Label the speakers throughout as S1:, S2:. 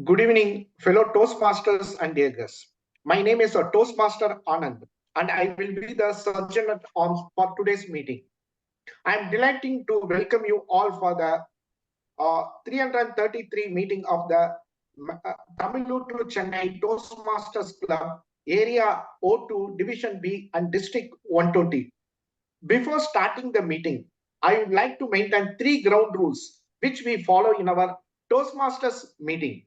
S1: Good evening, fellow Toastmasters and dear guests. My name is Toastmaster Anand, and I will be the surgeon at arms for today's meeting. I am delighted to welcome you all for the 333 meeting of the Tamizhootru Chennai Toastmasters Club, Area O2, Division B, and District 120. Before starting the meeting, I would like to maintain three ground rules which we follow in our Toastmasters meeting.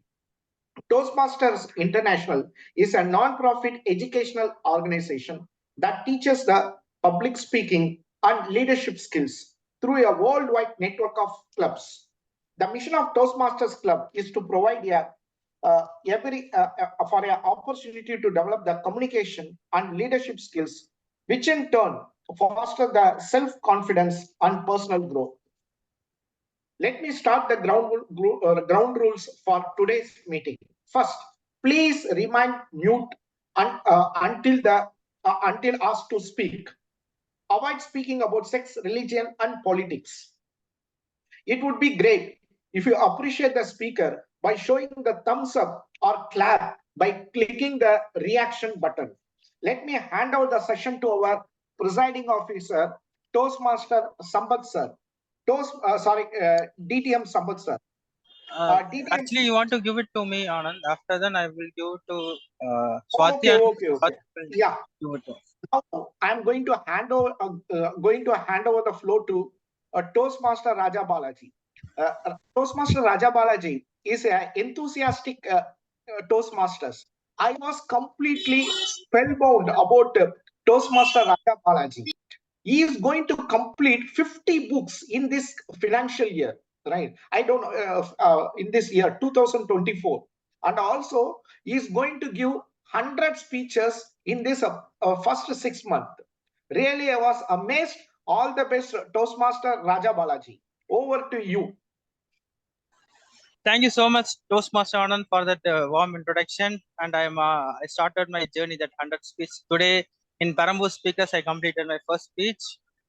S1: Toastmasters International is a non-profit educational organization that teaches the public speaking and leadership skills through a worldwide network of clubs. The mission of Toastmasters Club is to provide for an opportunity to develop the communication and leadership skills, which in turn foster the self-confidence and personal growth. Let me start the ground rules for today's meeting. First, please remain mute until asked to speak. Avoid speaking about sex, religion, and politics. It would be great if you appreciate the speaker by showing the thumbs up or clap by clicking the reaction button. Let me hand over the session to our presiding officer, Toastmaster Sampath sir. DTM Sampath sir. DTM.
S2: Actually, you want to give it to me, Anand. After then, I will give it to Swathi.
S1: Okay. Yeah. Now I'm going to hand over the floor to Toastmaster Raja Balaji. Toastmaster Raja Balaji is an enthusiastic Toastmasters. I was completely spellbound about Toastmaster Raja Balaji. He is going to complete 50 books in this financial year, right? I don't know, in this year 2024, and also he is going to give 100 speeches in this first 6 months. Really, I was amazed. All the best, Toastmaster Raja Balaji. Over to you.
S2: Thank you so much, Toastmaster Anand, for that warm introduction. And I started my journey that 100 speech today in Perambur Speakers. I completed my first speech.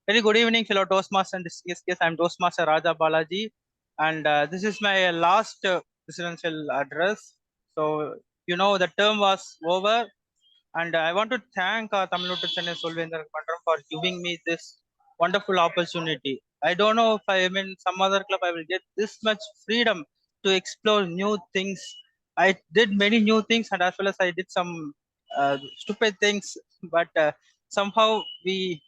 S2: Very good evening, fellow Toastmasters and discuss guests. I'm Toastmaster Raja Balaji, and this is my last presidential address. So the term was over, and I want to thank Tamizhootru Chennai Toastmasters for giving me this wonderful opportunity. I don't know if I am in some other club I will get this much freedom to explore new things. I did many new things, and as well as I did some stupid things, but somehow we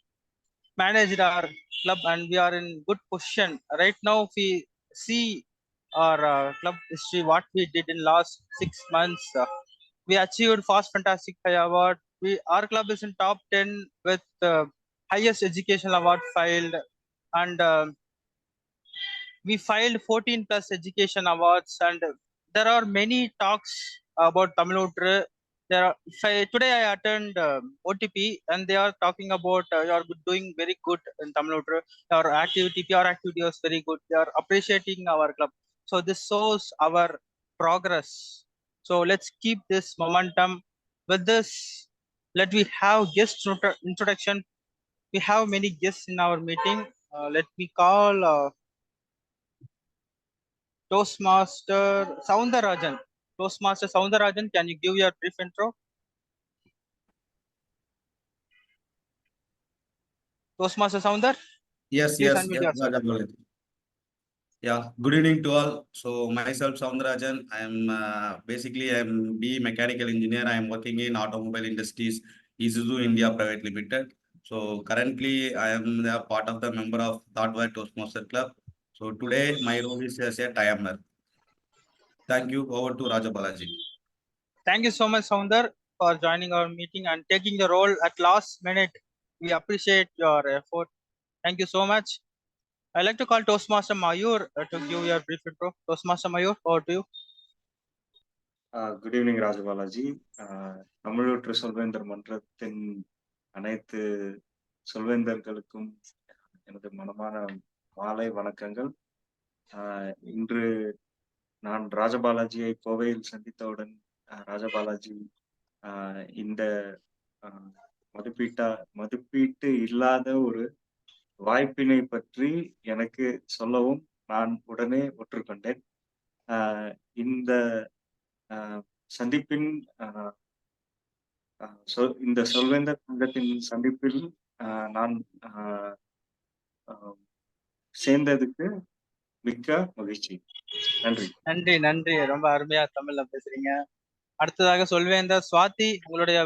S2: managed our club and we are in good position. Right now, if we see our club history, what we did in last 6 months, we achieved Fast Fantastic 5 award. Our club is in top 10 with highest educational award filed, and we filed 14 plus education awards, and there are many talks about Tamizhootru. Today I attend OTP, and they are talking about you are doing very good in Tamizhootru. Your activity, PR activity was very good. They are appreciating our club. So this shows our progress. So let's keep this momentum. With this, let me have guest introduction. We have many guests in our meeting. Let me call Toastmaster Soundharrajan. Toastmaster Soundharrajan, can you give your brief intro? Toastmaster Soundar?
S3: Yes. Yeah, good evening to all. So myself Soundharrajan, I am basically I'm B mechanical engineer. I am working in automobile industries, Isuzu India Private Limited. So currently I am a part of the member of Third World Toastmaster Club. So today my role is as a timer. Thank you. Over to Raja Balaji.
S2: Thank you so much, Soundar, for joining our meeting and taking the role at last minute. We appreciate your effort. Thank you so much. I'd like to call Toastmaster Mayur to give your brief intro. Toastmaster Mayur, over to you.
S4: Good evening, Raja Balaji. Tamizhootru சொல்வேந்தர் மன்றத்தின் அனைத்து சொல்வேந்தர்களுக்கும் எனது மனமான மாலை வணக்கங்கள். இன்று நான் ராஜபாலாஜியை கோவையில் சந்தித்தவுடன் ராஜபாலாஜி இந்த மதிப்பீட்டு இல்லாத ஒரு வாய்ப்பினை பற்றி எனக்கு சொல்லவும் நான் உடனே ஒற்றுக்கொண்டேன். இந்த சந்திப்பின் இந்த சொல்வேந்தர் சங்கத்தின் சந்திப்பில் நான் சேர்ந்ததுக்கு மிக்க மகிழ்ச்சி. நன்றி.
S2: நன்றி நன்றி, ரொம்ப அருமையா தமிழ்ல பேசுறீங்க. அடுத்ததாக சொல்வேந்தர் சுவாதி, உங்களுடைய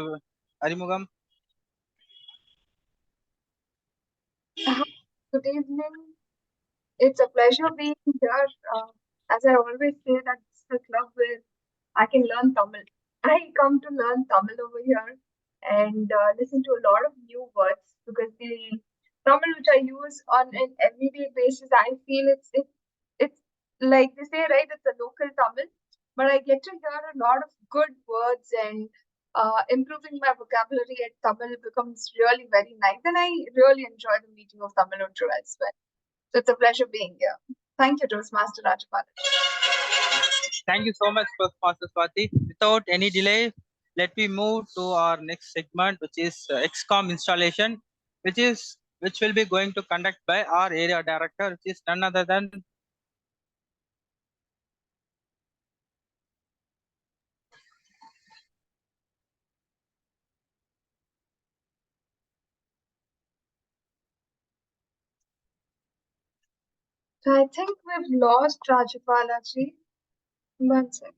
S2: அறிமுகம்.
S5: Good evening. It's a pleasure being here. As I always say, that it's the club where I can learn Tamil. I come to learn Tamil over here and listen to a lot of new words, because the Tamil which I use on an everyday basis, I feel it's like they say, right? It's a local Tamil, but I get to hear a lot of good words, and improving my vocabulary at Tamil becomes really very nice, and I really enjoy the meeting of Tamizhootru as well. So it's a pleasure being here. Thank you, Toastmaster Raja Balaji.
S2: Thank you so much, Master Swathi. Without any delay, let me move to our next segment, which is EXCOM installation, which will be going to conduct by our area director, which is none other than
S5: So I think we've lost Raja Balaji. One second.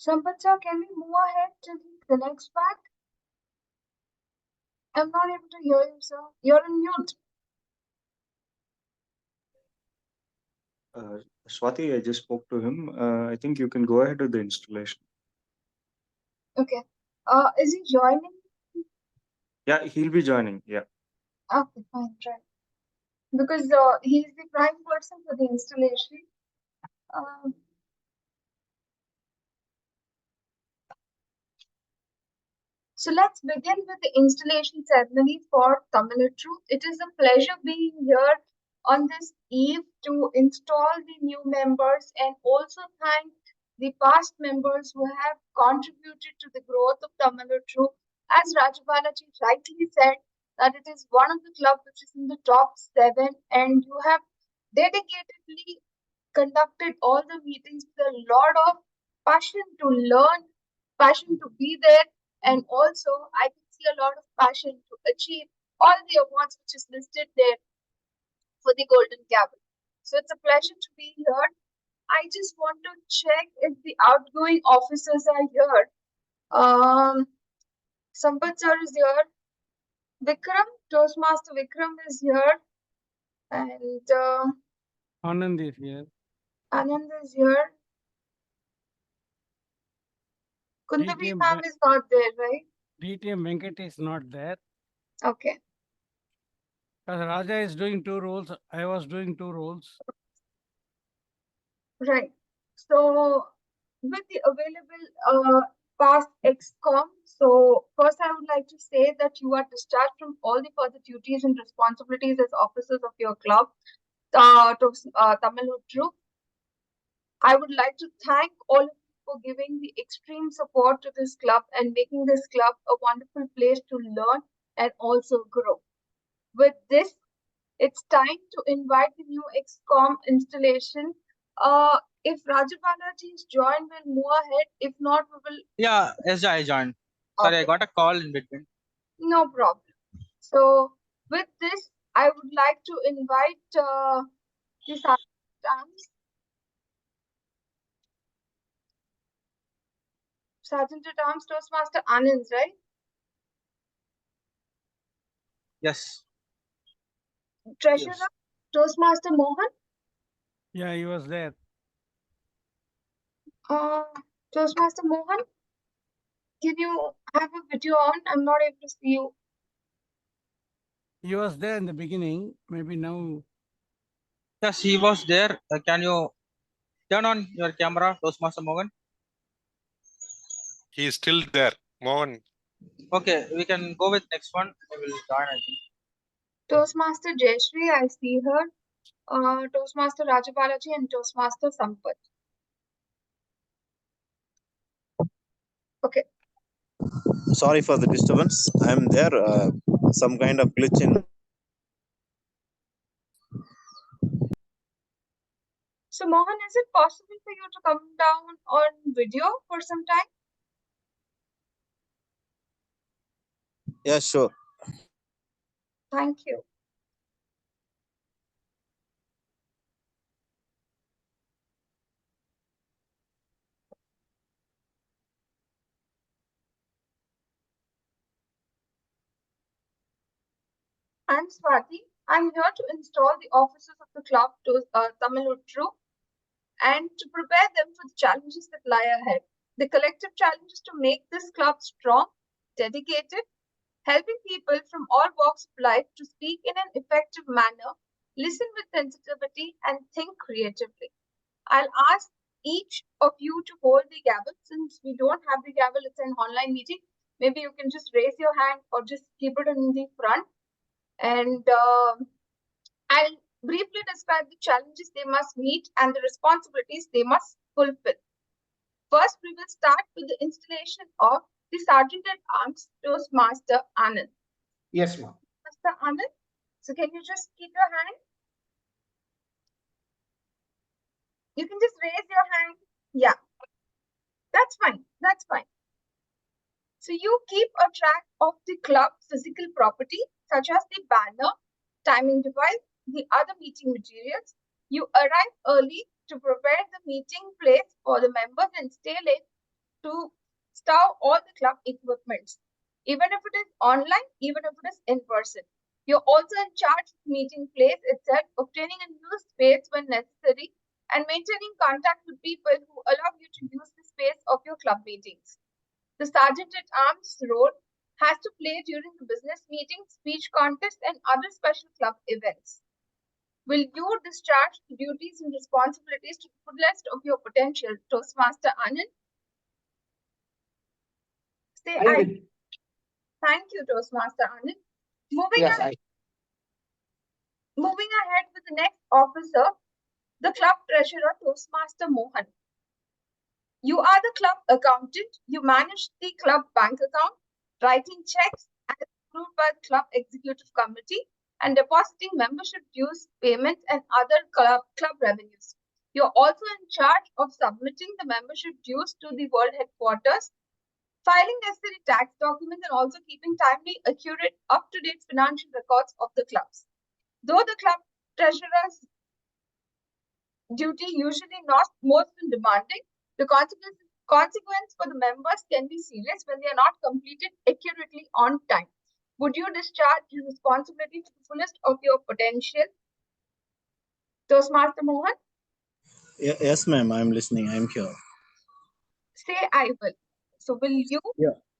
S5: Sampath sir, can we move ahead till he connects back? I'm not able to hear you, sir. You're on mute.
S4: Swathi, I just spoke to him. I think you can go ahead with the installation.
S5: Okay. Is he joining?
S4: Yeah, he'll be joining. Yeah.
S5: Okay, fine, right. Because he's the prime person for the installation. So let's begin with the installation ceremony for Tamizhootru. It is a pleasure being here on this eve to install the new members, and also thank the past members who have contributed to the growth of Tamizhootru. As Raja Balaji rightly said, that it is one of the clubs which is in the top 7, and you have dedicatedly conducted all the meetings with a lot of passion to learn, passion to be there, and also I can see a lot of passion to achieve all the awards which is listed there for the Golden Gavel. So it's a pleasure to be here. I just want to check if the outgoing officers are here. Sampath sir is here. Vikram, Toastmaster Vikram is here. And
S6: Anand is here.
S5: Anand is here. Kundavi
S6: DTM
S5: ma'am is not there, right?
S6: DTM Venkatesh is not there.
S5: Okay.
S6: Because Raja is doing 2 roles. I was doing 2 roles.
S5: Right. So with the available past EXCOM, so first I would like to say that you are discharged from all the further duties and responsibilities as officers of your club, Tamizhootru. I would like to thank all of you for giving the extreme support to this club and making this club a wonderful place to learn and also grow. With this, it's time to invite the new EXCOM installation. If Raja Balaji is joined, we'll move ahead. If not, we will.
S2: yeah, yes, I joined. Sorry,
S5: Okay.
S2: I got a call in between.
S5: No problem. So, with this, I would like to invite the Sergeant at Arms. Sergeant at Arms Toastmaster Anand, right?
S2: Yes.
S5: Treasurer
S2: Yes.
S5: Toastmaster Mohan.
S6: Yeah, he was there.
S5: Toastmaster Mohan, can you have a video on? I'm not able to see you.
S6: He was there in the beginning. Maybe now.
S2: Yes, he was there. Can you Turn on your camera, Toastmaster Mohan.
S7: He is still there. Mohan.
S2: Okay, we can go with next one. I will join, I think.
S5: Toastmaster Jayasree, I see her. Toastmaster Raja Balaji and Toastmaster Sampath. Okay.
S8: Sorry for the disturbance. I'm there. Some kind of glitch in.
S5: So Mohan, is it possible for you to come down on video for some time?
S8: Yeah, sure.
S5: Thank you. I'm Swathi. I'm here to install the officers of the club to Tamizhootru and to prepare them for the challenges that lie ahead. The collective challenge is to make this club strong, dedicated, helping people from all walks of life to speak in an effective manner, listen with sensitivity, and think creatively. I'll ask each of you to hold the gavel. Since we don't have the gavel, it's an online meeting. Maybe you can just raise your hand or just keep it in the front. And I'll briefly describe the challenges they must meet and the responsibilities they must fulfill. First, we will start with the installation of the Sergeant at Arms Toastmaster Anand.
S1: Yes, ma'am.
S5: Mr. Anand, so can you just keep your hand? You can just raise your hand. Yeah, that's fine. That's fine. So you keep a track of the club physical property, such as the banner, timing device, the other meeting materials. You arrive early to prepare the meeting place for the members and stay late to stow all the club equipments, even if it is online, even if it is in person. You're also in charge of the meeting place itself, obtaining a new space when necessary, and maintaining contact with people who allow you to use the space of your club meetings. The Sergeant at Arms role has to play during the business meetings, speech contests, and other special club events. Will you discharge the duties and responsibilities to the fullest of your potential, Toastmaster Anand? Say
S1: I
S5: I.
S1: will.
S5: Thank you, Toastmaster Anand.
S1: Yes,
S5: Moving ahead with the next officer, the club treasurer, Toastmaster Mohan. You are the club accountant. You manage the club bank account, writing checks as approved by the club executive committee, and depositing membership dues, payments, and other club revenues. You're also in charge of submitting the membership dues to the world headquarters, filing necessary tax documents, and also keeping timely, accurate, up-to-date financial records of the clubs. Though the club treasurer's duty usually not most demanding, the consequence for the members can be serious when they are not completed accurately on time. Would you discharge your responsibility to the fullest of your potential? Toastmaster Mohan?
S8: Yes, ma'am. I'm listening. I'm here.
S5: Say I will. So will you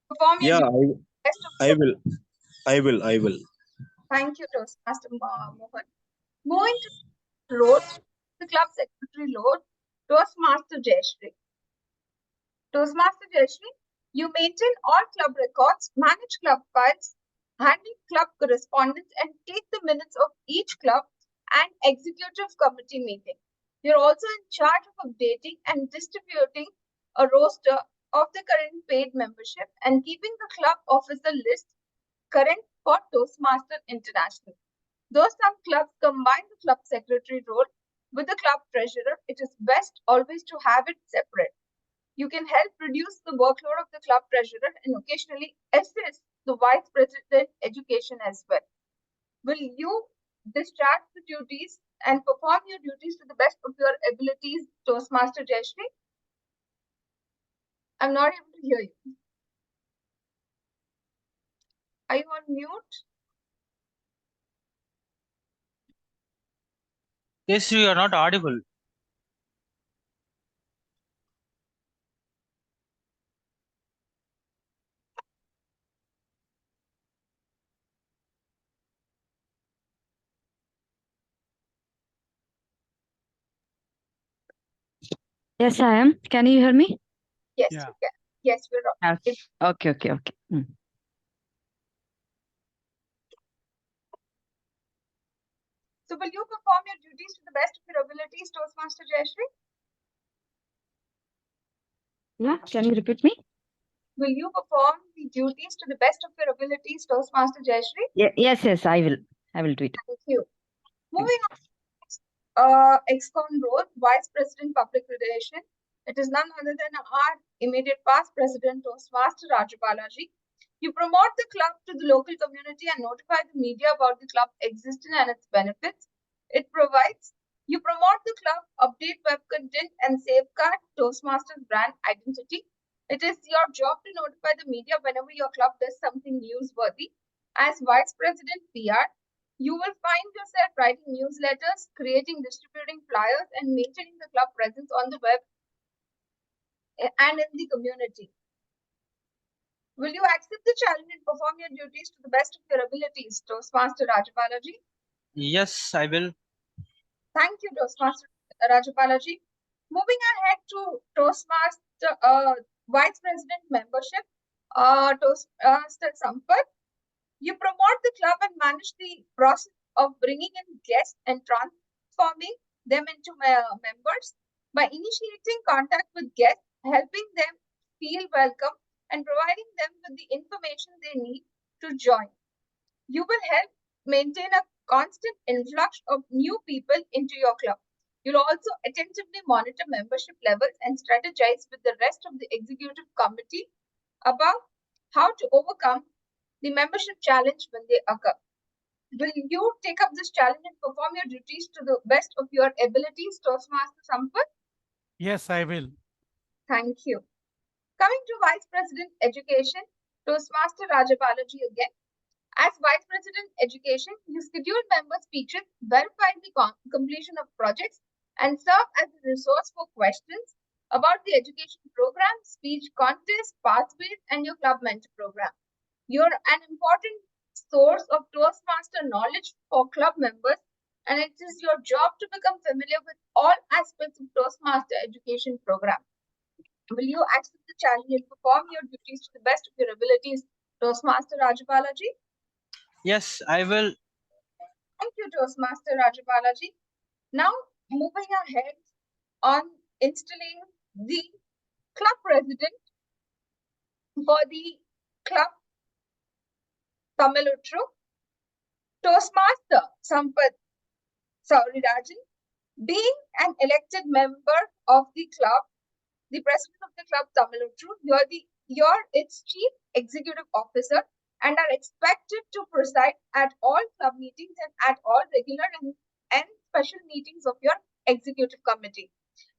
S5: perform
S8: Yeah,
S5: your best of
S8: I will. I will. I will.
S5: Thank you, Toastmaster Mohan. Moving to role, the club secretary role, Toastmaster Jayasree. Toastmaster Jayasree, you maintain all club records, manage club files, handle club correspondence, and take the minutes of each club and executive committee meeting. You're also in charge of updating and distributing a roster of the current paid membership and keeping the club officer list current for Toastmaster International. Though some clubs combine the club secretary role with the club treasurer, it is best always to have it separate. You can help reduce the workload of the club treasurer and occasionally assist the vice president education as well. Will you discharge the duties and perform your duties to the best of your abilities, Toastmaster Jayasree? I'm not able to hear you. Are you on mute?
S2: Yes, you are not audible.
S9: Yes, I am. Can you hear me?
S5: Yes,
S6: Yeah.
S5: you can. Yes, we're on.
S9: Okay.
S5: So will you perform your duties to the best of your abilities, Toastmaster Jayasree?
S9: Yeah, can you repeat me?
S5: Will you perform the duties to the best of your abilities, Toastmaster Jayasree?
S9: Yes, I will. I will do it.
S5: Thank you. Moving on, EXCOM role, Vice President Public Relations. It is none other than our immediate past President, Toastmaster Raja Balaji. You promote the club to the local community and notify the media about the club existence and its benefits. You promote the club, update web content, and safeguard Toastmasters brand identity. It is your job to notify the media whenever your club does something newsworthy. As Vice President PR, you will find yourself writing newsletters, distributing flyers, and maintaining the club presence on the web and in the community. Will you accept the challenge and perform your duties to the best of your abilities, Toastmaster Raja Balaji?
S2: Yes, I will.
S5: Thank you, Toastmaster Raja Balaji. Moving ahead to Toastmaster Vice President membership, Toastmaster Sampath. You promote the club and manage the process of bringing in guests and transforming them into members by initiating contact with guests, helping them feel welcome, and providing them with the information they need to join. You will help maintain a constant influx of new people into your club. You'll also attentively monitor membership levels and strategize with the rest of the executive committee about how to overcome the membership challenge when they occur. Will you take up this challenge and perform your duties to the best of your abilities, Toastmaster Sampath?
S6: Yes, I will.
S5: Thank you. Coming to Vice President Education, Toastmaster Raja Balaji again. As Vice President Education, you schedule member speeches, verify the completion of projects, and serve as a resource for questions about the education program, speech contest, pathways, and your club mentor program. You're an important source of Toastmaster knowledge for club members, and it is your job to become familiar with all aspects of Toastmaster education program. Will you accept the challenge and perform your duties to the best of your abilities, Toastmaster Raja Balaji?
S2: Yes, I will.
S5: Thank you, Toastmaster Raja Balaji. Now, moving ahead on installing the club president for the club Tamizhootru, Toastmaster Sampath Sowrirajan, being an elected member of the club, the president of the club Tamizhootru, you're its chief executive officer and are expected to preside at all club meetings and at all regular and special meetings of your executive committee.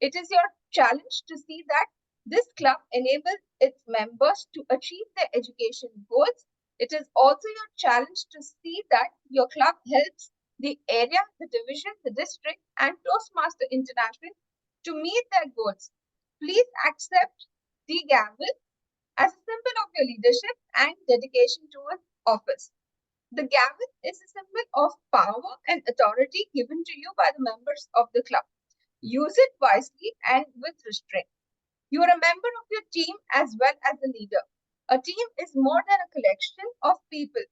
S5: It is your challenge to see that this club enables its members to achieve their education goals. It is also your challenge to see that your club helps the area, the division, the district, and Toastmaster International to meet their goals. Please accept the gavel as a symbol of your leadership and dedication to its office. The gavel is a symbol of power and authority given to you by the members of the club. Use it wisely and with restraint. You are a member of your team as well as a leader. A team is more than a collection of people.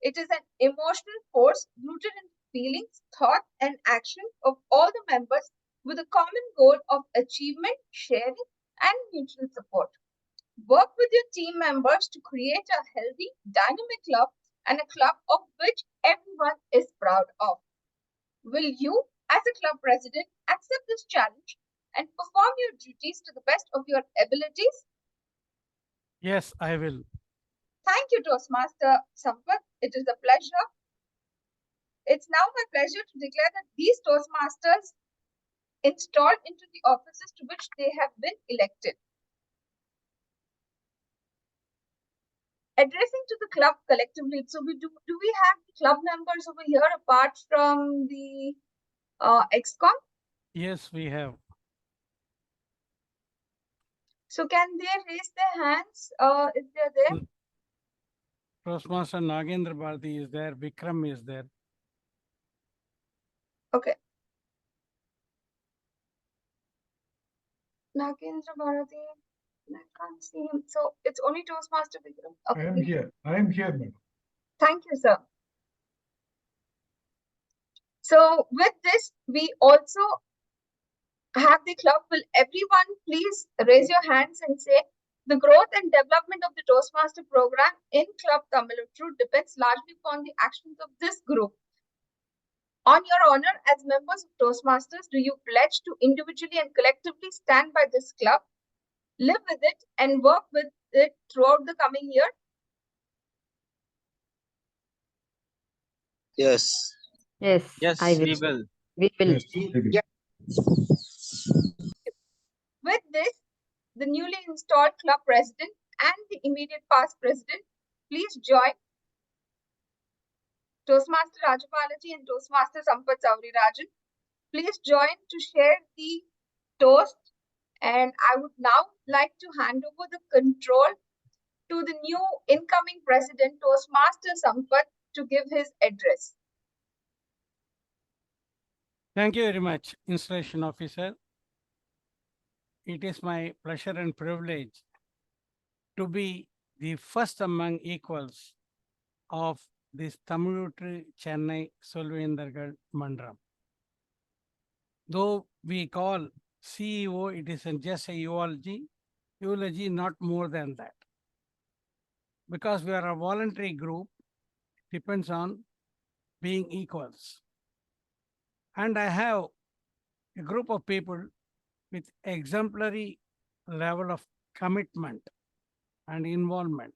S5: It is an emotional force rooted in feelings, thoughts, and actions of all the members with a common goal of achievement, sharing, and mutual support. Work with your team members to create a healthy, dynamic club and a club of which everyone is proud of. Will you, as a club president, accept this challenge and perform your duties to the best of your abilities?
S6: Yes, I will.
S5: Thank you, Toastmaster Sampath. It is a pleasure. It's now my pleasure to declare that these Toastmasters installed into the offices to which they have been elected. Addressing to the club collectively, so do we have the club members over here apart from the EXCOM?
S6: Yes, we have.
S5: So can they raise their hands if they're there?
S6: Toastmaster Nagendra Bharathi is there. Vikram is there.
S5: Okay. Nagendra Bharathi. I can't see him. So it's only Toastmaster Vikram.
S10: I
S5: Okay.
S10: am here. I am here, madam.
S5: Thank you, sir. So with this, we also have the club. Will everyone please raise your hands and say, the growth and development of the Toastmaster program in Club Tamizhootru depends largely upon the actions of this group. On your honor, as members of Toastmasters, do you pledge to individually and collectively stand by this club, live with it, and work with it throughout the coming year?
S8: Yes.
S9: Yes,
S2: Yes,
S9: I will.
S2: we will.
S9: We will.
S10: Yes, I will.
S1: Yeah.
S5: With this, the newly installed club president and the immediate past president, please join Toastmaster Raja Balaji and Toastmaster Sampath Sowrirajan. Please join to share the toast. And I would now like to hand over the control to the new incoming president, Toastmaster Sampath, to give his address.
S6: Thank you very much, Installation Officer. It is my pleasure and privilege to be the first among equals of this Tamizhootru Chennai Solvendargal Mandram. Though we call CEO, it isn't just a eulogy, not more than that. Because we are a voluntary group, depends on being equals. And I have a group of people with exemplary level of commitment and involvement.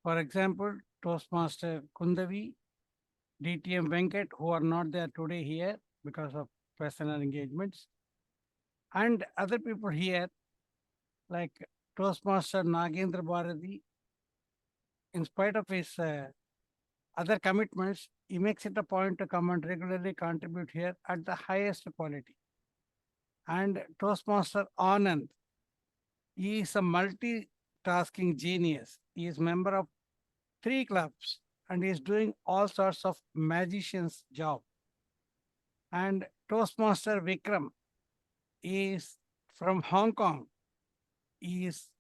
S6: For example, Toastmaster Kundavi, DTM Venkat, who are not there today here because of personal engagements, and other people here like Toastmaster Nagendra Bharathi. In spite of his other commitments, he makes it a point to come and regularly contribute here at the highest quality. And Toastmaster Anand, he is a multitasking genius. He is member of 3 clubs and he is doing all sorts of magician's job. And Toastmaster Vikram is from Hong Kong. He is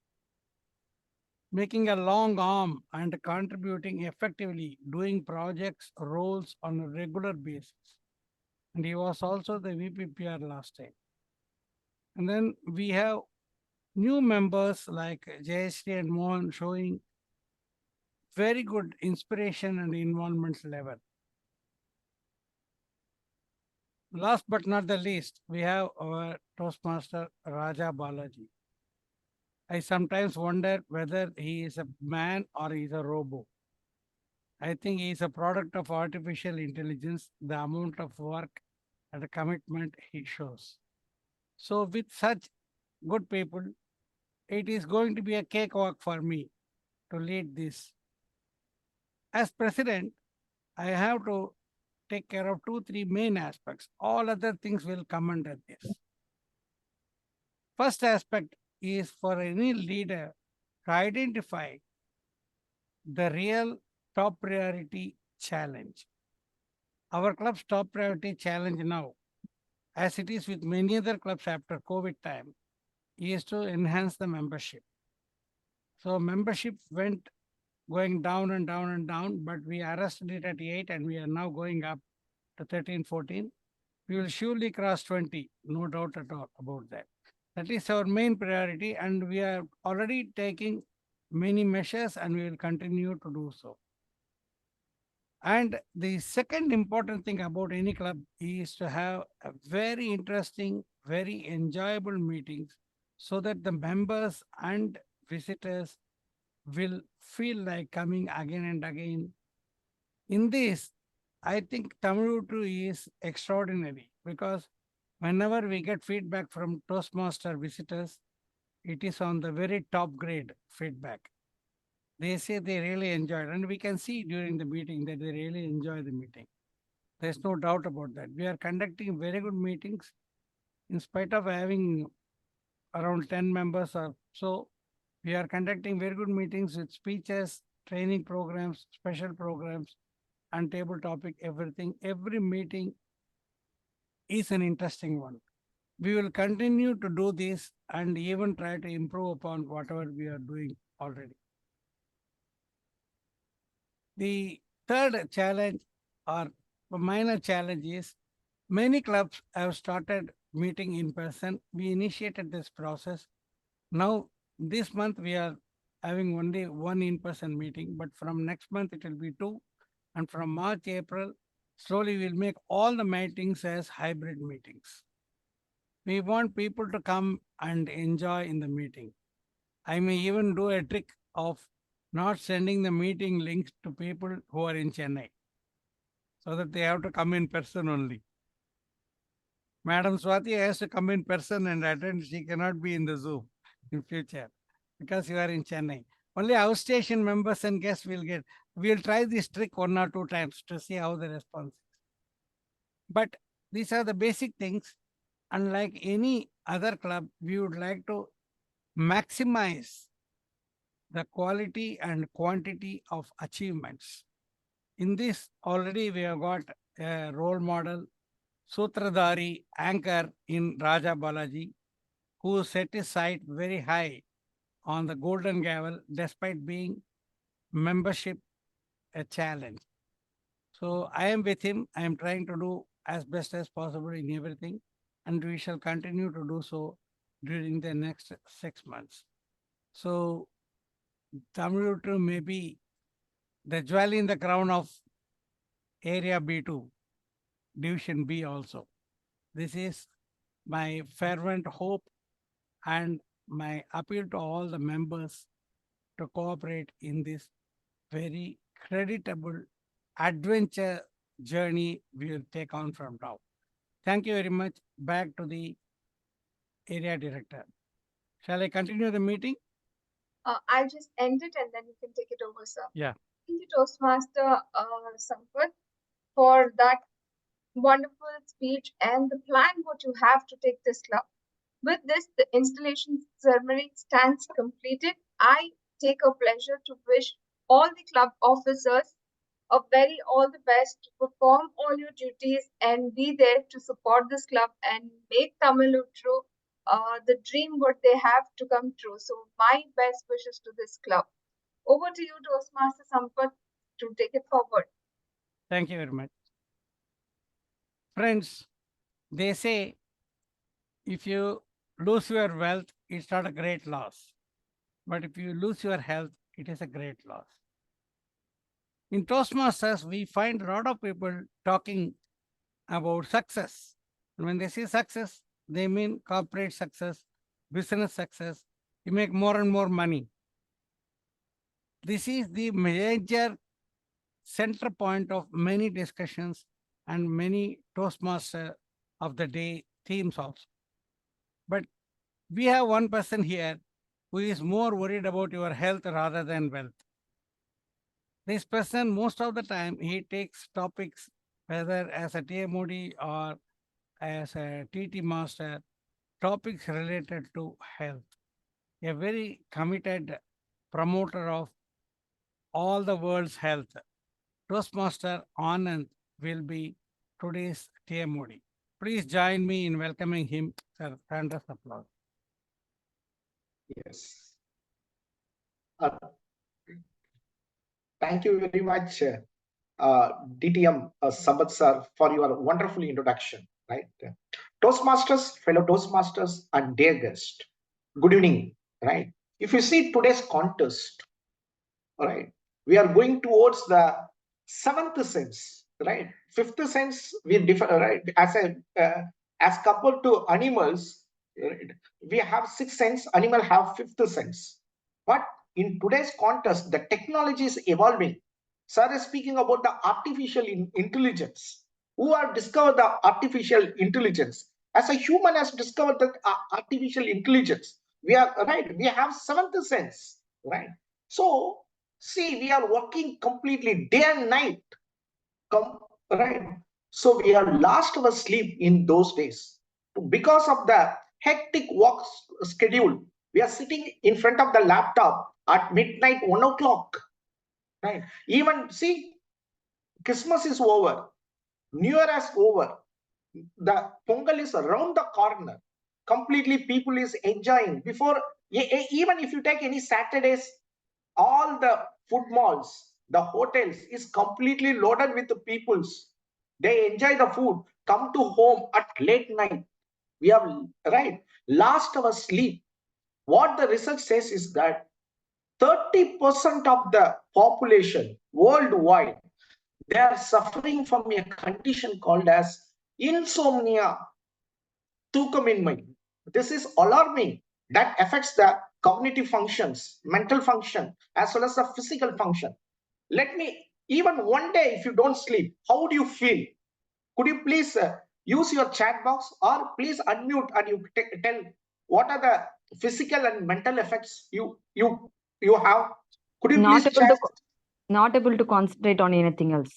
S6: making a long arm and contributing effectively, doing projects, roles on a regular basis. And he was also the VPPR last time. And then we have new members like Jayasree and Mohan showing very good inspiration and involvement level. Last but not the least, we have our Toastmaster Raja Balaji. I sometimes wonder whether he is a man or he is a robot. I think he is a product of artificial intelligence, the amount of work and the commitment he shows. So with such good people, it is going to be a cakewalk for me to lead this. As president, I have to take care of 2-3 main aspects. All other things will come under this. First aspect is for any leader to identify the real top priority challenge. Our club's top priority challenge now, as it is with many other clubs after COVID time, is to enhance the membership. So membership went going down and down and down, but we arrested it at 8 and we are now going up to 13, 14. We will surely cross 20, no doubt at all about that. That is our main priority and we are already taking many measures and we will continue to do so. And the second important thing about any club is to have a very interesting, very enjoyable meetings so that the members and visitors will feel like coming again and again. In this, I think Tamizhootru is extraordinary because whenever we get feedback from Toastmaster visitors, it is on the very top grade feedback. They say they really enjoyed, and we can see during the meeting that they really enjoy the meeting. There's no doubt about that. We are conducting very good meetings in spite of having around 10 members or so. We are conducting very good meetings with speeches, training programs, special programs, and table topic, everything. Every meeting is an interesting one. We will continue to do this and even try to improve upon whatever we are doing already. The third challenge or a minor challenge is many clubs have started meeting in person. We initiated this process. Now, this month we are having only one in-person meeting, but from next month it will be two. And from March, April, slowly we'll make all the meetings as hybrid meetings. We want people to come and enjoy in the meeting. I may even do a trick of not sending the meeting links to people who are in Chennai, so that they have to come in person only. Madam Swathi has to come in person and attend. She cannot be in the Zoom in future because you are in Chennai. Only outstation members and guests will get. We'll try this trick 1 or 2 times to see how the response is. But these are the basic things. Unlike any other club, we would like to maximize the quality and quantity of achievements. In this, already we have got a role model, Sutradhari anchor in Raja Balaji, who set his sight very high on the golden gavel despite being membership a challenge. So I am with him. I am trying to do as best as possible in everything, and we shall continue to do so during the next 6 months. So Tamizhootru may be the jewel in the crown of Area B2, Division B also. This is my fervent hope and my appeal to all the members to cooperate in this very creditable adventure journey we will take on from now. Thank you very much. Back to the area director. Shall I continue the meeting?
S5: I'll just end it and then you can take it over, sir.
S6: Yeah.
S5: Thank you, Toastmaster Sampath, for that wonderful speech and the plan what you have to take this club. With this, the installation ceremony stands completed. I take a pleasure to wish all the club officers a very all the best to perform all your duties and be there to support this club and make Tamizhootru the dream what they have to come true. So my best wishes to this club. Over to you, Toastmaster Sampath, to take it forward.
S6: Thank you very much. Friends, they say if you lose your wealth, it's not a great loss. But if you lose your health, it is a great loss. In Toastmasters, we find a lot of people talking about success. And when they say success, they mean corporate success, business success. You make more and more money. This is the major center point of many discussions and many Toastmaster of the day themes also. But we have one person here who is more worried about your health rather than wealth. This person, most of the time, he takes topics, whether as a TMOD or as a TT master, topics related to health. A very committed promoter of all the world's health. Toastmaster Anand will be today's TMOD. Please join me in welcoming him. Sir, thunderous applause.
S1: Yes. Thank you very much, DTM Sampath sir, for your wonderful introduction. Right, Toastmasters, fellow Toastmasters, and dear guest, good evening. Right, if you see today's contest, right, we are going towards the 7th sense. Right, 5th sense we differ. Right, as compared to animals, right, we have 6th sense. Animal have 5th sense. But in today's contest, the technology is evolving. Sir is speaking about the artificial intelligence. Who have discovered the artificial intelligence? As a human has discovered that artificial intelligence. We are right. We have 7th sense. Right. So see, we are working completely day and night. Right. So we are lost our sleep in those days because of the hectic work schedule. We are sitting in front of the laptop at midnight, 1 o'clock. Right. Even see, Christmas is over, New Year is over, the Pongal is around the corner. completely people is enjoying. Before, even if you take any Saturdays, all the food malls, the hotels is completely loaded with the peoples. They enjoy the food, come to home at late night. We have, right, lost our sleep. What the research says is that 30% of the population worldwide, they are suffering from a condition called as insomnia. This is alarming. That affects the cognitive functions, mental function, as well as the physical function. Let me, even one day, if you don't sleep, how do you feel? Could you please use your chat box, or please unmute and you tell what are the physical and mental effects you have? Could you
S9: Not
S1: please
S9: able
S1: chat?
S9: to not able to concentrate on anything else.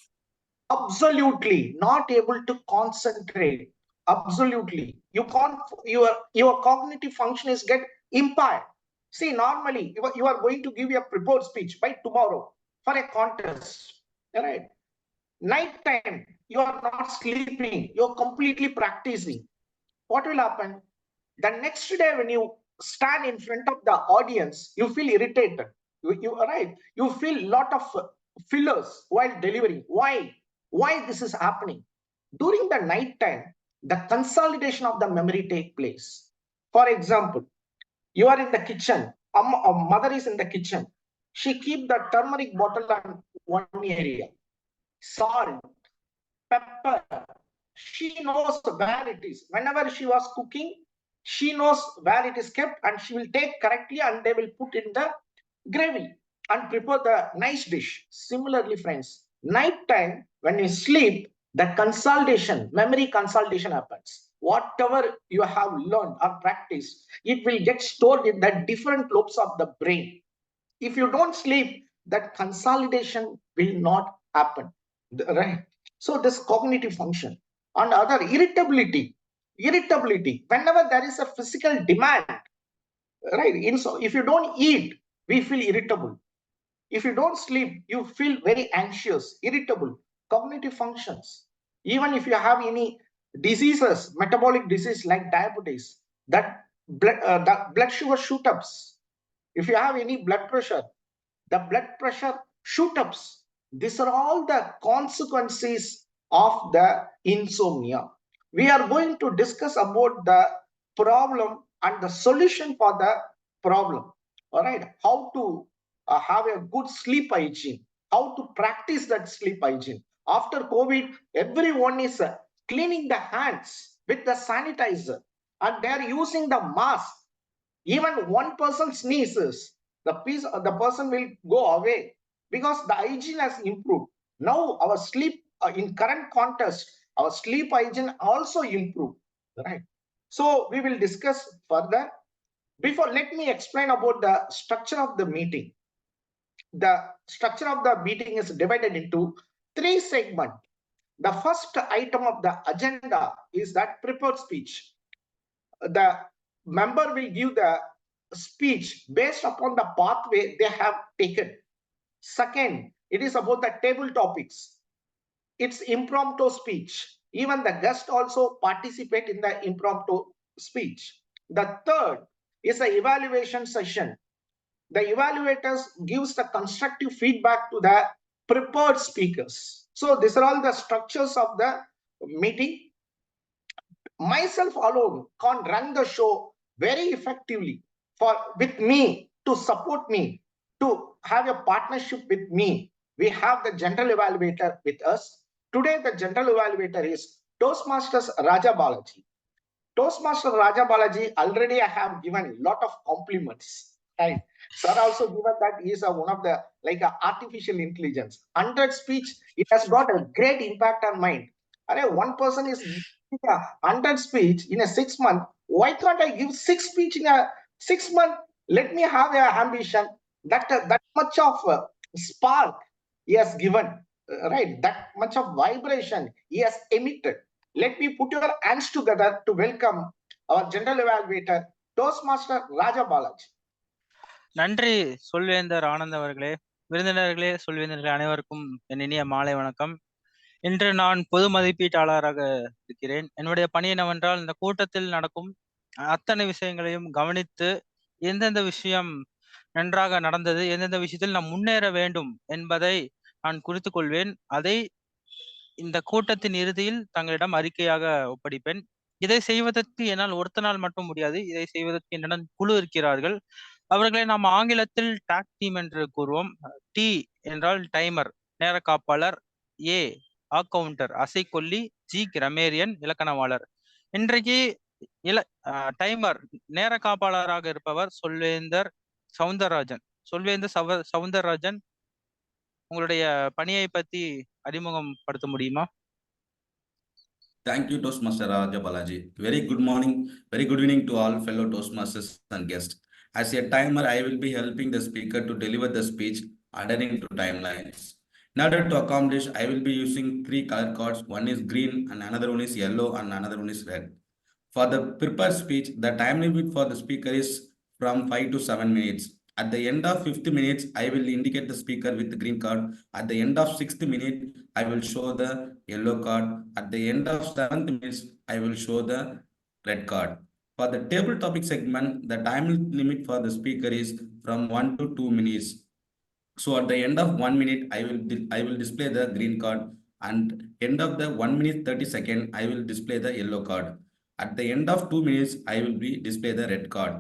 S1: Absolutely not able to concentrate. Absolutely, you can't. Your cognitive function is get impaired. See, normally you are going to give a prepared speech by tomorrow for a contest, right? Night time, you are not sleeping, you're completely practicing. What will happen? The next day, when you stand in front of the audience, you feel irritated. Right? You feel lot of fillers while delivering. Why? Why this is happening? During the night time, the consolidation of the memory take place. For example, you are in the kitchen. A mother is in the kitchen. She keep the turmeric bottle on one area, salt, pepper. She knows where it is. Whenever she was cooking, she knows where it is kept, and she will take correctly, and they will put in the gravy and prepare the nice dish. Similarly, friends, night time when you sleep, the consolidation, memory consolidation happens. Whatever you have learned or practiced, it will get stored in the different lobes of the brain. If you don't sleep, that consolidation will not happen, right? So this cognitive function. And other irritability, whenever there is a physical demand, right? If you don't eat, we feel irritable. If you don't sleep, you feel very anxious, irritable. Cognitive functions. Even if you have any diseases, metabolic disease like diabetes, that blood sugar shoot ups. If you have any blood pressure, the blood pressure shoot ups. These are all the consequences of the insomnia. We are going to discuss about the problem and the solution for the problem. All right, how to have a good sleep hygiene, how to practice that sleep hygiene. After COVID, everyone is cleaning the hands with the sanitizer, and they are using the mask. Even one person sneezes, the person will go away, because the hygiene has improved. Now our sleep, in current context, our sleep hygiene also improved, right? So we will discuss further. Before, let me explain about the structure of the meeting. The structure of the meeting is divided into 3 segments. The first item of the agenda is that prepared speech. The member will give the speech based upon the pathway they have taken. Second, it is about the table topics. It's impromptu speech. Even the guest also participate in the impromptu speech. The third is an evaluation session. The evaluators gives the constructive feedback to the prepared speakers. So these are all the structures of the meeting. Myself alone can't run the show very effectively. With me, to support me, to have a partnership with me, we have the general evaluator with us. Today, the general evaluator is Toastmasters Raja Balaji. Toastmaster Raja Balaji, already I have given a lot of compliments. Right? Sir also given that he is one of the artificial intelligence. 100 speech, it has got a great impact on mind. One person is giving 100 speech in a 6 month. Why can't I give 6 speech in a 6 month? Let me have an ambition. That much of spark he has given, right? That much of vibration he has emitted. Let me put your hands together to welcome our general evaluator, Toastmaster Raja Balaji.
S2: நன்றி சொல்வேந்தர் ஆனந்த் அவர்களே. விருந்தினர்களே, சொல்வேந்தர்களே அனைவருக்கும் என் இனிய மாலை வணக்கம். இன்று நான் பொது மதிப்பீட்டாளராக இருக்கிறேன். என்னுடைய பணி என்னவென்றால், இந்த கூட்டத்தில் நடக்கும் அத்தனை விஷயங்களையும் கவனித்து எந்தெந்த விஷயம் நன்றாக நடந்தது, எந்தெந்த விஷயத்தில் நாம் முன்னேற வேண்டும் என்பதை நான் குறித்துக் கொள்வேன். அதை இந்த கூட்டத்தின் இறுதியில் தங்களிடம் அறிக்கையாக ஒப்படைப்பேன். இதை செய்வதற்கு என்னால் ஒருத்தனால் மட்டும் முடியாது. இதை செய்வதற்கு என்னிடம் குழு இருக்கிறார்கள். அவர்களை நாம் ஆங்கிலத்தில் டாக் டீம் என்று கூறுவோம். டி என்றால் டைமர், நேர காப்பாளர்; ஏ அக்கவுண்டர், அசைக்கொல்லி; ஜி கிராமேரியன், இலக்கணவாளர். இன்றைக்கு டைமர் நேர காப்பாளராக இருப்பவர் சொல்வேந்தர் சவுந்தரராஜன். சவுந்தரராஜன், உங்களுடைய பணியை பத்தி அறிமுகம் படுத்த முடியுமா?
S3: Thank you, Toastmaster Raja Balaji. Very good morning, very good evening to all fellow Toastmasters and guests. As a timer, I will be helping the speaker to deliver the speech adhering to timelines. In order to accomplish, I will be using 3 color cards. One is green, and another one is yellow, and another one is red. For the prepared speech, the time limit for the speaker is from 5 to 7 minutes. At the end of 5th minutes, I will indicate the speaker with the green card. At the end of 6th minute, I will show the yellow card. At the end of 7th minutes, I will show the red card. For the table topic segment, the time limit for the speaker is from 1 to 2 minutes. So at the end of 1 minute, I will display the green card, and end of the 1 minute 30 second, I will display the yellow card. At the end of 2 minutes, I will display the red card.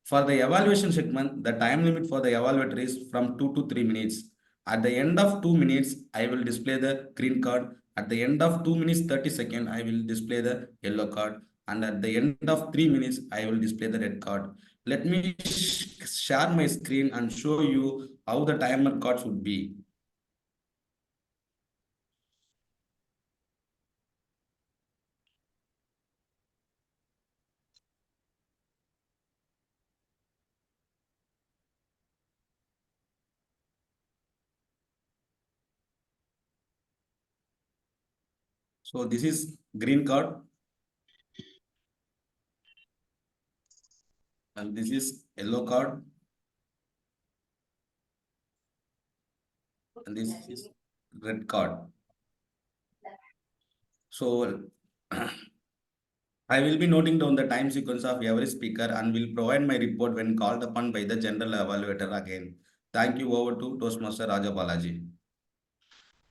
S3: For the evaluation segment, the time limit for the evaluator is from 2 to 3 minutes. At the end of 2 minutes, I will display the green card. At the end of 2 minutes 30 second, I will display the yellow card. And at the end of 3 minutes, I will display the red card. Let me share my screen and show you how the timer cards would be. So this is green card, and this is yellow card, and this is red card. So I will be noting down the time sequence of every speaker and will provide my report when called upon by the general evaluator again. Thank you. Over to Toastmaster Raja Balaji.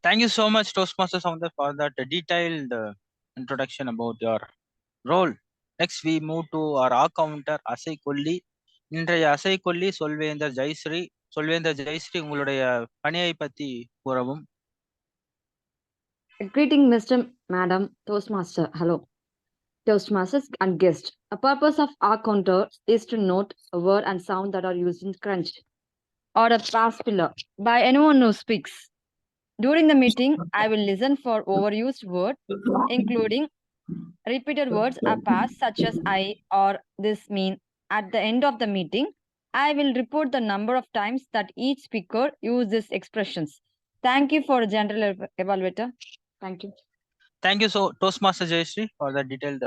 S2: Thank you so much, Toastmaster Soundar, for that detailed introduction about your role. Next, we move to our counter, அசைக்கொல்லி. இன்றைய அசைக்கொல்லி சொல்வேந்தர் ஜெயஸ்ரீ. சொல்வேந்தர் ஜெயஸ்ரீ, உங்களுடைய பணியை பத்தி கூறவும்.
S9: Greeting, Mr. Madam Toastmaster. Hello, Toastmasters and guests. A purpose of our counter is to note a word and sound that are used in crunch or a pass filler by anyone who speaks. During the meeting, I will listen for overused words, including repeated words are passed, such as I or this mean. At the end of the meeting, I will report the number of times that each speaker used these expressions. Thank you for general evaluator. Thank you.
S2: Thank you so Toastmaster Jayasree for the detailed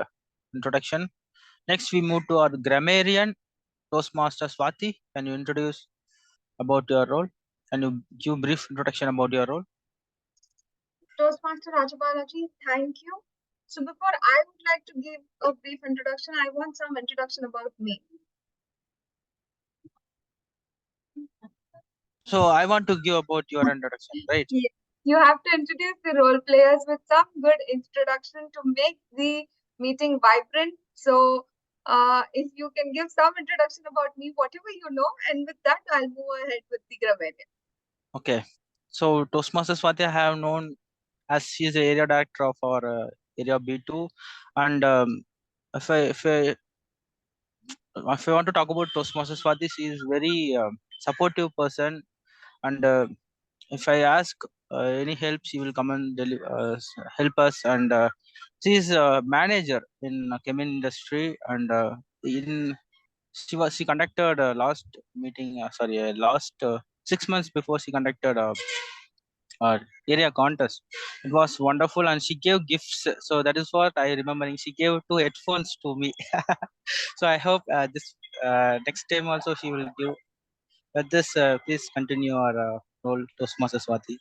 S2: introduction. Next, we move to our grammarian, Toastmaster Swathi. Can you introduce about your role? Can you give brief introduction about your role?
S5: Toastmaster Raja Balaji, thank you. So before I would like to give a brief introduction, I want some introduction about me.
S2: So I want to give about your introduction, right?
S5: Yes. You have to introduce the role players with some good introduction to make the meeting vibrant. So if you can give some introduction about me, whatever you know, and with that, I'll move ahead with the grammarian.
S2: Okay. So Toastmaster Swathi, I have known as she is the area director of our area B2, and if I want to talk about Toastmaster Swathi, she is very supportive person, and if I ask any help, she will come and help us. And she is a manager in chemical industry, and she conducted last meeting. Last 6 months before, she conducted area contest. It was wonderful, and she gave gifts. So that is what I remembering. She gave 2 headphones to me. So I hope this next time also she will give. With this, please continue our role, Toastmaster Swathi.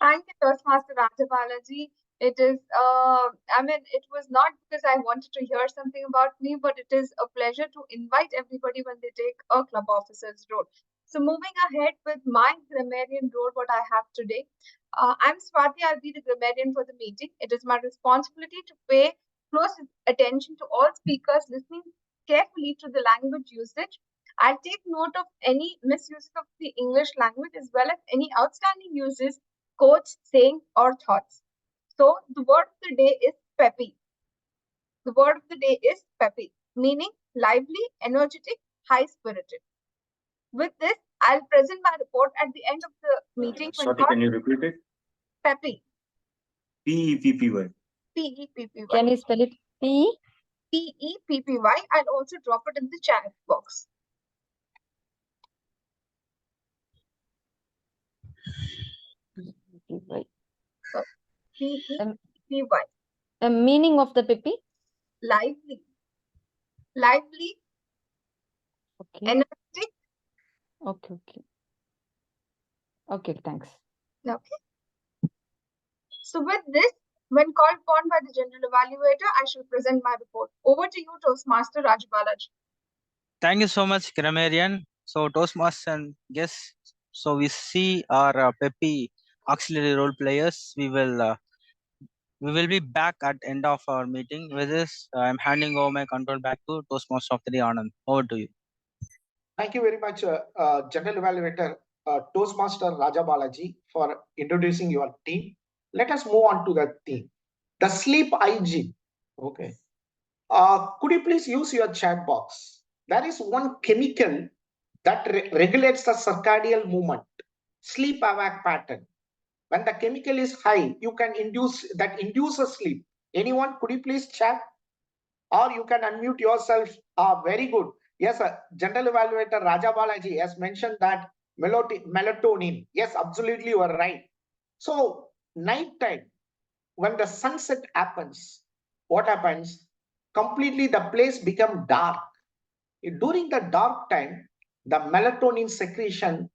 S5: Thank you, Toastmaster Raja Balaji. It is, it was not because I wanted to hear something about me, but it is a pleasure to invite everybody when they take a club officer's role. So moving ahead with my grammarian role, what I have today. I'm Swathi, I'll be the grammarian for the meeting. It is my responsibility to pay close attention to all speakers, listening carefully to the language usage. I'll take note of any misuse of the English language as well as any outstanding uses, quotes, sayings, or thoughts. So the word of the day is peppy. The word of the day is peppy, meaning lively, energetic, high-spirited. With this, I'll present my report at the end of the meeting.
S4: Swathi, can you repeat it?
S5: Peppy.
S4: P-E-P-P-Y.
S5: P-E-P-P-Y.
S9: Can you spell it? P?
S5: P-E-P-P-Y. I'll also drop it in the chat box. P-E-P-P-Y.
S9: The meaning of the pipi?
S5: Lively. Lively.
S9: Okay.
S5: Energetic.
S9: Okay, okay. Okay, thanks.
S5: Okay. So with this, when called upon by the general evaluator, I shall present my report. Over to you, Toastmaster Raja Balaji.
S2: Thank you so much, grammarian. So Toastmasters and guests. So we see our peppy auxiliary role players. We will be back at end of our meeting. With this, I'm handing over my control back to Toastmaster of the day, Anand. Over to you.
S1: Thank you very much, General Evaluator Toastmaster Raja Balaji, for introducing your team. Let us move on to the theme, the sleep hygiene. Okay. Could you please use your chat box? There is one chemical that regulates the circadian movement, sleep-awake pattern. When the chemical is high, you can induce a sleep. Anyone, could you please chat? Or you can unmute yourself. Very good. Yes, General Evaluator Raja Balaji has mentioned that melatonin. Yes, absolutely, you are right. So, nighttime, when the sunset happens, what happens? Completely the place becomes dark. During the dark time, the melatonin secretion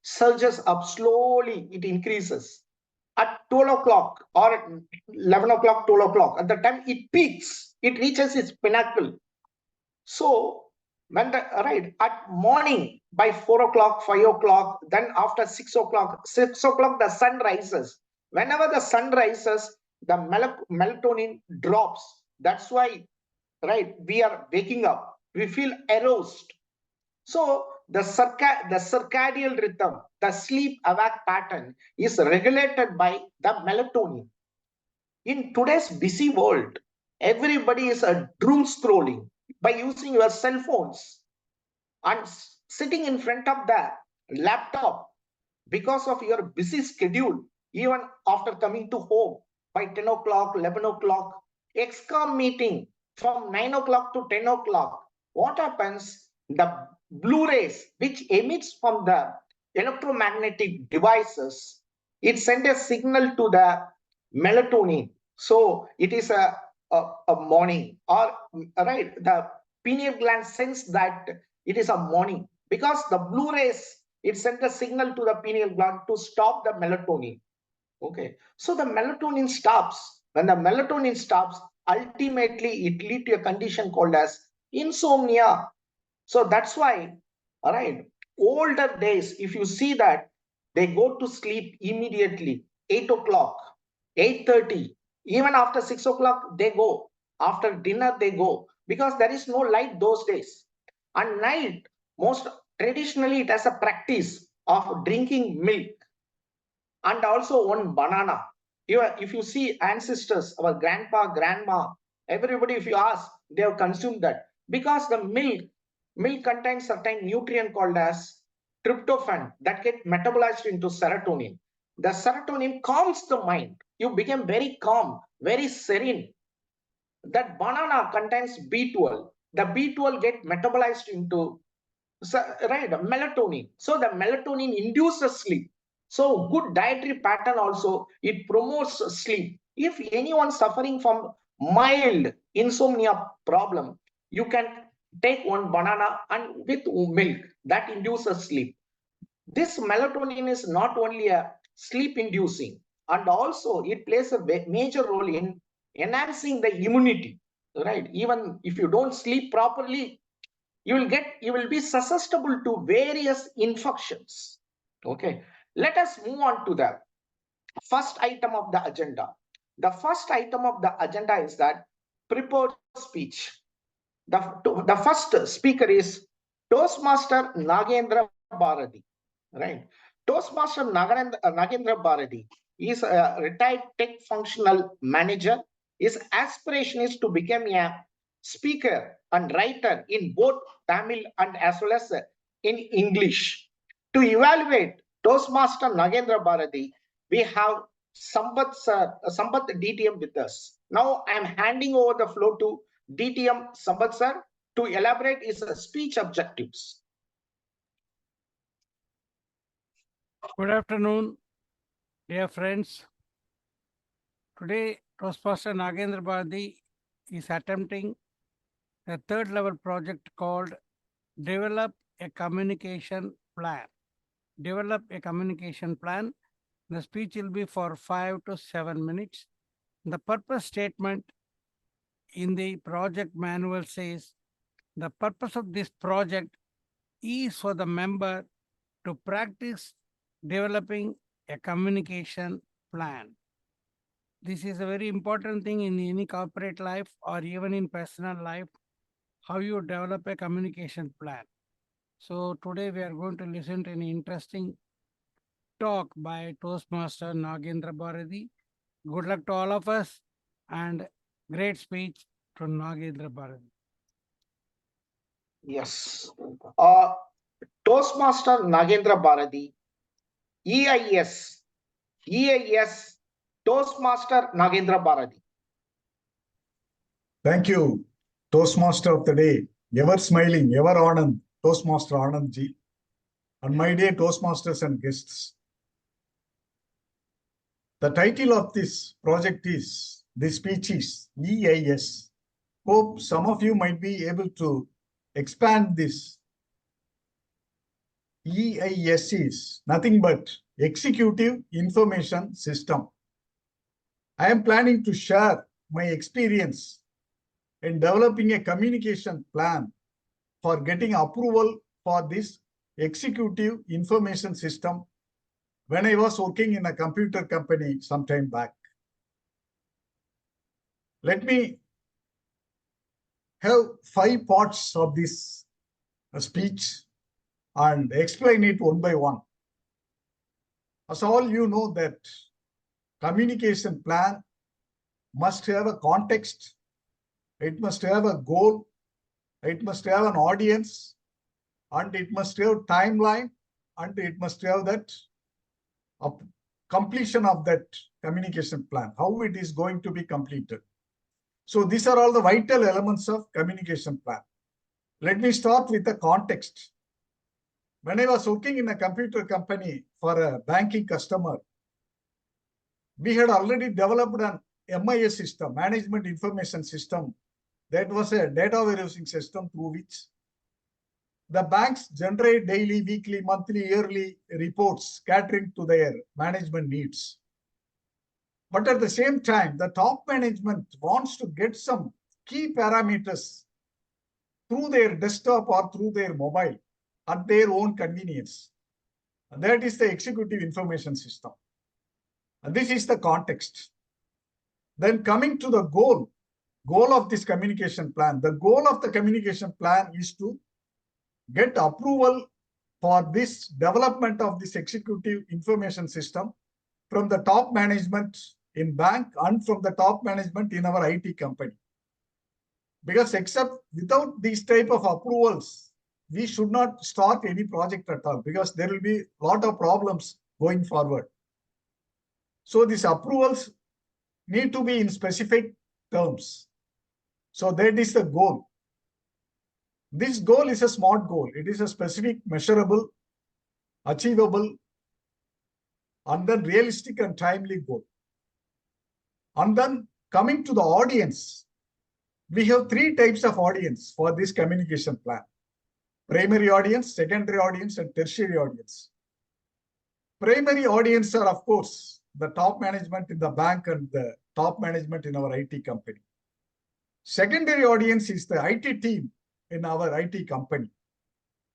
S1: surges up slowly, it increases. At 12 o'clock or 11 o'clock, 12 o'clock, at the time it peaks, it reaches its pinnacle. So when at morning by 4 o'clock, 5 o'clock, then after 6 o'clock, the sun rises. Whenever the sun rises, the melatonin drops. That's why, we are waking up. We feel aroused. So the circadian rhythm, the sleep-awake pattern is regulated by the melatonin. In today's busy world, everybody is doom scrolling by using your cell phones and sitting in front of the laptop because of your busy schedule, even after coming to home by 10 o'clock, 11 o'clock, EXCOM meeting from 9 o'clock to 10 o'clock. What happens? The blue rays, which emits from the electromagnetic devices, it sends a signal to the melatonin. So it is a morning, or the pineal gland sense that it is a morning, because the blue rays, it sent a signal to the pineal gland to stop the melatonin. Okay, so the melatonin stops. When the melatonin stops, ultimately it leads to a condition called as insomnia. So that's why, all right, older days, if you see that, they go to sleep immediately, 8 o'clock, 8:30, even after 6 o'clock, they go. After dinner, they go, because there is no light those days. And night, most traditionally, it has a practice of drinking milk and also one banana. If you see ancestors, our grandpa, grandma, everybody, if you ask, they have consumed that, because the milk contains certain nutrient called as tryptophan that get metabolized into serotonin. The serotonin calms the mind. You become very calm, very serene. That banana contains B12. The B12 get metabolized into melatonin. So the melatonin induces sleep. So good dietary pattern also, it promotes sleep. If anyone suffering from mild insomnia problem, you can take one banana and with milk, that induces sleep. This melatonin is not only a sleep inducing, and also it plays a major role in enhancing the immunity, right? Even if you don't sleep properly, you will be susceptible to various infections. Okay, let us move on to the first item of the agenda. The first item of the agenda is that prepared speech. The first speaker is Toastmaster Nagendra Bharathi, right? Toastmaster Nagendra Bharathi is a retired tech functional manager. His aspiration is to become a speaker and writer in both Tamil and as well as in English. To evaluate Toastmaster Nagendra Bharathi, we have Sampath DTM with us. Now I am handing over the floor to DTM Sampath sir to elaborate his speech objectives.
S6: Good afternoon, dear friends. Today, Toastmaster Nagendra Bharathi is attempting a third level project called Develop a Communication Plan. Develop a communication plan. The speech will be for 5 to 7 minutes. The purpose statement in the project manual says the purpose of this project is for the member to practice developing a communication plan. This is a very important thing in any corporate life or even in personal life, how you develop a communication plan. So today we are going to listen to an interesting talk by Toastmaster Nagendra Bharathi. Good luck to all of us and great speech to Nagendra Bharathi.
S1: Yes. Toastmaster Nagendra Bharathi, EIS, Toastmaster Nagendra Bharathi.
S10: Thank you, Toastmaster of the day, ever smiling, ever Anand, Toastmaster Anand ji, and my dear Toastmasters and guests. The title of this project is, this speech is EIS. Hope some of you might be able to expand this. EIS is nothing but Executive Information System. I am planning to share my experience in developing a communication plan for getting approval for this Executive Information System when I was working in a computer company some time back. Let me have 5 parts of this speech and explain it one by one. As all you know that communication plan must have a context, it must have a goal, it must have an audience, and it must have timeline, and it must have that completion of that communication plan, how it is going to be completed. So these are all the vital elements of communication plan. Let me start with the context. When I was working in a computer company for a banking customer, we had already developed an MIS system, Management Information System. That was a data warehousing system through which the banks generate daily, weekly, monthly, yearly reports catering to their management needs. But at the same time, the top management wants to get some key parameters through their desktop or through their mobile at their own convenience. And that is the Executive Information System. And this is the context. Then coming to the goal of this communication plan. The goal of the communication plan is to get approval for this development of this Executive Information System from the top management in bank and from the top management in our IT company. Because except without these type of approvals, we should not start any project at all, because there will be a lot of problems going forward. So these approvals need to be in specific terms. So that is the goal. This goal is a SMART goal. It is a specific, measurable, achievable, and then realistic and timely goal. And then coming to the audience, we have 3 types of audience for this communication plan. Primary audience, secondary audience, and tertiary audience. Primary audience are, of course, the top management in the bank and the top management in our IT company. Secondary audience is the IT team in our IT company.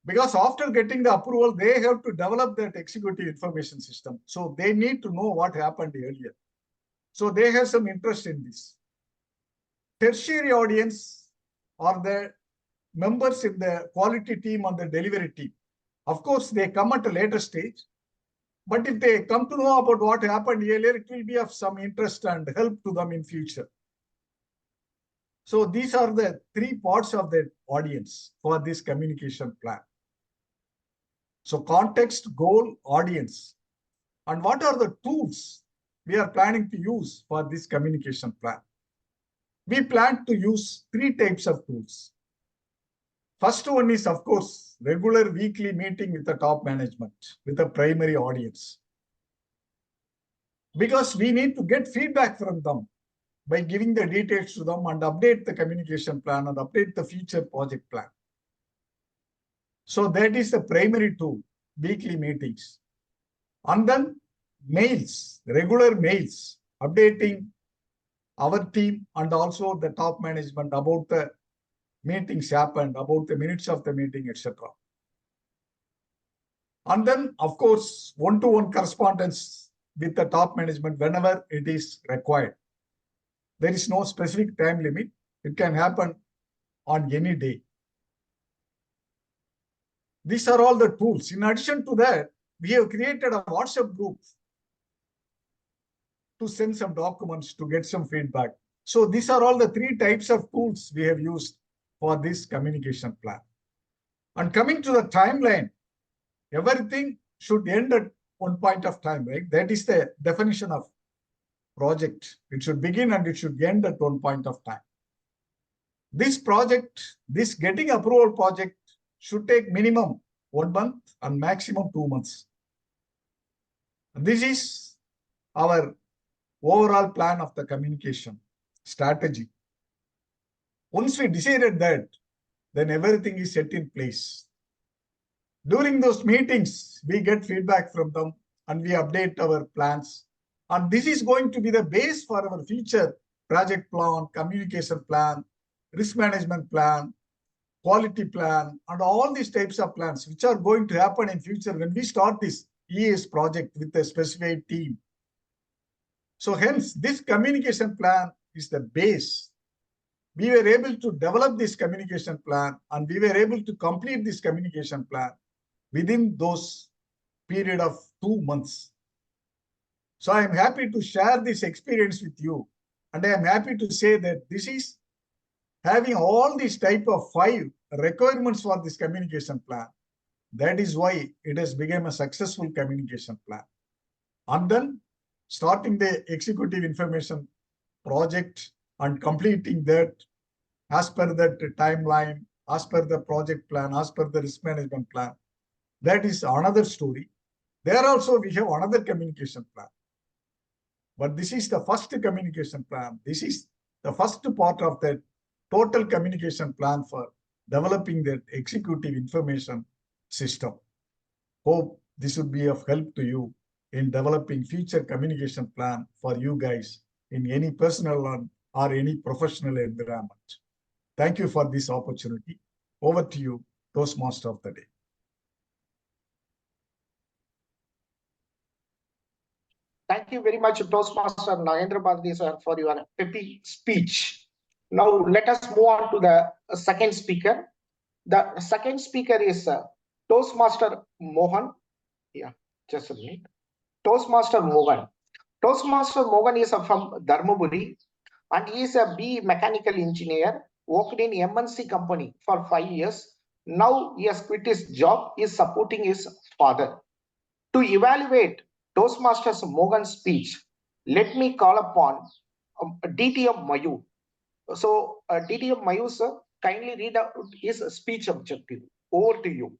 S10: Because after getting the approval, they have to develop that executive information system. So they need to know what happened earlier. So they have some interest in this. Tertiary audience are the members in the quality team and the delivery team. Of course, they come at a later stage. But if they come to know about what happened earlier, it will be of some interest and help to them in future. So these are the three parts of the audience for this communication plan. So context, goal, audience. And what are the tools we are planning to use for this communication plan? We plan to use three types of tools. First one is, of course, regular weekly meeting with the top management, with the primary audience. Because we need to get feedback from them by giving the details to them and update the communication plan and update the future project plan. So that is the primary tool, weekly meetings. And then mails, regular mails, updating our team and also the top management about the meetings happened, about the minutes of the meeting, etc. And then, of course, one-to-one correspondence with the top management whenever it is required. There is no specific time limit. It can happen on any day. These are all the tools. In addition to that, we have created a WhatsApp group to send some documents to get some feedback. So these are all the three types of tools we have used for this communication plan. And coming to the timeline, everything should end at one point of time, right? That is the definition of project. It should begin and it should end at one point of time. This project, this getting approval project should take minimum 1 month and maximum 2 months. This is our overall plan of the communication strategy. Once we decided that, then everything is set in place. During those meetings, we get feedback from them and we update our plans. And this is going to be the base for our future project plan, communication plan, risk management plan, quality plan, and all these types of plans which are going to happen in future when we start this ES project with a specified team. So hence, this communication plan is the base. We were able to develop this communication plan and we were able to complete this communication plan within those period of 2 months. So I am happy to share this experience with you. And I am happy to say that this is having all these type of 5 requirements for this communication plan. That is why it has become a successful communication plan. And then starting the executive information project and completing that as per that timeline, as per the project plan, as per the risk management plan. That is another story. There also we have another communication plan. But this is the first communication plan. This is the first part of that total communication plan for developing that executive information system. Hope this would be of help to you in developing future communication plan for you guys in any personal or any professional environment. Thank you for this opportunity. Over to you, Toastmaster of the day.
S1: Thank you very much, Toastmaster Nagendra Bharathi, sir, for your epic speech. Now, let us move on to the second speaker. The second speaker is Toastmaster Mohan. Yeah, just a minute. Toastmaster Mohan. Toastmaster Mohan is from Dharmaburi and he is a B mechanical engineer, worked in MNC company for 5 years. Now he has quit his job, he is supporting his father. To evaluate Toastmasters Mohan's speech, let me call upon DTM Mayur. So DTM Mayur, sir, kindly read out his speech objective. Over to you.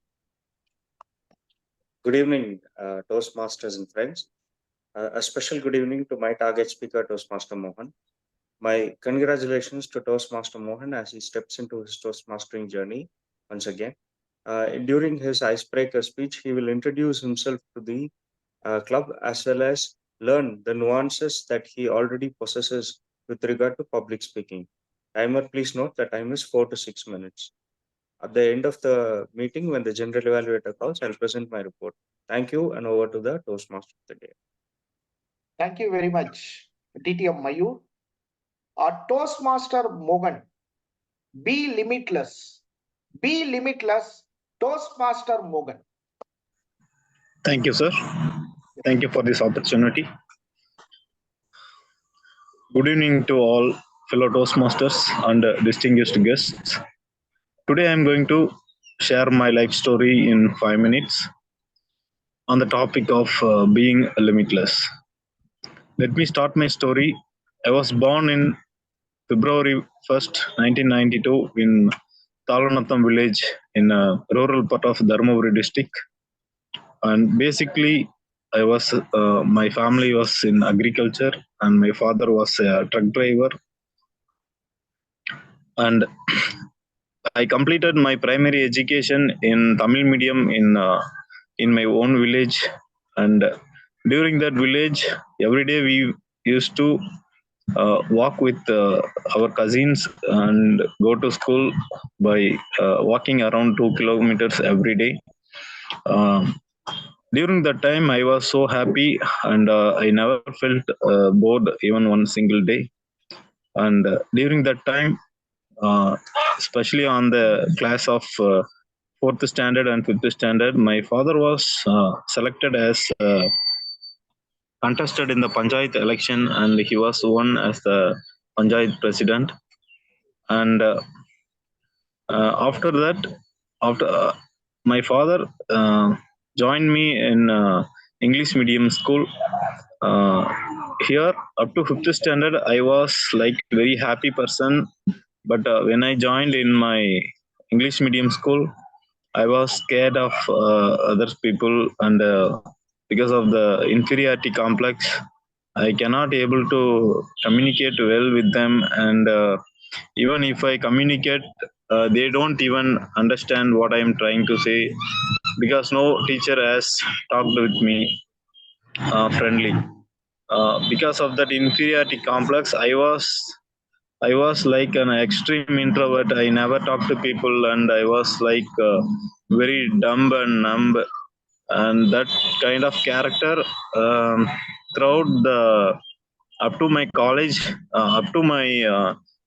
S4: Good evening, Toastmasters and friends. A special good evening to my target speaker, Toastmaster Mohan. My congratulations to Toastmaster Mohan as he steps into his Toastmastering journey once again. During his icebreaker speech, he will introduce himself to the club as well as learn the nuances that he already possesses with regard to public speaking. Timer, please note the time is 4 to 6 minutes. At the end of the meeting, when the general evaluator calls, I'll present my report. Thank you, and over to the Toastmaster of the day.
S1: Thank you very much, TTM Mayur. Toastmaster Mohan, be limitless. Be limitless, Toastmaster Mohan.
S8: Thank you, sir. Thank you for this opportunity. Good evening to all fellow Toastmasters and distinguished guests. Today I am going to share my life story in 5 minutes on the topic of being limitless. Let me start my story. I was born in February 1st, 1992 in Talanatham village in a rural part of Dharmaburi district. And basically, my family was in agriculture and my father was a truck driver. And I completed my primary education in Tamil medium in my own village. And during that village, every day we used to walk with our cousins and go to school by walking around 2 kilometers every day. During that time, I was so happy and I never felt bored even one single day. And during that time, especially on the class of 4th standard and 5th standard, my father was selected as contested in the Panchayat election and he was won as the Panchayat president. And after that, my father joined me in English medium school. Here, up to 5th standard, I was like very happy person. But when I joined in my English medium school, I was scared of other people, and because of the inferiority complex, I cannot able to communicate well with them. And even if I communicate, they don't even understand what I am trying to say because no teacher has talked with me friendly. Because of that inferiority complex, I was like an extreme introvert. I never talked to people, and I was like very dumb and numb, and that kind of character throughout the up to my college,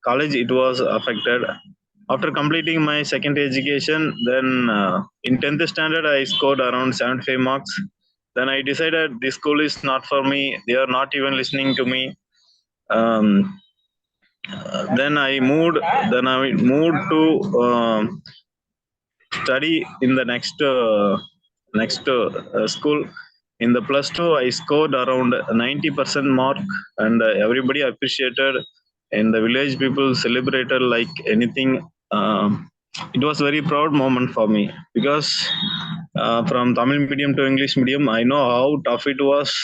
S8: college, it was affected. After completing my secondary education, then in 10th standard, I scored around 75 marks. Then I decided this school is not for me. They are not even listening to me. Then I moved to study in the next school. In the +2, I scored around 90% mark, and everybody appreciated, and the village people celebrated like anything. It was very proud moment for me because from Tamil medium to English medium, I know how tough it was.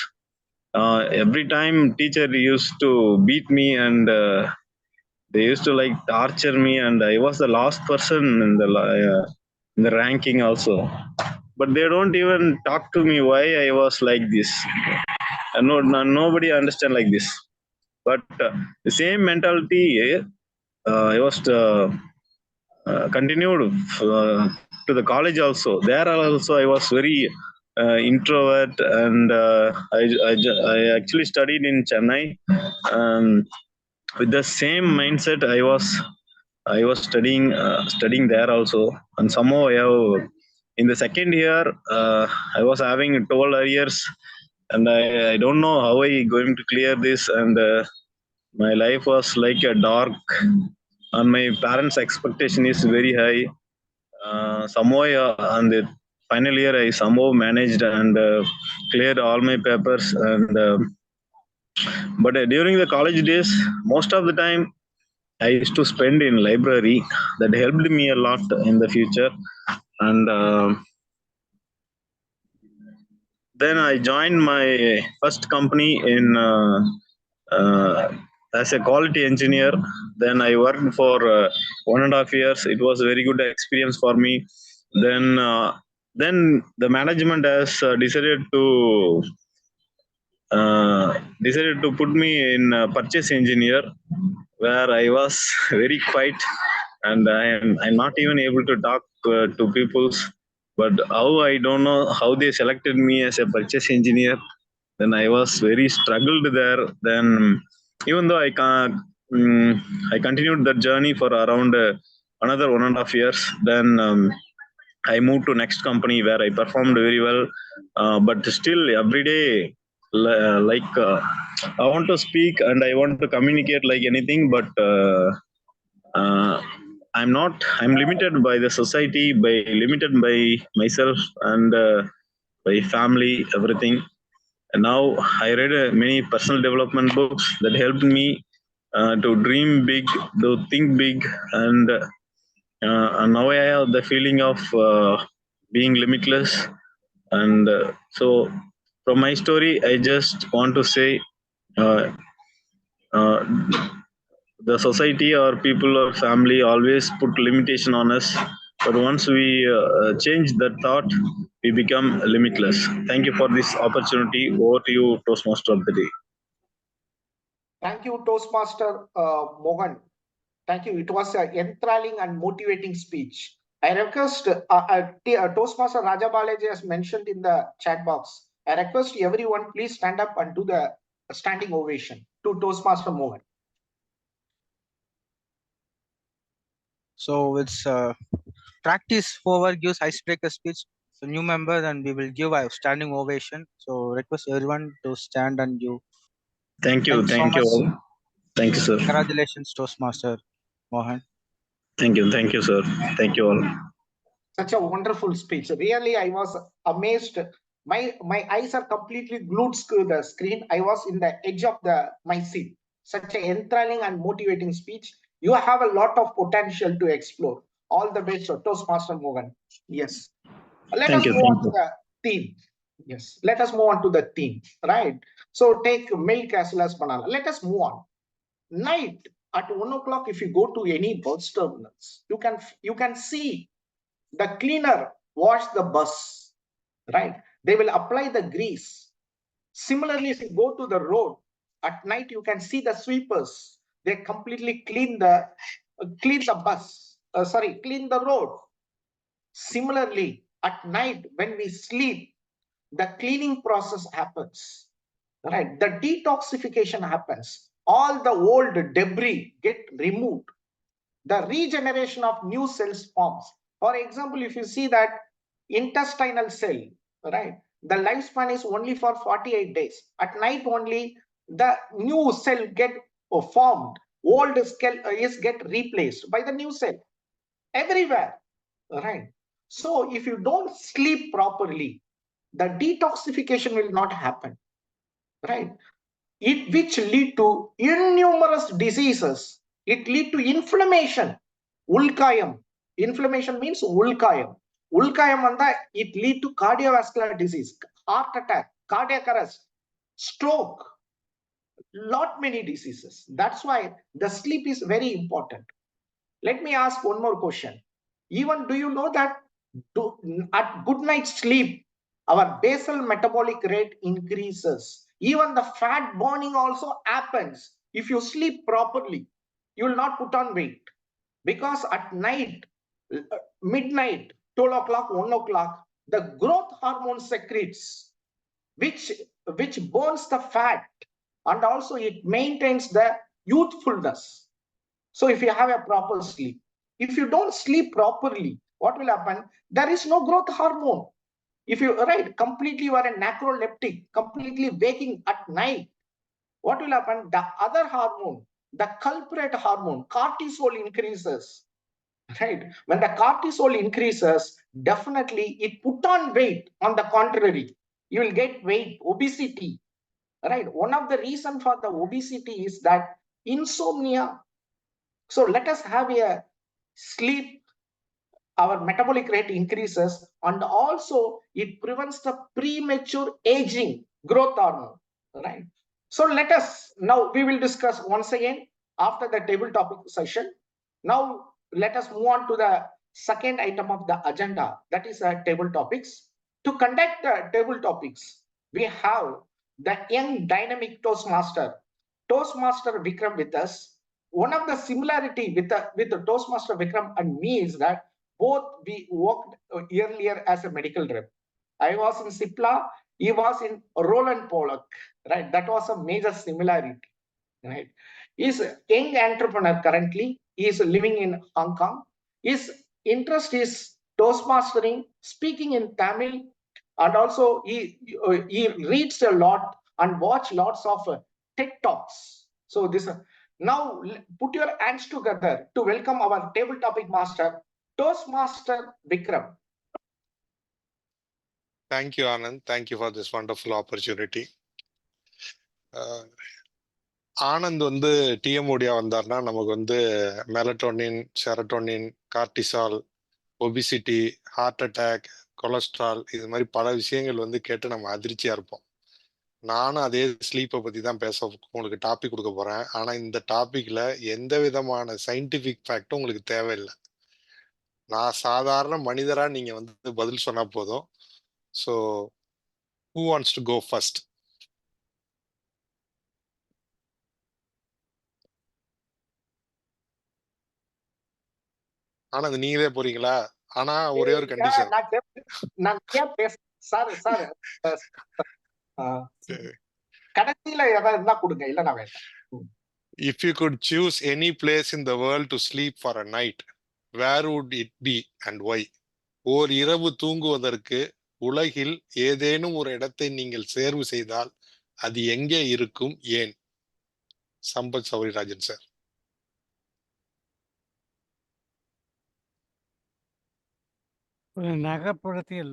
S8: Every time teacher used to beat me and they used to like torture me, and I was the last person in the ranking also. But they don't even talk to me why I was like this. And nobody understand like this. But the same mentality I was continued to the college also. There also I was very introvert, and I actually studied in Chennai. With the same mindset, I was studying there also, and somehow in the second year I was having 12 arrears, and I don't know how I going to clear this, and my life was like a dark, and my parents' expectation is very high. Somehow on the final year I somehow managed and cleared all my papers, and but during the college days, most of the time I used to spend in library. That helped me a lot in the future. And then I joined my first company in as a quality engineer. Then I worked for 1.5 years. It was a very good experience for me. Then the management has decided to decided to put me in purchase engineer, where I was very quiet, and I'm not even able to talk to people. But how, I don't know how they selected me as a purchase engineer. Then I was very struggled there. Then even though I continued that journey for around another 1.5 years. Then I moved to next company where I performed very well. But still every day, I want to speak and I want to communicate like anything, but uh, I'm limited by the society, limited by myself and by family, everything. And now I read many personal development books that helped me to dream big, to think big, and now I have the feeling of being limitless. And so, from my story, I just want to say, uh, uh, the society or people or family always put limitation on us, but once we change that thought, we become limitless. Thank you for this opportunity. Over to you, Toastmaster of the day.
S1: Thank you, Toastmaster Mohan. Thank you. It was an enthralling and motivating speech. I request Toastmaster Raja Balaji has mentioned in the chat box. I request everyone, please stand up and do the standing ovation to Toastmaster Mohan.
S2: So it's practice over gives icebreaker speech. So new member, then we will give a standing ovation. So request everyone to stand and give.
S8: Thank you. Thank you all. Thank you, sir.
S2: Congratulations, Toastmaster Mohan.
S8: Thank you, sir. Thank you all.
S1: Such a wonderful speech. Really, I was amazed. My eyes are completely glued to the screen. I was in the edge of my seat. Such an enthralling and motivating speech. You have a lot of potential to explore. All the best, Toastmaster Mohan. Yes. Let us move on to the theme. Yes. Let us move on to the theme. Right. So take milk as well as banana. Let us move on. Night at 1 o'clock, if you go to any bus terminals, you can see the cleaner wash the bus, right? They will apply the grease. Similarly, if you go to the road at night, you can see the sweepers. They completely clean the bus. Clean the road. Similarly, at night when we sleep, the cleaning process happens, right? The detoxification happens. All the old debris get removed. The regeneration of new cells forms. For example, if you see that intestinal cell, right, the lifespan is only for 48 days. At night only, the new cell get formed. Old cell is get replaced by the new cell everywhere, right? So if you don't sleep properly, the detoxification will not happen, right? Which lead to innumerous diseases. It lead to inflammation. Ulkayam. Inflammation means ulkayam. Ulkayam anda it lead to cardiovascular disease, heart attack, cardiac arrest, stroke, lot many diseases. That's why the sleep is very important. Let me ask one more question. Even do you know that at good night sleep, our basal metabolic rate increases. Even the fat burning also happens. If you sleep properly, you will not put on weight. Because at night, midnight, 12 o'clock, 1 o'clock, the growth hormone secretes, which burns the fat, and also it maintains the youthfulness. So if you have a proper sleep, if you don't sleep properly, what will happen? There is no growth hormone. If you completely you are a narcoleptic, completely waking at night, what will happen? The other hormone, the culprit hormone, cortisol increases. Right? When the cortisol increases, definitely it put on weight. On the contrary, you will get weight, obesity. Right? One of the reasons for the obesity is that insomnia. So let us have a sleep, our metabolic rate increases, and also it prevents the premature aging, growth hormone, right? So let us, now we will discuss once again after the table topic session. Now let us move on to the second item of the agenda, that is table topics. To conduct the table topics, we have the young dynamic Toastmaster Vikram with us. One of the similarity with the Toastmaster Vikram and me is that both we worked earlier as a medical rep. I was in Cipla, he was in Roland Pollock, right? That was a major similarity, right? He's a young entrepreneur currently. He is living in Hong Kong. His interest is Toastmastering, speaking in Tamil, and also he reads a lot and watch lots of TikToks. So this now put your hands together to welcome our table topic master, Toastmaster Vikram.
S7: Thank you, Anand. Thank you for this wonderful opportunity. Anand வந்து டிஎம்ஓடியா வந்தார்னா நமக்கு வந்து melatonin, serotonin, cortisol, obesity, heart attack, cholesterol இது மாதிரி பல விஷயங்கள் வந்து கேட்டு நம்ம அதிர்ச்சியா இருப்போம். நானும் அதே ஸ்லீப்பை பத்தி தான் உங்களுக்கு டாபிக் கொடுக்க போறேன். ஆனா இந்த டாபிக்ல எந்த விதமான சயின்டிபிக் ஃபேக்டும் உங்களுக்கு தேவையில்லை. நான் சாதாரண மனிதரா நீங்க வந்து பதில் சொன்னா போதும். So who wants to go first? ஆனா அது நீங்களே போறீங்களா? ஆனா ஒரே ஒரு கண்டிஷன்.
S1: கடைசியில ஏதாவது இருந்தா கொடுங்க, இல்ல நான் வேண்டாம்.
S7: If you could choose any place in the world to sleep for a night, where would it be and why? ஓர் இரவு தூங்குவதற்கு உலகில் ஏதேனும் ஒரு இடத்தை நீங்கள் தேர்வு செய்தால் அது எங்கே இருக்கும், ஏன்? சம்பத் சௌரிராஜன் சார்.
S6: ஒரு நகர்ப்புறத்தில்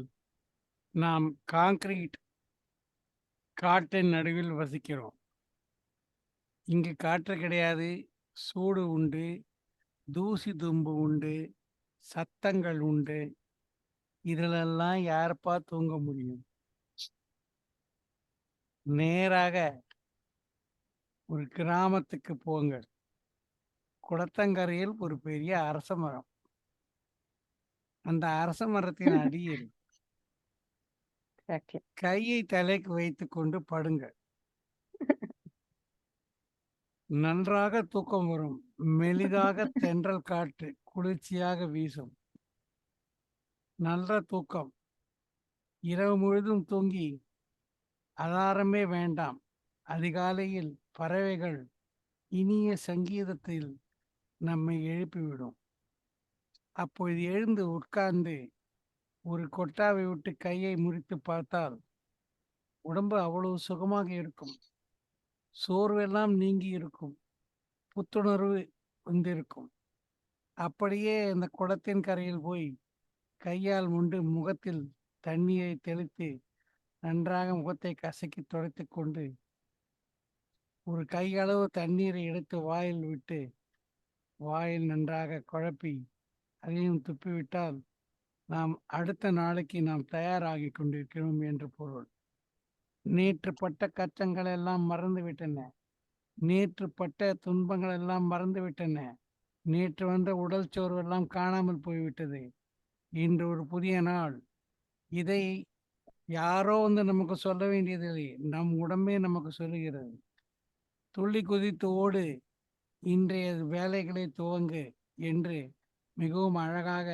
S6: நாம் கான்கிரீட் காட்டின் நடுவில் வசிக்கிறோம். இங்கு காற்று கிடையாது, சூடு உண்டு, தூசி தும்பு உண்டு, சத்தங்கள் உண்டு. இதிலெல்லாம் யாருப்பா தூங்க முடியும்? நேராக ஒரு கிராமத்துக்கு போங்க. குளத்தங்கரையில் ஒரு பெரிய அரச மரம். அந்த அரச மரத்தின் அடியில் கையை தலைக்கு வைத்துக் கொண்டு படுங்க. நன்றாக தூக்கம் வரும். மெலிதாக தென்றல் காற்று குளிர்ச்சியாக வீசும். நல்ல தூக்கம். இரவு முழுதும் தூங்கி அலாரமே வேண்டாம். அதிகாலையில் பறவைகள் இனிய சங்கீதத்தில் நம்மை எழுப்பிவிடும். அப்போது எழுந்து உட்கார்ந்து ஒரு கொட்டாவை விட்டு கையை முறித்து பார்த்தால் உடம்பு அவ்வளவு சுகமாக இருக்கும். சோர்வெல்லாம் நீங்கி இருக்கும். புத்துணர்வு வந்திருக்கும். அப்படியே அந்த குளத்தின் கரையில் போய் கையால் முண்டு முகத்தில் தண்ணீரை தெளித்து நன்றாக முகத்தை கசக்கி துடைத்து கொண்டு ஒரு கையளவு தண்ணீரை எடுத்து வாயில் விட்டு வாயில் நன்றாக குழப்பி அதையும் துப்பிவிட்டால் நாம் அடுத்த நாளைக்கு நாம் தயாராகி கொண்டிருக்கிறோம் என்று பொருள். நேற்று பட்ட கஷ்டங்கள் எல்லாம் மறந்து விட்டன. நேற்று பட்ட துன்பங்கள் எல்லாம் மறந்து விட்டன. நேற்று வந்த உடல் சோர்வெல்லாம் காணாமல் போய்விட்டது. இன்று ஒரு புதிய நாள். இதை யாரோ வந்து நமக்கு சொல்ல வேண்டியதில்லை, நம் உடம்பே நமக்கு சொல்லுகிறது. துள்ளி குதித்து ஓடு, இன்றைய வேலைகளை துவங்கு என்று மிகவும் அழகாக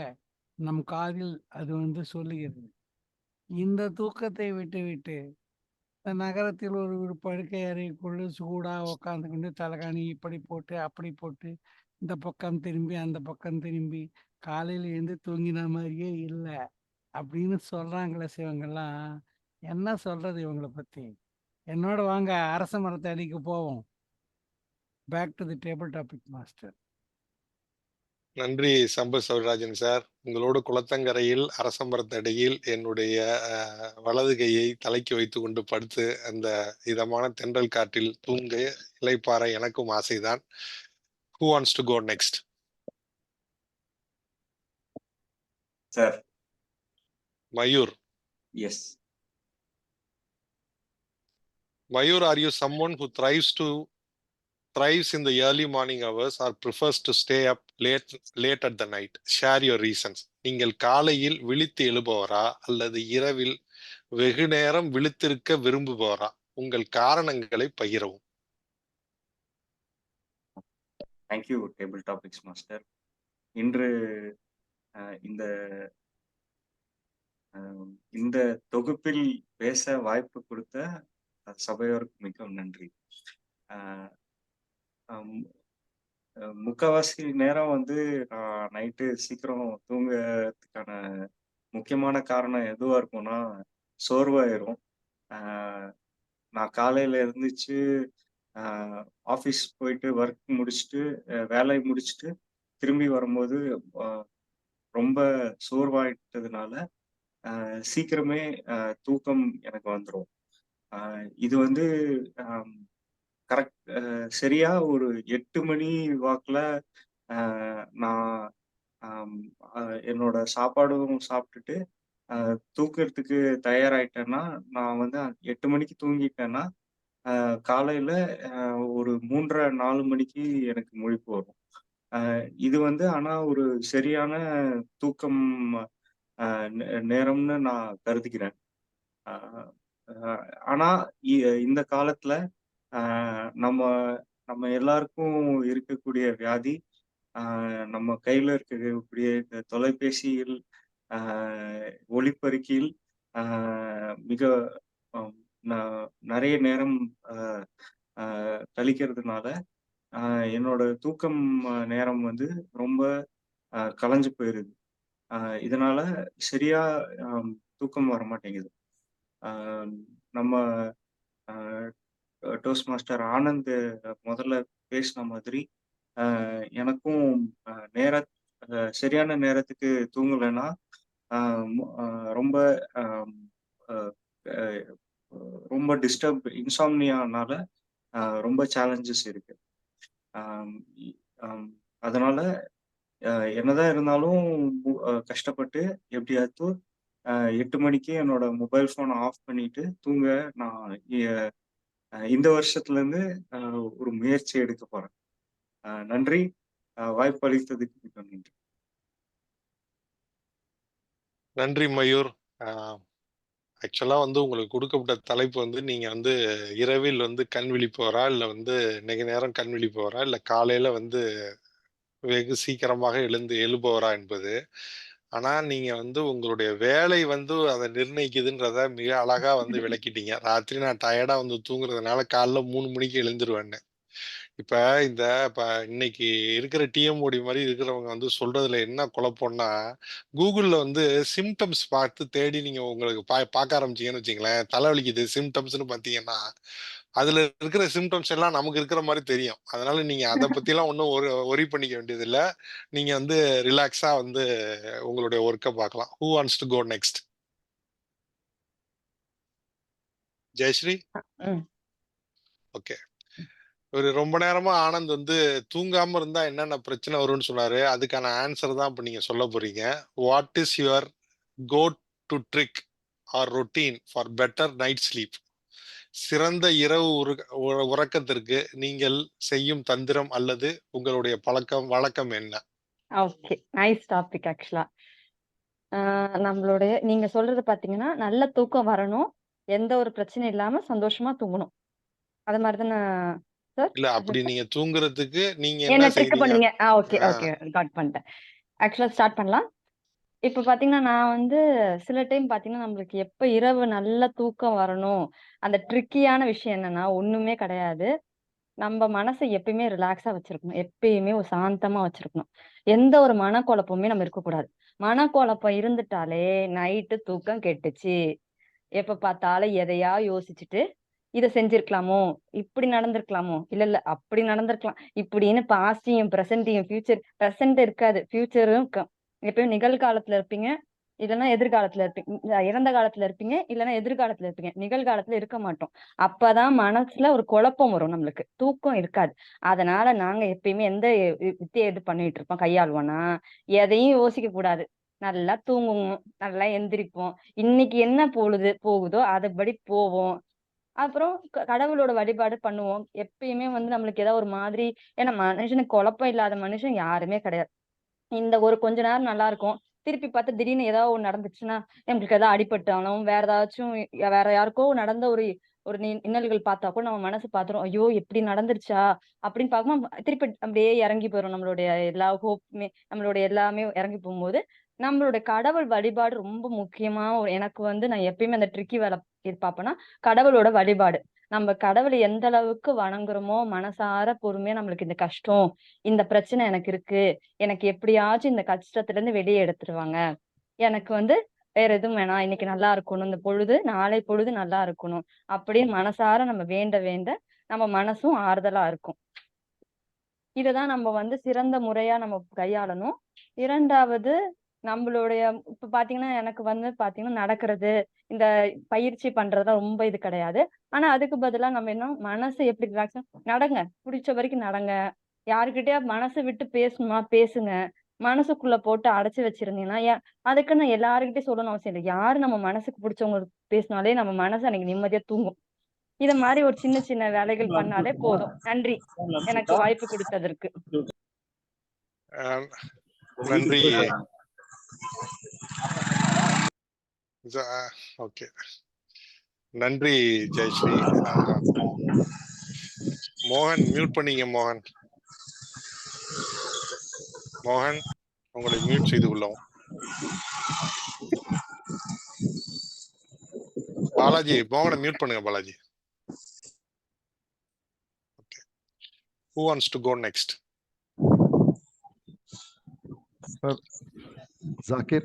S6: நம் காதில் அது வந்து சொல்லுகிறது. இந்த தூக்கத்தை விட்டுவிட்டு நகரத்தில் ஒரு படுக்கை அறைக்குள்ளே சூடாக உட்காந்து கொண்டு தலைகாணி இப்படி போட்டு அப்படி போட்டு இந்த பக்கம் திரும்பி அந்த பக்கம் திரும்பி காலையில் எழுந்து தூங்கின மாதிரியே இல்லை அப்படின்னு சொல்றாங்களே சிவங்கெல்லாம். என்ன சொல்றது இவங்களை பத்தி? என்னோட வாங்க அரச மரத்தை அடிக்க போவோம். Back to the table topic master.
S7: நன்றி சம்பத் சௌரிராஜன் சார். உங்களோட குளத்தங்கரையில் அரசமரத்தடியில் என்னுடைய வலது கையை தலைக்கு வைத்து கொண்டு படுத்து அந்த இதமான தென்றல் காற்றில் தூங்க இளைப்பாற எனக்கும் ஆசைதான். Who wants to go next?
S11: Sir.
S7: Mayur.
S11: Yes.
S7: Mayur, are you someone who thrives in the early morning hours or prefers to stay up late at the night? Share your reasons. நீங்கள் காலையில் விழித்து எழுபவரா அல்லது இரவில் வெகு நேரம் விழித்திருக்க விரும்புபவரா? உங்கள் காரணங்களை பகிரவும்.
S11: Thank you table topics master. இன்று இந்த இந்த தொகுப்பில் பேச வாய்ப்பு கொடுத்த சபையோருக்கு மிகவும் நன்றி. முக்கால்வாசி நேரம் வந்து நான் நைட்டு சீக்கிரம் தூங்குறதுக்கான முக்கியமான காரணம் எதுவா இருக்கும்னா சோர்வாயிரும். நான் காலையில இருந்துச்சு ஆஃபீஸ் போயிட்டு ஒர்க் முடிச்சுட்டு வேலையை முடிச்சுட்டு திரும்பி வரும்போது ரொம்ப சோர்வாயிட்டதுனால சீக்கிரமே தூக்கம் எனக்கு வந்துடும். இது வந்து கரெக்ட் சரியா ஒரு 8 மணி வாக்குல நான் என்னோட சாப்பாடும் சாப்பிட்டுட்டு தூக்கிறதுக்கு தயாராயிட்டேன்னா, நான் வந்து 8 மணிக்கு தூங்கிட்டேன்னா காலையில ஒரு 3:30 4 மணிக்கு எனக்கு முழிப்பு வரும். இது வந்து ஆனா ஒரு சரியான தூக்கம் நேரம்னு நான் கருதுகிறேன். ஆனா இந்த காலத்துல நம்ம நம்ம எல்லாருக்கும் இருக்கக்கூடிய வியாதி நம்ம கையில இருக்கக்கூடிய இந்த தொலைபேசியில் ஒளிப்பெருக்கியில் மிக நிறைய நேரம் கழிக்கிறதுனால என்னோட தூக்கம் நேரம் வந்து ரொம்ப கலைஞ்சு போயிருது. இதனால சரியா தூக்கம் வர மாட்டேங்குது. நம்ம டோஸ்ட் மாஸ்டர் ஆனந்த் முதல்ல பேசின மாதிரி எனக்கும் சரியான நேரத்துக்கு தூங்கலைன்னா ரொம்ப ரொம்ப டிஸ்டர்ப் இன்சாம்னியானால ரொம்ப சேலஞ்சஸ் இருக்கு. அதனால என்னதான் இருந்தாலும் கஷ்டப்பட்டு எப்படியாவது 8 மணிக்கு என்னோட மொபைல் ஃபோனை ஆஃப் பண்ணிட்டு தூங்க நான் இந்த வருஷத்துல இருந்து ஒரு முயற்சி எடுக்க போறேன். நன்றி. வாய்ப்பு அளித்ததுக்கு மிக நன்றி.
S7: நன்றி மயூர். ஆக்சுவலா வந்து உங்களுக்கு கொடுக்கப்பட்ட தலைப்பு வந்து நீங்க வந்து இரவில் வந்து கண் விழிப்பவரா, இல்ல வந்து இன்னைக்கு நேரம் கண் விழிப்பவரா, இல்ல காலையில வந்து வெகு சீக்கிரமாக எழுபவரா என்பது. ஆனா நீங்க வந்து உங்களுடைய வேலை வந்து அதை நிர்ணயிக்குதுன்றத மிக அழகா வந்து விளக்கிட்டீங்க. ராத்திரி நான் டயர்டா வந்து தூங்குறதுனால காலைல 3 மணிக்கு எழுந்துருவேன்னு. இப்ப இன்னைக்கு இருக்கிற டிஎம்ஓடி மாதிரி இருக்கிறவங்க வந்து சொல்றதுல என்ன குழப்பம்னா, கூகுள்ல வந்து சிம்டம்ஸ் பார்த்து தேடி நீங்க உங்களுக்கு பார்க்க ஆரம்பிச்சீங்கன்னு வச்சுங்களேன், தலைவலிக்குது சிம்டம்ஸ்னு பார்த்தீங்கன்னா, அதுல இருக்கிற சிம்டம்ஸ் எல்லாம் நமக்கு இருக்கிற மாதிரி தெரியும். அதனால நீங்க அதை பத்தி எல்லாம் ஒன்றும் ஒரி பண்ணிக்க வேண்டியது இல்லை. நீங்க வந்து ரிலாக்ஸா வந்து உங்களுடைய ஒர்க்கை பார்க்கலாம். Who wants to go next? Jayashree? Okay. ஒரு ரொம்ப நேரமா ஆனந்த் வந்து தூங்காம இருந்தா என்னென்ன பிரச்சனை வரும்னு சொன்னாரு. அதுக்கான ஆன்சர் தான் இப்ப நீங்க சொல்ல போறீங்க. What is your go to trick or routine for better night sleep? சிறந்த இரவு உறக்கத்திற்கு நீங்கள் செய்யும் தந்திரம் அல்லது உங்களுடைய வழக்கம் என்ன?
S9: Okay, nice topic. ஆக்சுவலா நம்மளுடைய நீங்க சொல்றது பாத்தீங்கன்னா, நல்ல தூக்கம் வரணும், எந்த ஒரு பிரச்சனையும் இல்லாம சந்தோஷமா தூங்கணும். அது மாதிரிதானே சார்?
S7: இல்ல, அப்படி நீங்க தூங்குறதுக்கு நீங்க
S9: என்ன
S7: என்ன
S9: ட்ரிக்
S7: செய்றீங்க?
S9: பண்ணுவீங்க? ஓகே ஓகே, காட் பண்ணிட்டேன். ஆக்சுவலா ஸ்டார்ட் பண்ணலாம். இப்ப பாத்தீங்கன்னா, நான் வந்து சில டைம் பாத்தீங்கன்னா, நம்மளுக்கு எப்ப இரவு நல்ல தூக்கம் வரணும், அந்த ட்ரிக்கியான விஷயம் என்னன்னா ஒண்ணுமே கிடையாது. நம்ம மனசை எப்பயுமே ரிலாக்ஸா வச்சிருக்கணும். எப்பயுமே ஒரு சாந்தமா வச்சிருக்கணும். எந்த ஒரு மனக்குழப்பமுமே நம்ம இருக்கக்கூடாது. மனக்குழப்பம் இருந்துட்டாலே நைட்டு தூக்கம் கெட்டுச்சு. எப்ப பார்த்தாலும் எதையா யோசிச்சுட்டு, இத செஞ்சிருக்கலாமோ, இப்படி நடந்திருக்கலாமோ, இல்ல அப்படி நடந்திருக்கலாம் இப்படின்னு பாஸ்டையும் பிரசன்டையும் பிரசன்ட் இருக்காது, ஃபியூச்சரும் எப்பயும் நிகழ்காலத்துல இருப்பீங்க, இல்லைன்னா எதிர்காலத்துல இருப்பீங்க. இறந்த காலத்துல இருப்பீங்க, இல்லைன்னா எதிர்காலத்துல இருப்பீங்க. நிகழ்காலத்துல இருக்க மாட்டோம். அப்பதான் மனசுல ஒரு குழப்பம் வரும், நம்மளுக்கு தூக்கம் இருக்காது. அதனால நாங்க எப்பயுமே எந்த வித்தியை இது பண்ணிட்டு இருப்போம், கையாளுவோம்னா எதையும் யோசிக்க கூடாது. நல்லா தூங்குவோம், நல்லா எந்திரிப்போம். இன்னைக்கு என்ன பொழுது போகுதோ அதுபடி போவோம். அப்புறம் கடவுளோட வழிபாடு பண்ணுவோம். எப்பயுமே வந்து நம்மளுக்கு ஏதாவது ஒரு மாதிரி, ஏன்னா மனுஷனுக்கு குழப்பம் இல்லாத மனுஷன் யாருமே கிடையாது. இந்த ஒரு கொஞ்ச நேரம் நல்லா இருக்கும், திருப்பி பார்த்து திடீர்னு ஏதாவது ஒண்ணு நடந்துச்சுன்னா, நம்மளுக்கு ஏதாவது அடிபட்டாலும் வேற ஏதாச்சும் வேற யாருக்கோ நடந்த ஒரு ஒரு இன்னல்கள் பார்த்தா கூட நம்ம மனசு பாத்துரும், ஐயோ எப்படி நடந்துருச்சா அப்படின்னு பார்க்கும்போது திருப்பி அப்படியே இறங்கி போயிடும். நம்மளுடைய எல்லா ஹோப்புமே, நம்மளுடைய எல்லாமே இறங்கி போகும்போது நம்மளுடைய கடவுள் வழிபாடு ரொம்ப முக்கியமா எனக்கு வந்து நான் எப்பயுமே அந்த ட்ரிக்கி வேலை பார்ப்பேன்னா கடவுளோட வழிபாடு. நம்ம கடவுளை எந்த அளவுக்கு வணங்குறோமோ மனசார பொறுமையா நம்மளுக்கு இந்த கஷ்டம், இந்த பிரச்சனை எனக்கு இருக்கு, எனக்கு எப்படியாச்சும் இந்த கஷ்டத்துல இருந்து வெளியே எடுத்துருவாங்க, எனக்கு வந்து வேற எதுவும் வேணாம், இன்னைக்கு நல்லா இருக்கணும், இந்த பொழுது நாளை பொழுது நல்லா இருக்கணும் அப்படின்னு மனசார நம்ம வேண்ட வேண்ட நம்ம மனசும் ஆறுதலா இருக்கும். இததான் நம்ம வந்து சிறந்த முறையா நம்ம கையாளணும். இரண்டாவது, நம்மளுடைய இப்ப பாத்தீங்கன்னா எனக்கு வந்து பாத்தீங்கன்னா நடக்கிறது, இந்த பயிற்சி பண்றதா ரொம்ப இது கிடையாது. ஆனா அதுக்கு பதிலா நம்ம என்ன மனசை எப்படி ரிலாக்ஸ் நடங்க, பிடிச்ச வரைக்கும் நடங்க, யாருக்கிட்டயா மனசை விட்டு பேசணுமா பேசுங்க, மனசுக்குள்ள போட்டு அடைச்சு வச்சிருந்தீங்கன்னா அதுக்குன்னு எல்லாருக்கிட்டையும் சொல்லணும்னு அவசியம் இல்லை. யாரு நம்ம மனசுக்கு பிடிச்சவங்க பேசினாலே நம்ம மனசு அன்னைக்கு நிம்மதியா தூங்கும். இத மாதிரி ஒரு சின்ன சின்ன வேலைகள் பண்ணாலே போதும். நன்றி எனக்கு வாய்ப்பு கொடுத்ததற்கு.
S7: நன்றி. ஓகே, நன்றி ஜெயஸ்ரீ. மோகன் மியூட் பண்ணீங்க. மோகன் உங்களை மியூட் செய்து கொள்ளவும். பாலாஜி மோகனை மியூட் பண்ணுங்க. Balaji. Okay, who wants to go next?
S12: Sir, Zakir.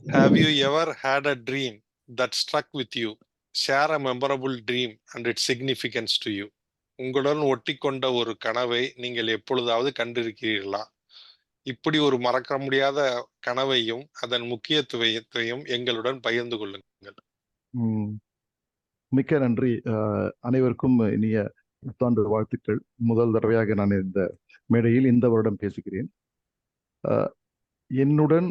S7: Have you ever had a dream that struck with you? Share a memorable dream and its significance to you. உங்களுடன் ஒட்டி கொண்ட ஒரு கனவை நீங்கள் எப்பொழுதாவது கண்டிருக்கிறீர்களா? இப்படி ஒரு மறக்க முடியாத கனவையும் அதன் முக்கியத்துவத்தையும் எங்களுடன் பகிர்ந்து கொள்ளுங்கள்.
S12: மிக்க நன்றி. அனைவருக்கும் இனிய புத்தாண்டு வாழ்த்துக்கள். முதல் தடவையாக நான் இந்த மேடையில் இந்த வருடம் பேசுகிறேன். என்னுடன்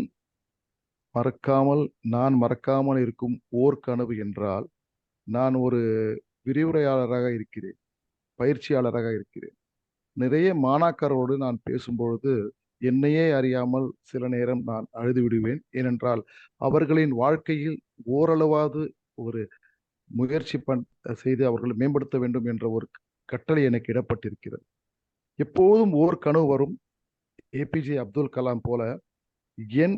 S12: நான் மறக்காமல் இருக்கும் ஓர் கனவு என்றால், நான் ஒரு விரிவுரையாளராக இருக்கிறேன், பயிற்சியாளராக இருக்கிறேன். நிறைய மாணாக்கரோடு நான் பேசும்பொழுது என்னையே அறியாமல் சில நேரம் நான் அழுது விடுவேன். ஏனென்றால் அவர்களின் வாழ்க்கையில் ஓரளவாவது ஒரு முயற்சி செய்து அவர்களை மேம்படுத்த வேண்டும் என்ற ஒரு கட்டளை எனக்கு இடப்பட்டிருக்கிறது. எப்போதும் ஓர் கனவு வரும். ஏபிஜே அப்துல் கலாம் போல என்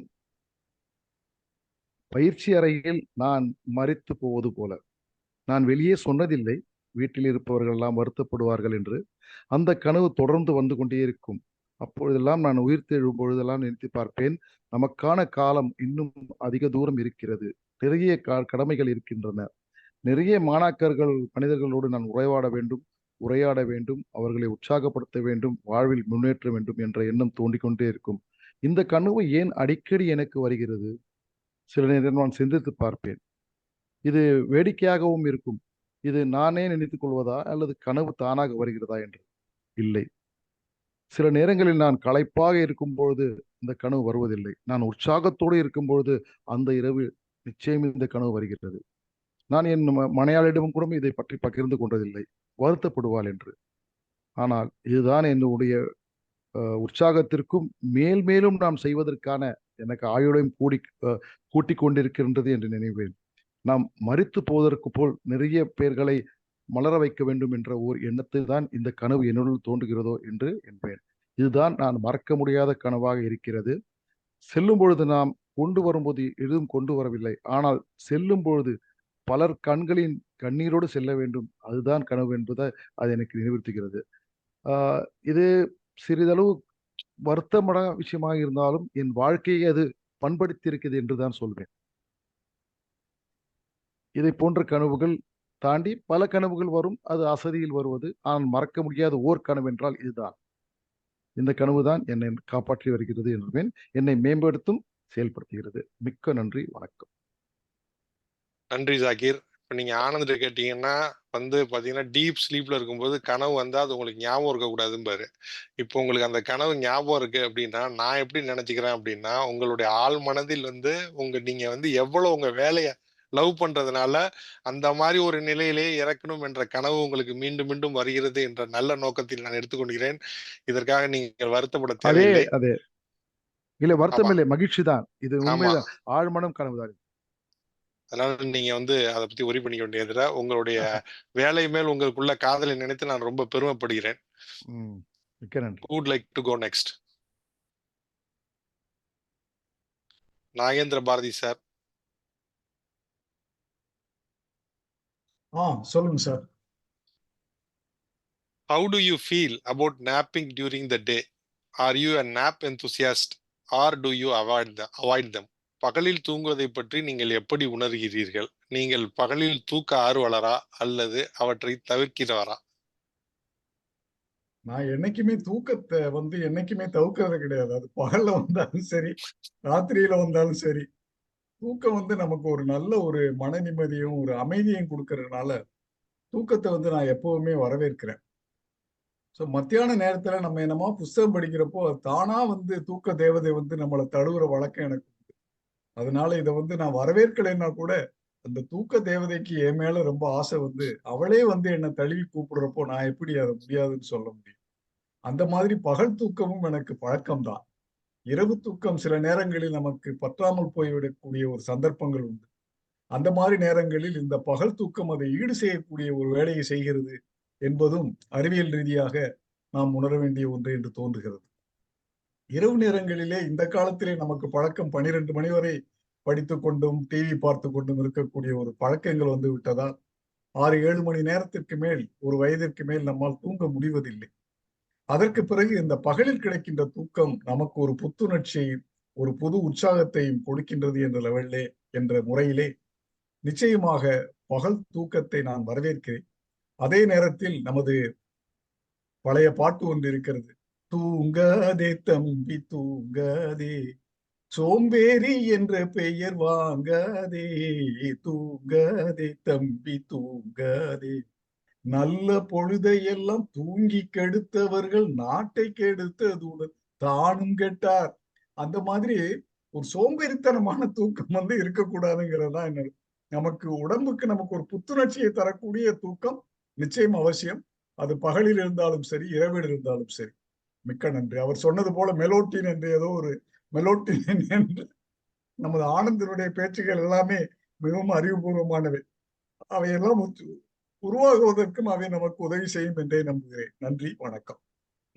S12: பயிற்சி அறையில் நான் மரித்து போவது போல. நான் வெளியே சொன்னதில்லை, வீட்டில் இருப்பவர்கள் எல்லாம் வருத்தப்படுவார்கள் என்று. அந்த கனவு தொடர்ந்து வந்து கொண்டே இருக்கும். அப்பொழுதெல்லாம் நான் உயிர்த்தெழும் பொழுதெல்லாம் நினைத்து பார்ப்பேன், நமக்கான காலம் இன்னும் அதிக தூரம் இருக்கிறது, நிறைய கடமைகள் இருக்கின்றன, நிறைய மாணாக்கர்கள் மனிதர்களோடு நான் உரையாட வேண்டும், அவர்களை உற்சாகப்படுத்த வேண்டும், வாழ்வில் முன்னேற்ற வேண்டும் என்ற எண்ணம் தோண்டிக்கொண்டே இருக்கும். இந்த கனவு ஏன் அடிக்கடி எனக்கு வருகிறது? சில நேரம் நான் சிந்தித்து பார்ப்பேன். இது வேடிக்கையாகவும் இருக்கும். இது நானே நினைத்துக் கொள்வதா அல்லது கனவு தானாக வருகிறதா என்று. இல்லை, சில நேரங்களில் நான் களைப்பாக இருக்கும் பொழுது இந்த கனவு வருவதில்லை. நான் உற்சாகத்தோடு இருக்கும் பொழுது அந்த இரவு நிச்சயம் இந்த கனவு வருகிறது. நான் என் மனையாளிடமும் கூட இதை பற்றி பகிர்ந்து கொண்டதில்லை, வருத்தப்படுவாள் என்று. ஆனால் இதுதான் என்னுடைய உற்சாகத்திற்கும் மேல் மேலும் நாம் செய்வதற்கான எனக்கு ஆயுளையும் கூட்டிக் கொண்டிருக்கின்றது என்று நினைவேன். நாம் மரித்து போவதற்கு போல் நிறைய பேர்களை மலர வைக்க வேண்டும் என்ற ஓர் எண்ணத்தில் தான் இந்த கனவு என்னுள் தோன்றுகிறதோ என்று என்பேன். இதுதான் நான் மறக்க முடியாத கனவாக இருக்கிறது. செல்லும் பொழுது நாம் கொண்டு வரும்போது எதுவும் கொண்டு வரவில்லை, ஆனால் செல்லும் பொழுது பலர் கண்களின் கண்ணீரோடு செல்ல வேண்டும், அதுதான் கனவு என்பதை அது எனக்கு நினைவுறுத்துகிறது. இது சிறிதளவு வருத்தமான விஷயமாக இருந்தாலும் என் வாழ்க்கையை அது பண்படுத்தி இருக்குது என்றுதான் சொல்வேன். இதை போன்ற கனவுகள் தாண்டி பல கனவுகள் வரும், அது அசதியில் வருவது. ஆனால் மறக்க முடியாத ஓர் கனவு என்றால் இதுதான். இந்த கனவு தான் என்னை காப்பாற்றி வருகிறது என்பேன், என்னை மேம்படுத்தும், செயல்படுத்துகிறது. மிக்க நன்றி, வணக்கம்.
S7: நன்றி ஜாகீர். இப்போ நீங்க ஆனந்த் கேட்டீங்கன்னா பாத்தீங்கன்னா டீப் ஸ்லீப்ல இருக்கும்போது கனவு வந்தா அது உங்களுக்கு ஞாபகம் இருக்கக்கூடாதுன்னு. இப்போ உங்களுக்கு அந்த கனவு ஞாபகம் இருக்கு அப்படின்னா நான் எப்படி நினைச்சுக்கிறேன் அப்படின்னா, உங்களுடைய ஆழ் மனதில் நீங்க எவ்வளவு உங்க வேலையை லவ் பண்றதுனால அந்த மாதிரி ஒரு நிலையிலேயே இறக்கணும் என்ற கனவு உங்களுக்கு மீண்டும் மீண்டும் வருகிறது என்ற நல்ல நோக்கத்தில் நான் எடுத்துக்கொள்கிறேன். இதற்காக நீங்கள் வருத்தப்பட தேவையில்லை.
S12: இல்ல வருத்தம்
S7: ஆமா
S12: இல்லை, மகிழ்ச்சி தான். இது
S7: ஆமா
S12: உண்மைதான், ஆழ்மனம் கனவுதான்.
S7: அதனால நீங்க வந்து அதை பத்தி ஒரி பண்ணிக்க வேண்டியதுல உங்களுடைய வேலை மேல் உங்களுக்குள்ள காதலை நினைத்து நான் ரொம்ப பெருமைப்படுகிறேன்.
S12: மிக்க நன்றி.
S7: Who would like to go next? Nagendra Bharathi sir.
S10: சொல்லுங்க sir.
S7: How do you feel about napping during the day? Are you a nap enthusiast or do you avoid them? பகலில் தூங்குவதை பற்றி நீங்கள் எப்படி உணர்கிறீர்கள்? நீங்கள் பகலில் தூக்க ஆர்வலரா அல்லது அவற்றை தவிர்க்கிறவரா?
S10: நான் என்னைக்குமே தூக்கத்தை வந்து என்னைக்குமே தவிர்க்கிறது கிடையாது. அது பகல்ல வந்தாலும் சரி, ராத்திரியில வந்தாலும் சரி. தூக்கம் வந்து நமக்கு ஒரு நல்ல ஒரு மன நிம்மதியும் ஒரு அமைதியும் கொடுக்கறதுனால தூக்கத்தை வந்து நான் எப்பவுமே வரவேற்கிறேன். ஸோ மத்தியான நேரத்துல நம்ம என்னமோ புஸ்தகம் படிக்கிறப்போ தானா வந்து தூக்க தேவதை வந்து நம்மளை தழுவுற வழக்கம் எனக்கு உண்டு. அதனால இதை வந்து நான் வரவேற்கலைன்னா கூட அந்த தூக்க தேவதைக்கு என் மேல ரொம்ப ஆசை வந்து அவளே வந்து என்னை தழுவி கூப்பிடுறப்போ நான் எப்படி அதை முடியாதுன்னு சொல்ல முடியும். அந்த மாதிரி பகல் தூக்கமும் எனக்கு பழக்கம்தான். இரவு தூக்கம் சில நேரங்களில் நமக்கு பற்றாமல் போய்விடக்கூடிய ஒரு சந்தர்ப்பங்கள் உண்டு. அந்த மாதிரி நேரங்களில் இந்த பகல் தூக்கம் அதை ஈடு செய்யக்கூடிய ஒரு வேலையை செய்கிறது என்பதும் அறிவியல் ரீதியாக நாம் உணர வேண்டிய ஒன்று என்று தோன்றுகிறது. இரவு நேரங்களிலே இந்த காலத்திலே நமக்கு பழக்கம் 12 மணி வரை படித்துக் கொண்டும் டிவி பார்த்து கொண்டும் இருக்கக்கூடிய ஒரு பழக்கங்கள் வந்து விட்டதால் 6-7 மணி நேரத்திற்கு மேல் ஒரு வயதிற்கு மேல் நம்மால் தூங்க முடிவதில்லை. அதற்கு பிறகு இந்த பகலில் கிடைக்கின்ற தூக்கம் நமக்கு ஒரு புத்துணர்ச்சியையும் ஒரு புது உற்சாகத்தையும் கொடுக்கின்றது என்ற லெவலிலே என்ற முறையிலே நிச்சயமாக பகல் தூக்கத்தை நான் வரவேற்கிறேன். அதே நேரத்தில் நமது பழைய பாட்டு ஒன்று இருக்கிறது. தூங்காதே தம்பி தூங்காதே, சோம்பேறி என்ற பெயர் வாங்காதே, தூங்காதே தம்பி தூங்காதே, நல்ல பொழுதையெல்லாம் தூங்கி கெடுத்தவர்கள் நாட்டை கெடுத்ததுடன் தானும் கெட்டார். அந்த மாதிரி ஒரு சோம்பேறித்தனமான தூக்கம் வந்து இருக்கக்கூடாதுங்கிறது தான் என்ன. நமக்கு உடம்புக்கு நமக்கு ஒரு புத்துணர்ச்சியை தரக்கூடிய தூக்கம் நிச்சயம் அவசியம். அது பகலில் இருந்தாலும் சரி, இரவில் இருந்தாலும் சரி. மிக்க நன்றி. அவர் சொன்னது போல மெலோட்டின் என்று ஏதோ ஒரு மெலோட்டின் என்று நமது ஆனந்தனுடைய பேச்சுகள் எல்லாமே மிகவும் அறிவுபூர்வமானவை. அவையெல்லாம் உருவாகுவதற்கும் அவை நமக்கு உதவி செய்யும் என்றே நம்புகிறேன். நன்றி, வணக்கம்.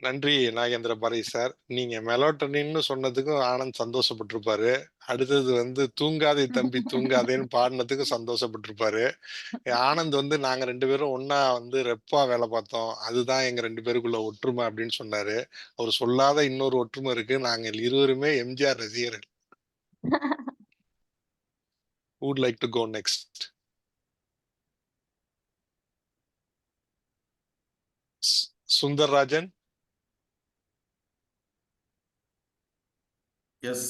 S7: நன்றி நாகேந்திர பாரதி சார். நீங்க மெலோட்டனின்னு சொன்னதுக்கும் ஆனந்த் சந்தோஷப்பட்டிருப்பாரு. அடுத்தது வந்து தூங்காதே தம்பி தூங்காதேன்னு பாடினதுக்கும் சந்தோஷப்பட்டிருப்பாரு. ஆனந்த் வந்து நாங்க 2 பேரும் ஒன்னா வந்து ரெப்பா வேலை பார்த்தோம், அதுதான் எங்க 2 பேருக்குள்ள ஒற்றுமை அப்படின்னு சொன்னாரு. அவர் சொல்லாத இன்னொரு ஒற்றுமை இருக்கு, நாங்க இருவருமே எம்ஜிஆர் ரசிகர்கள். Who would like to go next? Soundharrajan?
S3: Yes.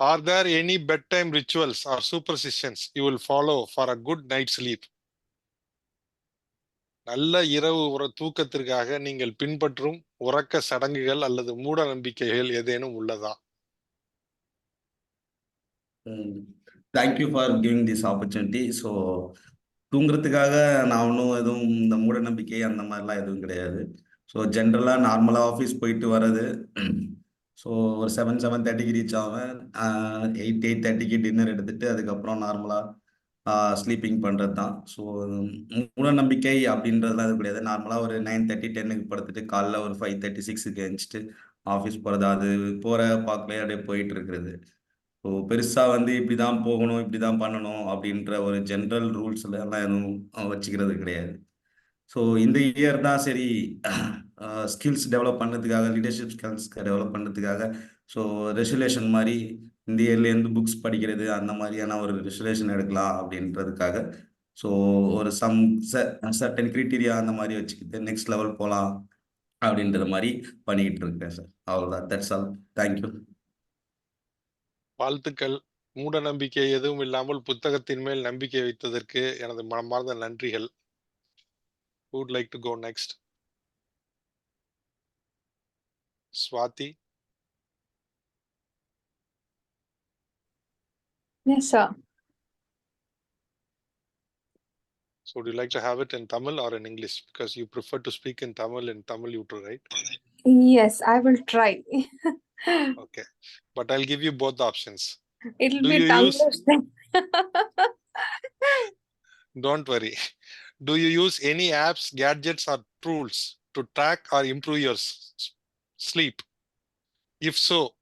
S7: Are there any bedtime rituals or superstitions you will follow for a good night's sleep? நல்ல இரவு தூக்கத்திற்காக நீங்கள் பின்பற்றும் உறக்க சடங்குகள் அல்லது மூட நம்பிக்கைகள் ஏதேனும் உள்ளதா?
S3: Thank you for giving this opportunity. So தூங்குறதுக்காக நான் ஒன்றும் எதுவும் இந்த மூட நம்பிக்கை அந்த மாதிரிலாம் எதுவும் கிடையாது. ஸோ ஜென்ரலாக நார்மலாக ஆஃபீஸ் போயிட்டு வர்றது. ஸோ ஒரு 7-7:30 ரீச் ஆவேன். 8-8:30 டின்னர் எடுத்துட்டு அதுக்கப்புறம் நார்மலாக ஸ்லீப்பிங் பண்ணுறது தான். ஸோ மூட நம்பிக்கை அப்படின்றதுலாம் எதுவும் கிடையாது. நார்மலாக ஒரு 9:30-10 படுத்துட்டு காலைல ஒரு 5:30-6 எழுந்திரிச்சிட்டு ஆஃபீஸ் போகிறது, அது போகிற பார்க்கலையே அப்படியே போயிட்டு இருக்கிறது. ஸோ பெருசாக வந்து இப்படி தான் போகணும், இப்படி தான் பண்ணணும் அப்படின்ற ஒரு ஜென்ரல் ரூல்ஸ்ல எல்லாம் எதுவும் வச்சுக்கிறது கிடையாது. ஸோ இந்த இயர் தான் சரி ஸ்கில்ஸ் டெவலப் பண்ணுறதுக்காக, லீடர்ஷிப் ஸ்கில்ஸ் டெவலப் பண்ணுறதுக்காக ஸோ ரெசுலேஷன் மாதிரி இந்த இயர்லேருந்து புக்ஸ் படிக்கிறது அந்த மாதிரியான ஒரு ரெசுலேஷன் எடுக்கலாம் அப்படின்றதுக்காக ஸோ ஒரு சர்டன் கிரிட்டீரியா அந்த மாதிரி வச்சுக்கிட்டு நெக்ஸ்ட் லெவல் போகலாம் அப்படின்ற மாதிரி பண்ணிக்கிட்டு இருக்கேன் சார். அவ்வளோதான். That's all. தேங்க்யூ.
S7: வாழ்த்துக்கள். மூட நம்பிக்கை எதுவும் இல்லாமல் புத்தகத்தின் மேல் நம்பிக்கை வைத்ததற்கு எனது மனமார்ந்த நன்றிகள். Who would like to go next? Swathi?
S13: Yes, sir.
S7: So would you like to have it in Tamil or in English? Because you prefer to speak in Tamil Tamizhootru, right?
S13: Yes, I will try.
S7: Okay, but I'll give you both options.
S13: It'll
S7: Do
S13: be
S7: you use?
S13: tongueless then.
S7: Don't worry. Do you use any apps, gadgets, or tools to track or improve your sleep? If so,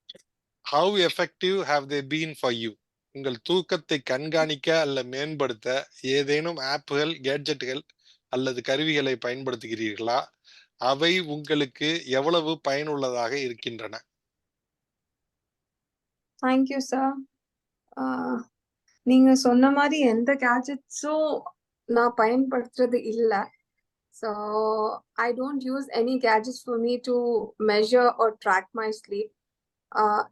S7: how effective have they been for you? உங்கள் தூக்கத்தை கண்காணிக்க அல்ல மேம்படுத்த ஏதேனும் ஆப்புகள், கேட்ஜெட்டுகள் அல்லது கருவிகளை பயன்படுத்துகிறீர்களா? அவை உங்களுக்கு எவ்வளவு பயனுள்ளதாக இருக்கின்றன?
S13: Thank you, sir. நீங்க சொன்ன மாதிரி எந்த கேஜெட்ஸும் நான் பயன்படுத்துறது இல்ல. So I don't use any gadgets for me to measure or track my sleep.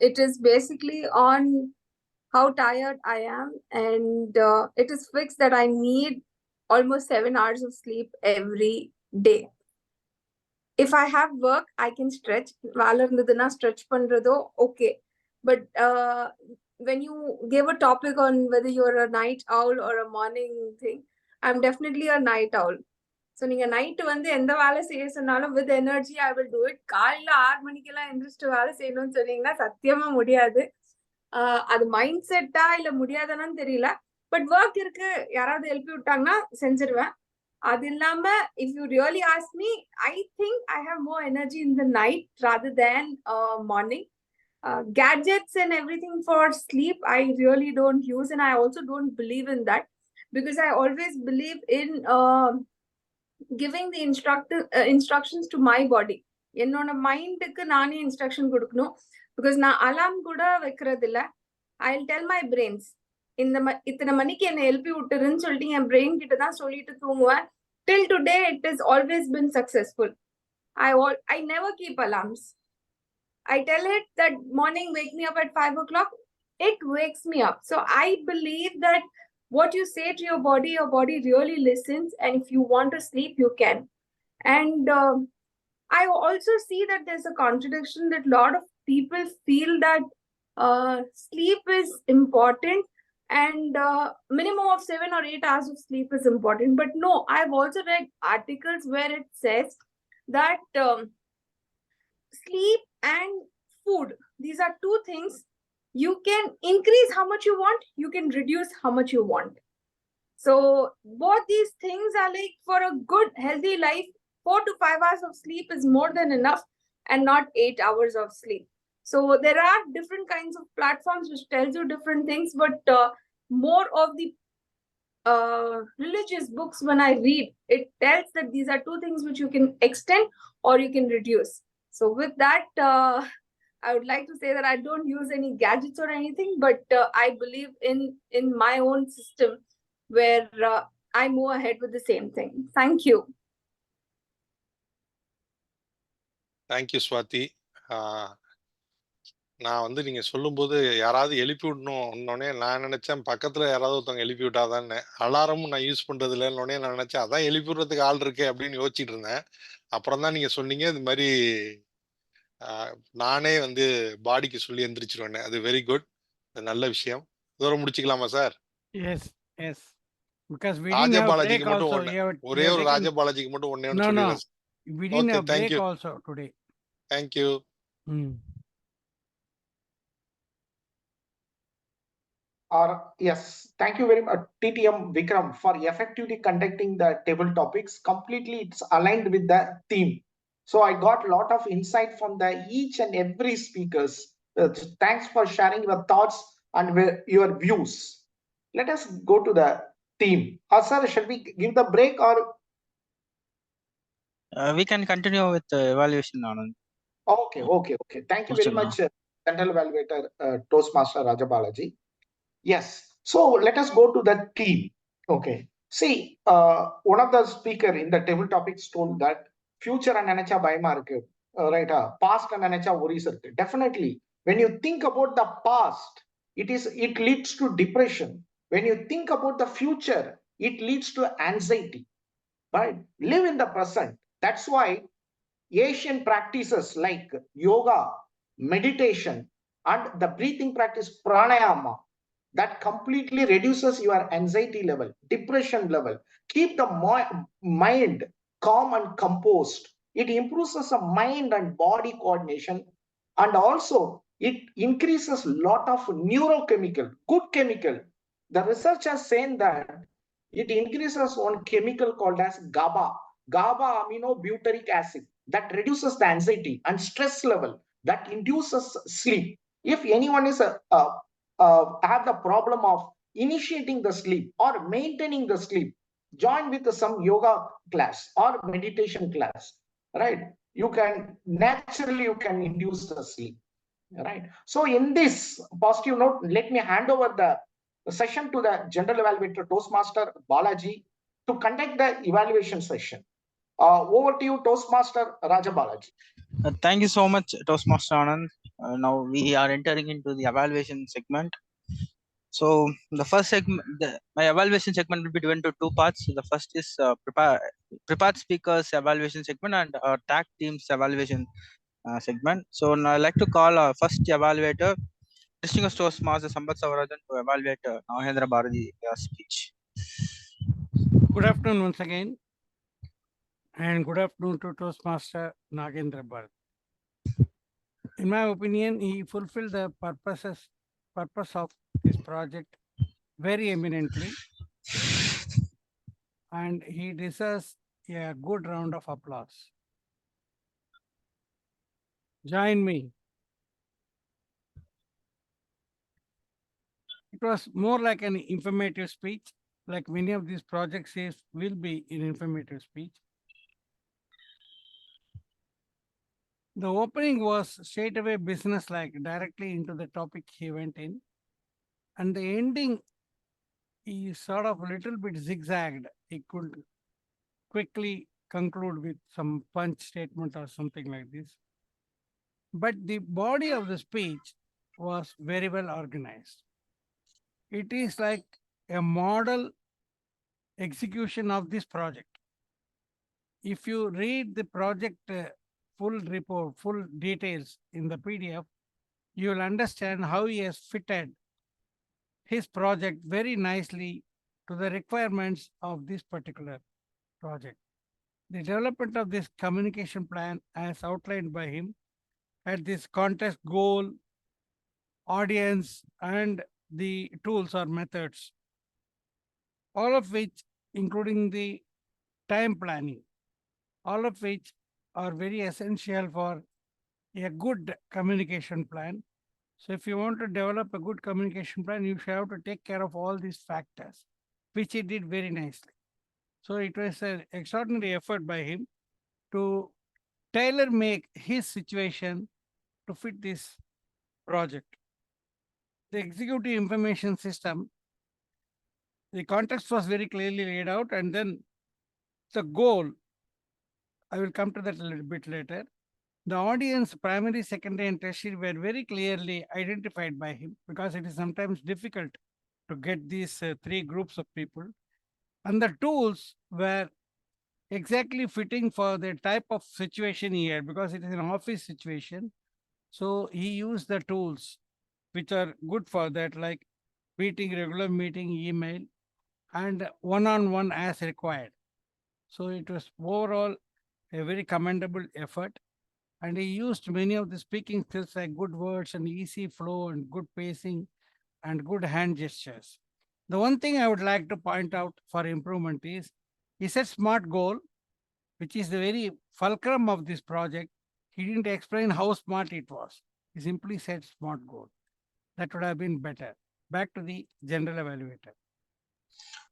S13: It is basically on how tired I am, and it is fixed that I need almost 7 hours of sleep every day. If I have work, I can stretch. வேலை இருந்ததுன்னா stretch பண்றதோ okay. But when you gave a topic on whether you're a night owl or a morning thing, I'm definitely a night owl. So நீங்க night வந்து எந்த வேலை செய்ய சொன்னாலும் with energy I will do it. காலையில 6 மணிக்கெல்லாம் எந்திரிச்சிட்டு வேலை செய்யணும்னு சொன்னீங்கன்னா சத்தியமா முடியாது. அது மைண்ட் செட்டா இல்ல முடியாதானு தெரியல. பட் ஒர்க் இருக்கு, யாராவது எழுப்பி விட்டாங்கன்னா செஞ்சிருவேன். அது இல்லாம if you really ask me, I think I have more energy in the night rather than morning. Gadgets and everything for sleep I really don't use, and I also don't believe in that, because I always believe in giving the instructions to my body. என்னோட மைண்டுக்கு நானே instruction கொடுக்கணும். Because நான் அலாம் கூட வைக்கிறது இல்ல. I'll tell my brains, இத்தனை மணிக்கு என்னை எழுப்பி விட்டுருன்னு சொல்லிட்டு என் பிரெயின் கிட்ட தான் சொல்லிட்டு தூங்குவேன். Till today it has always been successful. I never keep alarms. I tell it that morning wake me up at 5 o'clock. It wakes me up. So I believe that what you say to your body really listens, and if you want to sleep, you can. And I also see that there's a contradiction that a lot of people feel that sleep is important and minimum of 7 or 8 hours of sleep is important. But no, I've also read articles where it says that sleep and food, these are two things. You can increase how much you want, you can reduce how much you want. So both these things are like, for a good healthy life, 4 to 5 hours of sleep is more than enough, and not 8 hours of sleep. So there are different kinds of platforms which tells you different things, but more of the religious books, when I read, it tells that these are two things which you can extend or you can reduce. So with that, I would like to say that I don't use any gadgets or anything, but I believe in my own system where I move ahead with the same thing. Thank you.
S7: Thank you, Swathi. நான் வந்து நீங்க சொல்லும்போது யாராவது எழுப்பி விடணும்னே நான் நினைச்சேன், பக்கத்துல யாராவது ஒருத்தவங்க எழுப்பி விட்டாதான்னு. அலாரமும் நான் யூஸ் பண்றது இல்லைன்னொடனே நான் நினைச்சேன், அதான் எழுப்பி விடுறதுக்கு ஆள் இருக்கே அப்படின்னு யோசிச்சுட்டு இருந்தேன். அப்புறம் தான் நீங்க சொன்னீங்க இது மாதிரி நானே வந்து பாடிக்கு சொல்லி எந்திரிச்சிருவேன். அது வெரி குட், நல்ல விஷயம். இதோட முடிச்சுக்கலாமா sir?
S6: Yes yes. Because we
S7: Raja
S6: didn't have
S7: Balaji
S6: break also.
S7: ஒரே ஒரு ராஜா பாலாஜிக்கு மட்டும் ஒண்ணே ஒன்று சொல்லிடுறேன்.
S6: We didn't have break also today.
S7: Thank you.
S1: Yes, thank you very much, TTM Vikram, for effectively conducting the table topics. Completely, it's aligned with the theme. So I got a lot of insight from the each and every speakers. Thanks for sharing your thoughts and your views. Let us go to the theme. Sir, shall we give the break or?
S2: We can continue with the evaluation, Anand.
S1: Okay. Thank you very much, Central Evaluator, Toastmaster Raja Balaji. Yes. So let us go to the theme. Okay. See, one of the speaker in the table topics told that future and nanacha bayama irukku, right? Past and nanacha worries irukku. Definitely, when you think about the past, it leads to depression. When you think about the future, it leads to anxiety. Right? Live in the present. That's why Asian practices like yoga, meditation, and the breathing practice pranayama, that completely reduces your anxiety level, depression level, keep the mind calm and composed. it improves the mind and body coordination, and also it increases a lot of neurochemical, good chemical. The research has shown that it increases one chemical called as GABA, GABA aminobutyric acid, that reduces the anxiety and stress level, that induces sleep. If anyone is have the problem of initiating the sleep or maintaining the sleep, join with some yoga class or meditation class, right? You can naturally induce the sleep, right? So in this positive note, let me hand over the session to the general evaluator Toastmaster Balaji to conduct the evaluation session. Over to you, Toastmaster Raja Balaji.
S2: Thank you so much, Toastmaster Anand. Now we are entering into the evaluation segment. So the first segment, my evaluation segment will be divided into two parts. The first is prepared speakers evaluation segment and tag teams evaluation segment. So now I'd like to call our first evaluator, distinguished Toastmaster Sampath Sowrirajan, to evaluate Nagendra Bharathi speech.
S6: Good afternoon once again, and good afternoon to Toastmaster Nagendra Bharathi. In my opinion, he fulfilled the purpose of this project very eminently, and he deserves a good round of applause. Join me. It was more like an informative speech, like many of these projects will be an informative speech. The opening was straight away business-like, directly into the topic he went in. And the ending is sort of a little bit zigzagged. He could quickly conclude with some punch statement or something like this. But the body of the speech was very well organized. It is like a model execution of this project. If you read the project full report, full details in the PDF, you will understand how he has fitted his project very nicely to the requirements of this particular project. The development of this communication plan, as outlined by him, had this contest goal, audience, and the tools or methods, all of which, including the time planning, all of which are very essential for a good communication plan. So if you want to develop a good communication plan, you should have to take care of all these factors, which he did very nicely. So it was an extraordinary effort by him to tailor make his situation to fit this project. The executive information system, the context was very clearly laid out, and then the goal, I will come to that a little bit later. The audience, primary, secondary, and tertiary were very clearly identified by him, because it is sometimes difficult to get these three groups of people. And the tools were exactly fitting for the type of situation he had, because it is an office situation. So he used the tools which are good for that, like meeting, regular meeting, email, and one-on-one as required. So it was overall a very commendable effort. And he used many of the speaking skills like good words and easy flow and good pacing and good hand gestures. The one thing I would like to point out for improvement is he set SMART goal, which is the very fulcrum of this project. He didn't explain how smart it was. He simply said SMART goal. That would have been better. Back to the general evaluator.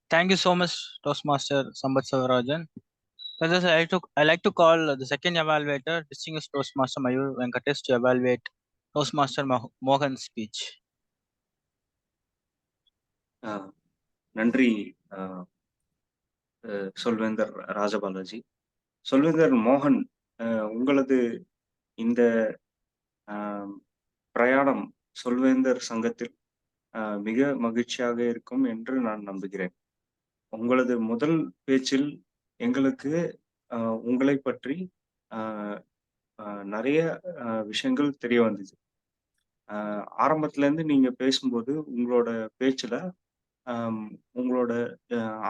S2: Thank you so much, Toastmaster Sampath Sowrirajan. I like to call the second evaluator, distinguished Toastmaster Mayur Venkatesh, to evaluate Toastmaster Mohan's speech.
S11: நன்றி சொல்வேந்தர் ராஜபாலாஜி. சொல்வேந்தர் மோகன், உங்களது இந்த பிரயாணம் சொல்வேந்தர் சங்கத்தில் மிக மகிழ்ச்சியாக இருக்கும் என்று நான் நம்புகிறேன். உங்களது முதல் பேச்சில் எங்களுக்கு உங்களை பற்றி நிறைய விஷயங்கள் தெரிய வந்தது. ஆரம்பத்துல இருந்து நீங்க பேசும்போது உங்களோட பேச்சுல உங்களோட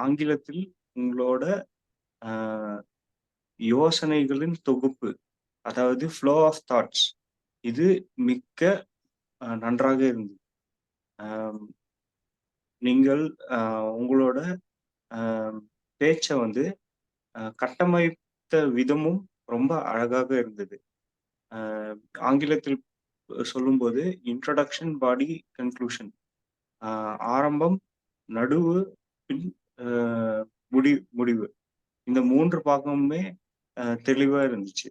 S11: ஆங்கிலத்தில் உங்களோட யோசனைகளின் தொகுப்பு, அதாவது ஃப்ளோ ஆஃப் தாட்ஸ், இது மிக்க நன்றாக இருந்தது. நீங்கள் உங்களோட பேச்சை வந்து கட்டமைத்த விதமும் ரொம்ப அழகாக இருந்தது. ஆங்கிலத்தில் சொல்லும்போது இன்ட்ரடக்ஷன், பாடி, கன்க்ளூஷன், ஆரம்பம், நடுவு, பின் முடிவு, இந்த 3 பாகமுமே தெளிவா இருந்துச்சு.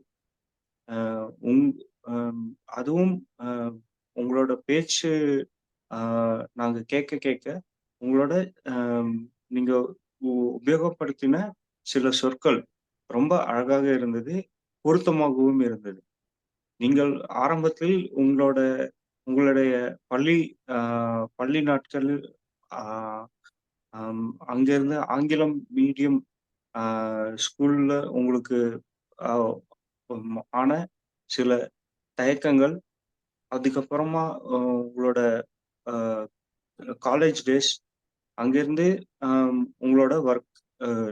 S11: அதுவும் உங்களோட பேச்சு நாங்க கேட்க உங்களோட நீங்க உபயோகப்படுத்தின சில சொற்கள் ரொம்ப அழகாக இருந்தது, பொருத்தமாகவும் இருந்தது. நீங்கள் ஆரம்பத்தில் உங்களுடைய பள்ளி நாட்களில் அங்கிருந்து ஆங்கிலம் மீடியம் ஸ்கூல்ல உங்களுக்கு ஆன சில தயக்கங்கள், அதுக்கப்புறமா உங்களோட காலேஜ் டேஸ், அங்கிருந்து உங்களோட ஒர்க்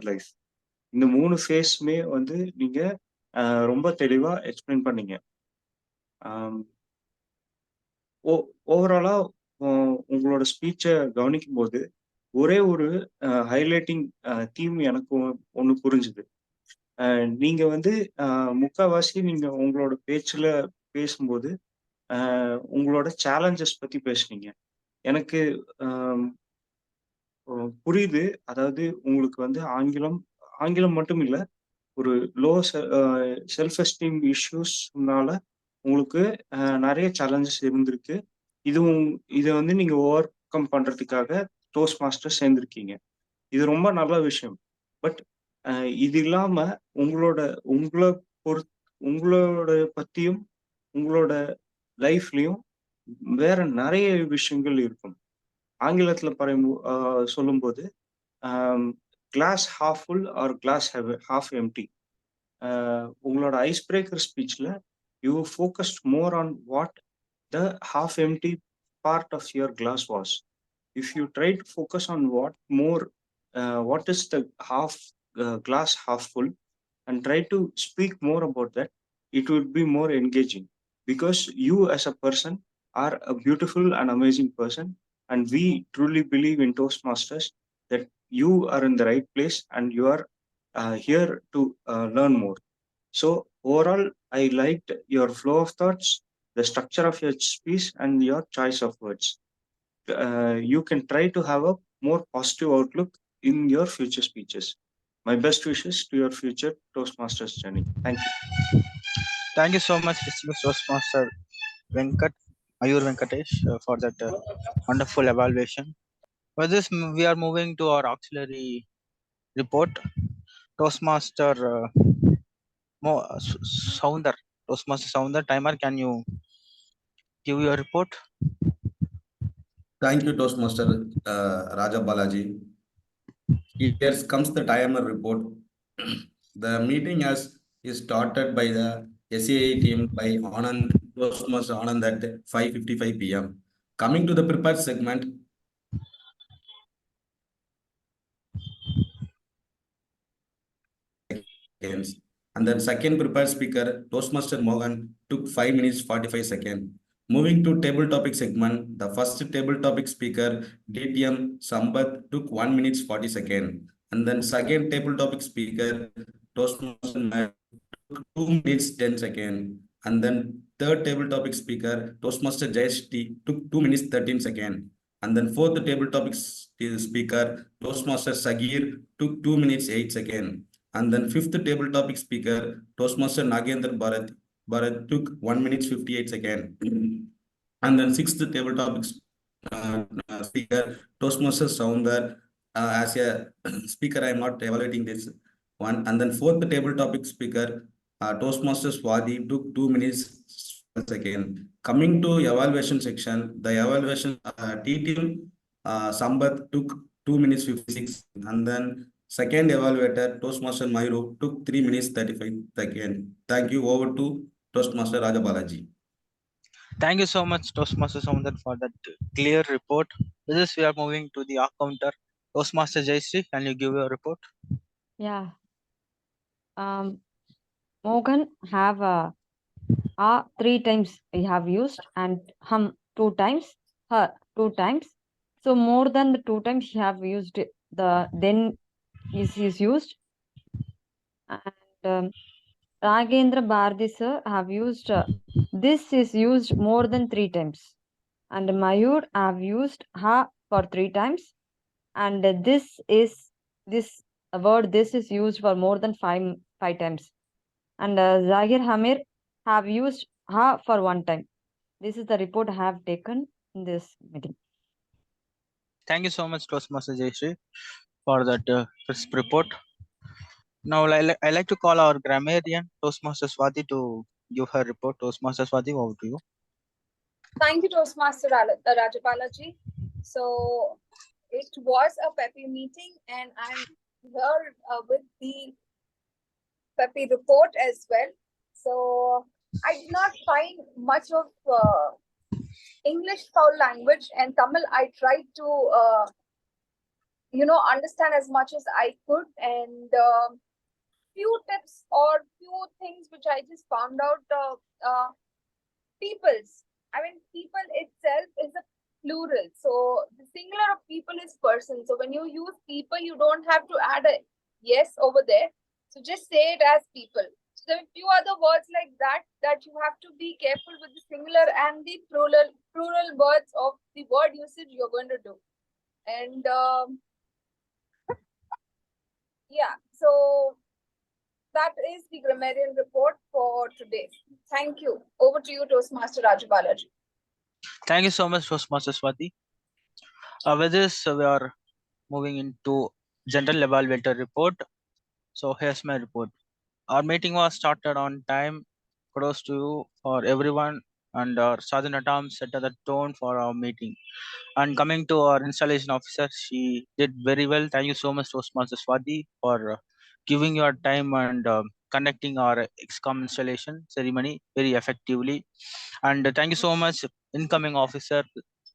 S11: லைஃப், இந்த 3 ஃபேஸுமே வந்து நீங்க ரொம்ப தெளிவா எக்ஸ்பிளைன் பண்ணீங்க. ஓவராலா உங்களோட ஸ்பீச்சை கவனிக்கும் போது ஒரே ஒரு ஹைலைட்டிங் தீம் எனக்கு ஒன்று புரிஞ்சுது. நீங்க வந்து முக்கால்வாசி நீங்க உங்களோட பேச்சுல பேசும்போது உங்களோட சேலஞ்சஸ் பத்தி பேசுனீங்க. எனக்கு புரியுது. அதாவது உங்களுக்கு வந்து ஆங்கிலம் மட்டும் இல்ல, ஒரு லோ செல்ஃப் எஸ்டீம் இஷ்யூஸ்னால உங்களுக்கு நிறைய சேலஞ்சஸ் இருந்திருக்கு. இதை வந்து நீங்க ஓவர் கம் பண்றதுக்காக டோஸ்ட் மாஸ்டர் சேர்ந்திருக்கீங்க. இது ரொம்ப நல்ல விஷயம். பட் இது இல்லாம உங்களோட பத்தியும் உங்களோட லைஃப்லயும் வேற நிறைய விஷயங்கள் இருக்கும். ஆங்கிலத்துல சொல்லும்போது glass half full or glass half empty. உங்களோட ஐஸ் பிரேக்கர் ஸ்பீச்ல you focused more on what the half empty part of your glass was. If you try to focus on what is the glass half full, and try to speak more about that, it would be more engaging, because you as a person are a beautiful and amazing person, and we truly believe in Toastmasters that you are in the right place and you are here to learn more. So overall, I liked your flow of thoughts, the structure of your speech, and your choice of words. You can try to have a more positive outlook in your future speeches. My best wishes to your future Toastmasters journey. Thank you.
S2: Thank you so much, distinguished Toastmaster Mayur Venkatesh, for that wonderful evaluation. With this, we are moving to our auxiliary report. Toastmaster Toastmaster Soundar, timer, can you give your report?
S3: Thank you, Toastmaster Raja Balaji. Here comes the timer report. The meeting is started by the SAI team by Anand, Toastmaster Anand, at 5:55 p.m. Coming to the prepared segment, and then second prepared speaker, Toastmaster Mohan, took 5 minutes 45 seconds. Moving to table topic segment, the first table topic speaker, DTM Sampath, took 1 minute 40 seconds. And then second table topic speaker, Toastmaster Mayur, took 2 minutes 10 seconds. And then third table topic speaker, Toastmaster Jayasree, took 2 minutes 13 seconds. And then fourth table topic speaker, Toastmaster Zakir, took 2 minutes 8 seconds. And then fifth table topic speaker, Toastmaster Nagendra Bharathi, took 1 minute 58 seconds. And then sixth table topic speaker, Toastmaster Soundharrajan. As a speaker, I am not evaluating this one. And then fourth table topic speaker, Toastmaster Swathi, took 2 minutes 12 seconds. Coming to evaluation section, the evaluation TTM Sampath took 2 minutes 56. And then second evaluator, Toastmaster Mayur, took 3 minutes 35 seconds. Thank you. Over to Toastmaster Raja Balaji.
S2: Thank you so much, Toastmaster Soundar, for that clear report. With this, we are moving to the counter. Toastmaster Jayasree, can you give your report?
S9: Yeah. Mohan have a 3 times we have used and hum 2 times, her 2 times. So more than the 2 times you have used the then is used. And Nagendra Bharathi sir have used this is used more than 3 times. And Mayur have used ha for 3 times. And this word this is used for more than five times. And Zakir Amir have used ha for 1 time. This is the report I have taken in this meeting.
S2: Thank you so much, Toastmaster Jayasree, for that crisp report. Now, I like to call our grammarian, Toastmaster Swathi, to give her report. Toastmaster Swathi, over to you.
S5: Thank you, Toastmaster Raja Balaji. So it was a peppy meeting, and I'm here with the peppy report as well. So I did not find much of English foul language, and Tamil I tried to understand as much as I could, and few tips or few things which I just found out. Peoples. I mean, people itself is a plural. So the singular of people is person. So when you use people, you don't have to add a yes over there. So just say it as people. So there are a few other words like that you have to be careful with the singular and the plural words of the word usage you're going to do. And yeah, so that is the grammarian report for today. Thank you. Over to you, Toastmaster Raja Balaji.
S2: Thank you so much, Toastmaster Swathi. With this, we are moving into general evaluator report. So here's my report. Our meeting was started on time. Kudos to you for everyone, and our Sergeant at Arms set the tone for our meeting. And coming to our installation officer, she did very well. Thank you so much, Toastmaster Swathi, for giving your time and conducting our EXCOM installation ceremony very effectively. And thank you so much, incoming officer,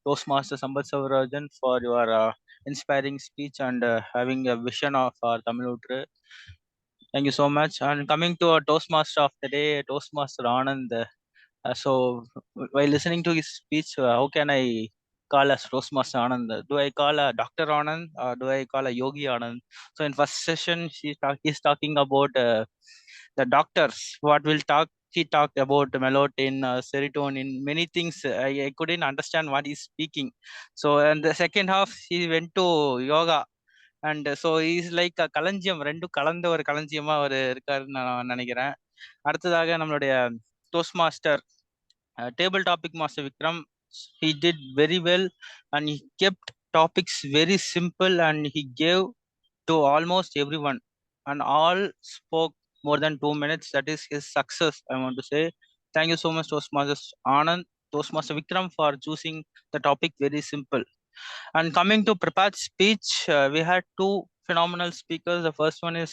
S2: Toastmaster Sampath Sowrirajan, for your inspiring speech and having a vision of our Tamizhootru. Thank you so much. And coming to our Toastmaster of the day, Toastmaster Anand. So while listening to his speech, how can I call as Toastmaster Anand? Do I call a Dr. Anand or do I call a Yogi Anand? So in first session, he's talking about the doctors. What will talk? He talked about melatonin, serotonin, many things. I couldn't understand what he's speaking. So in the second half, he went to yoga. And so is like களஞ்சியம் ரெண்டும் கலந்த ஒரு களஞ்சியமா அவர் இருக்காருன்னு நான் நினைக்கிறேன். அடுத்ததாக நம்மளுடைய toast master table topic master Vikram, he did very well and he kept topics very simple and he gave to almost everyone and all spoke more than 2 minutes. That is his success, I want to say. Thank you so much, Toastmaster Anand, Toastmaster Vikram, for choosing the topic very simple. And coming to prepared speech, we had two phenomenal speakers. The first one is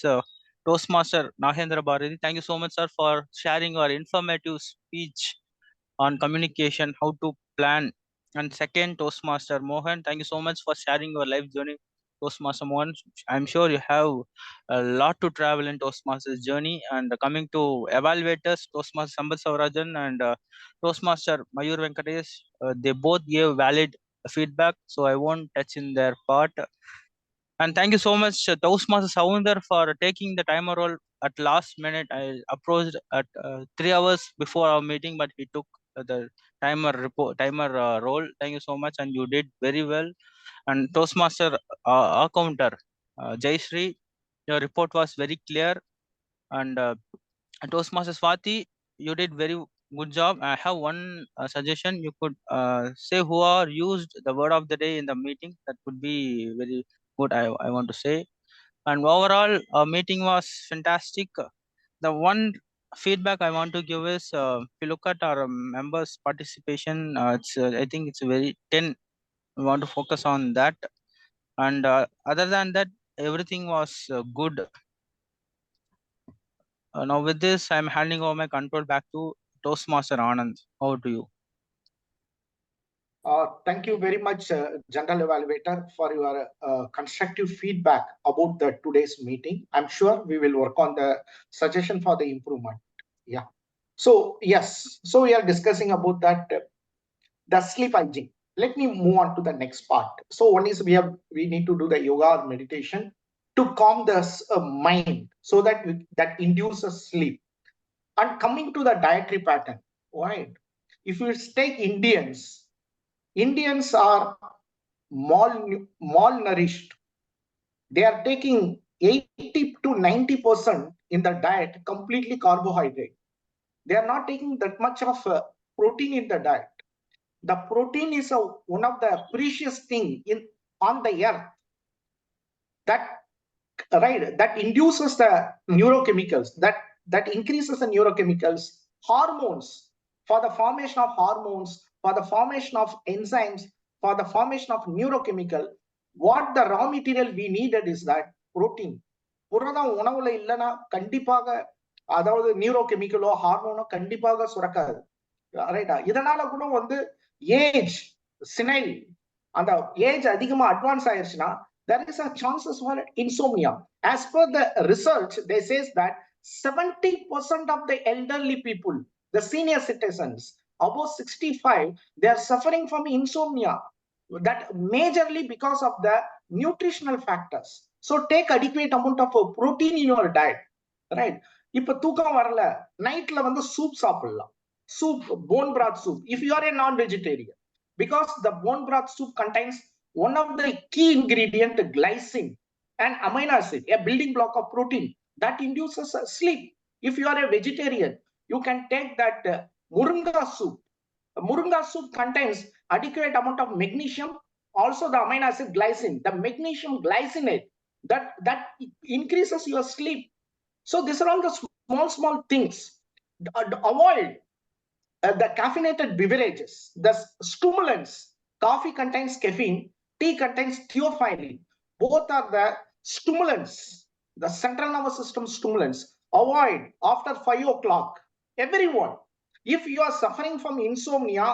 S2: Toastmaster Nagendra Bharathi. Thank you so much, sir, for sharing your informative speech on communication, how to plan. And second, Toastmaster Mohan. Thank you so much for sharing your life journey, Toastmaster Mohan. I'm sure you have a lot to travel in Toastmaster's journey. And coming to evaluators, Toastmaster Sampath Sowrirajan and Toastmaster Mayur Venkatesh, they both gave valid feedback, so I won't touch in their part. And thank you so much, Toastmaster Sounder, for taking the timer role at last minute. I approached at 3 hours before our meeting, but he took the timer role. Thank you so much, and you did very well. And Toastmaster Accounter Jayasree, your report was very clear. And Toastmaster Swathi, you did very good job. I have one suggestion. You could say who are used the word of the day in the meeting. That would be very good, I want to say. And overall, our meeting was fantastic. The one feedback I want to give is, if you look at our members' participation, I think it's very 10. We want to focus on that. And other than that, everything was good. Now with this, I'm handing over my control back to Toastmaster Anand. Over to you.
S1: Thank you very much, General Evaluator, for your constructive feedback about the today's meeting. I'm sure we will work on the suggestion for the improvement. Yeah. So yes, so we are discussing about that the sleep hygiene. Let me move on to the next part. So one is we need to do the yoga or meditation to calm the mind so that that induces sleep. And coming to the dietary pattern, right? If you take Indians are malnourished. They are taking 80 to 90% in the diet completely carbohydrate. They are not taking that much of protein in the diet. The protein is one of the precious thing on the earth that induces the neurochemicals, that increases the neurochemicals, hormones, for the formation of hormones, for the formation of enzymes, for the formation of neurochemical. What the raw material we needed is that protein. புரதம் உணவுல இல்லைன்னா கண்டிப்பாக அதாவது நியூரோகெமிக்கலோ ஹார்மோனோ கண்டிப்பாக சுரக்காது. ரைட்டா? இதனால கூட age senile அந்த ஏஜ் அதிகமா advance ஆயிருச்சுன்னா there is a chances for insomnia. As per the research, they says that 70% of the elderly people, the senior citizens above 65, they are suffering from insomnia. That majorly because of the nutritional factors. So take adequate amount of protein in your diet, right? இப்ப தூக்கம் வரல நைட்ல soup சாப்பிடலாம். Soup, bone broth soup, if you are a non-vegetarian, because the bone broth soup contains one of the key ingredient, glycine, and amino acid, a building block of protein that induces sleep. If you are a vegetarian, you can take that moringa soup. Moringa soup contains adequate amount of magnesium, also the amino acid glycine, the magnesium glycinate that increases your sleep. So these are all the small things. Avoid the caffeinated beverages, the stimulants. Coffee contains caffeine, tea contains theophylline. Both are the stimulants, the central nervous system stimulants. Avoid after 5 o'clock. Everyone, if you are suffering from insomnia,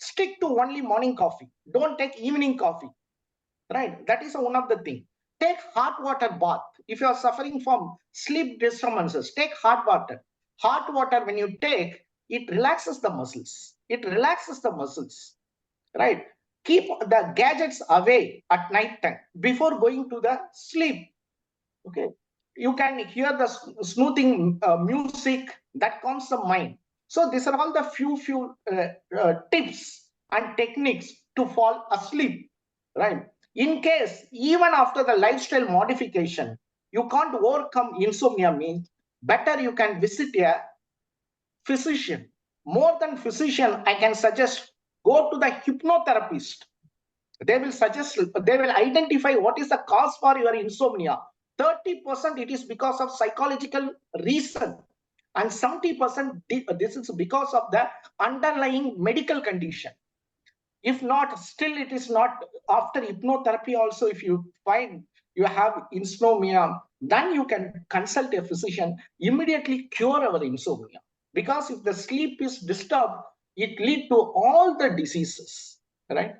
S1: stick to only morning coffee. Don't take evening coffee, right? That is one of the thing. Take hot water bath. If you are suffering from sleep disturbances, take hot water. Hot water, when you take, it relaxes the muscles. It relaxes the muscles, right? Keep the gadgets away at night time before going to the sleep. Okay, you can hear the smoothing music that calms the mind. So these are all the few tips and techniques to fall asleep, right? In case even after the lifestyle modification you can't overcome insomnia, means better you can visit a physician. More than physician, I can suggest go to the hypnotherapist. They will suggest, they will identify what is the cause for your insomnia. 30% it is because of psychological reason, and 70% this is because of the underlying medical condition. If not, still it is not. After hypnotherapy also, if you find you have insomnia, then you can consult a physician, immediately cure our insomnia. Because if the sleep is disturbed, it leads to all the diseases, right?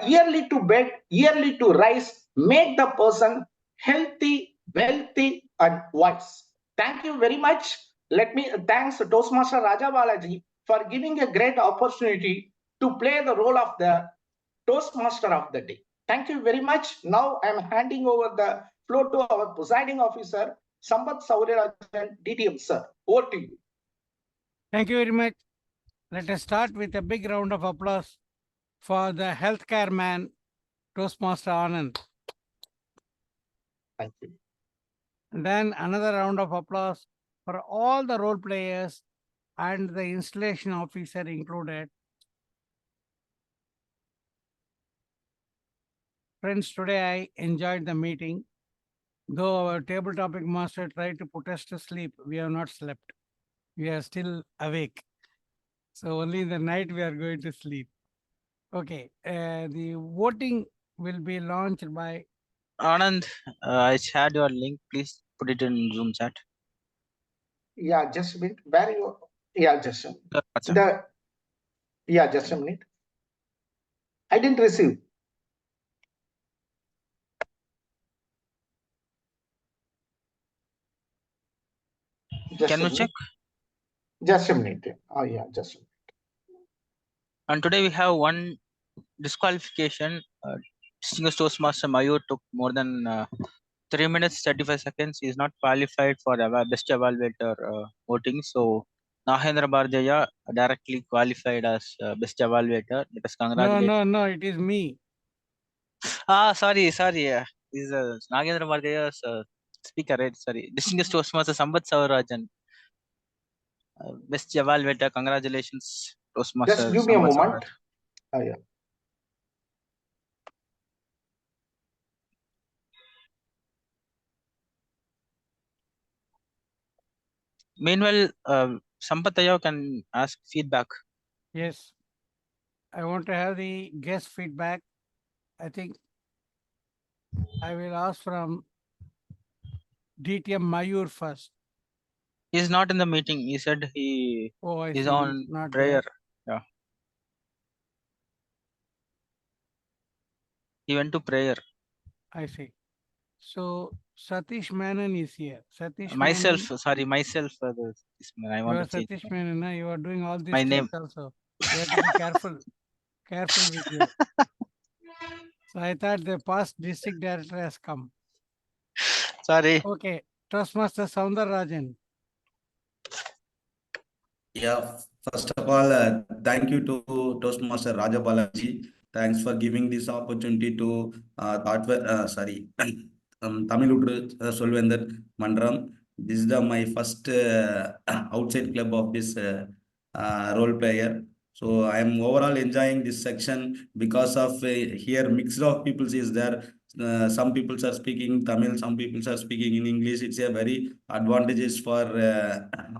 S1: Yearly to bed, yearly to rise, make the person healthy, wealthy, and wise. Thank you very much. Let me thanks Toastmaster Raja Balaji for giving a great opportunity to play the role of the Toastmaster of the day. Thank you very much. Now I am handing over the floor to our presiding officer, Sampath Sowrirajan, DTM sir. Over to you.
S6: Thank you very much. Let us start with a big round of applause for the healthcare man, Toastmaster Anand.
S1: Thank you.
S6: And then another round of applause for all the role players and the installation officer included. Friends, today I enjoyed the meeting. Though our table topic master tried to put us to sleep, we have not slept. We are still awake. So only in the night we are going to sleep. Okay, the voting will be launched by
S2: Anand. I shared your link. Please put it in Zoom chat.
S1: Yeah, just a minute. Where you? Yeah, just a minute.
S2: WhatsApp.
S1: Yeah, just a minute. I didn't receive. Just
S2: Can
S1: a
S2: you
S1: minute.
S2: check?
S1: Just a minute. Oh yeah, just a minute.
S2: And today we have one disqualification. Distinguished Toastmaster Mayur took more than 3 minutes 35 seconds. He is not qualified for best evaluator voting. So Nagendra Bharathi directly qualified as best evaluator. Let us congratulate.
S6: No, it is me.
S2: Sorry. Is Nagendra Bharathi speaker, right? Sorry. Distinguished Toastmaster Sampath Sowrirajan. Best evaluator. Congratulations, Toastmaster.
S1: Just give me a
S2: Sampath
S1: moment.
S2: Sowrirajan.
S1: Oh, yeah.
S2: Meanwhile, Sampath can ask feedback.
S6: Yes. I want to have the guest feedback. I think I will ask from DTM Mayur first.
S2: He's not in the meeting. He said he
S6: I
S2: is
S6: see.
S2: on
S6: Not
S2: prayer.
S6: there.
S2: Yeah. He went to prayer.
S6: I see. So Satish Menon is here. Satish
S2: Myself,
S6: Menon.
S2: sorry, myself. I
S6: You
S2: want
S6: are
S2: to change
S6: Satish Menon. You are doing all these
S2: my
S6: checks
S2: name.
S6: also. You have to be careful. Careful with you. So I thought the past district director has come.
S2: Sorry.
S6: Okay. Toastmaster Soundharrajan.
S3: Yeah, first of all, thank you to Toastmaster Raja Balaji. Thanks for giving this opportunity to Tamizhootru Mandram. This is my first outside club of this role player. So I am overall enjoying this section because of here mix of peoples is there. Some people are speaking Tamil, some people are speaking in English. It's a very advantages for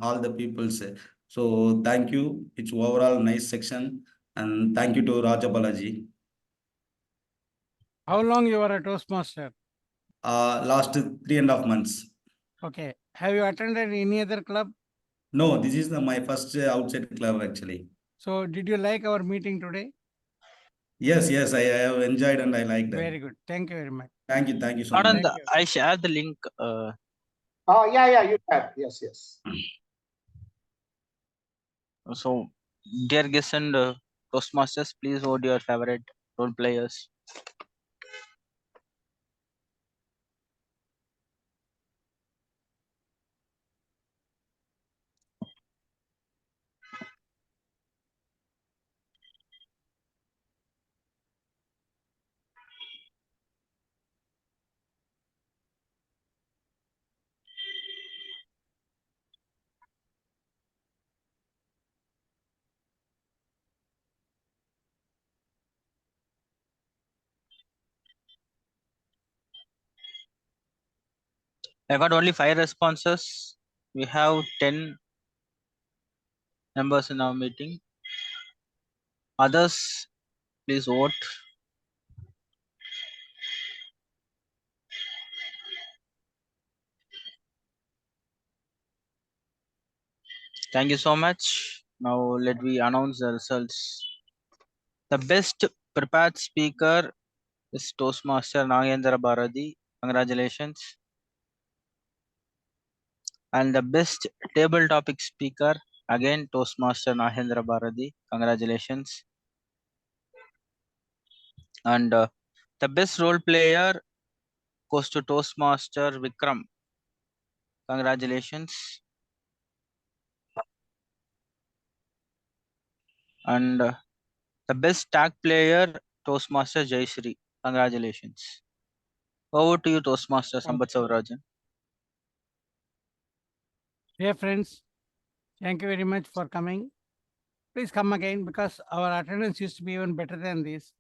S3: all the peoples. So thank you. It's overall nice section, and thank you to Raja Balaji.
S6: How long you are a Toastmaster?
S3: Last 3.5 months.
S6: Okay. Have you attended any other club?
S3: No, this is my first outside club actually.
S6: So did you like our meeting today?
S3: Yes, I have enjoyed and I liked it.
S6: Very good. Thank you very much.
S3: Thank you so
S2: Anand,
S3: much.
S2: I share the link.
S1: Yeah, you can. Yes.
S2: So, dear guests and Toastmasters, please vote your favorite role players. I got only 5 responses. We have 10 members in our meeting. Others, please vote. Thank you so much. Now let me announce the results. The best prepared speaker is Toastmaster Nagendra Bharathi. Congratulations. And the best table topic speaker, again Toastmaster Nagendra Bharathi. Congratulations. And the best role player goes to Toastmaster Vikram. Congratulations. And the best tag player, Toastmaster Jayasree. Congratulations. Over to you, Toastmaster Sampath Sowrirajan.
S6: Dear friends, thank you very much for coming. Please come again because our attendance used to be even better than this.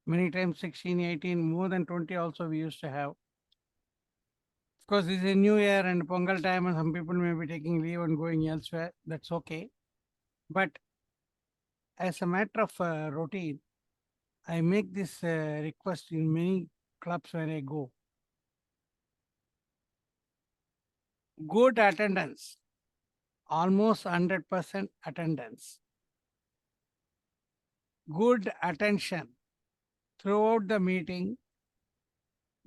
S6: Many times 16, 18, more than 20 also we used to have. Of course, this is a new year and Pongal time and some people may be taking leave and going elsewhere. That's okay. But as a matter of routine, I make this request in many clubs when I go. Good attendance, almost 100% attendance. Good attention, throughout the meeting,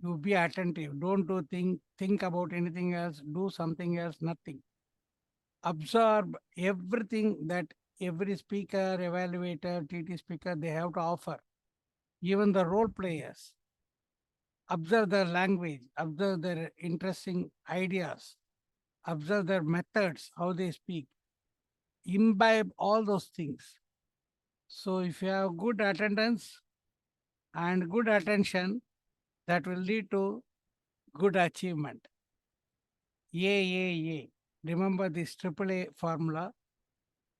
S6: you be attentive. Don't do think about anything else, do something else, nothing. Absorb everything that every speaker, evaluator, TT speaker, they have to offer. Even the role players. Observe their language, observe their interesting ideas, observe their methods, how they speak. Imbibe all those things. So if you have good attendance and good attention, that will lead to good achievement. A. Remember this AAA formula.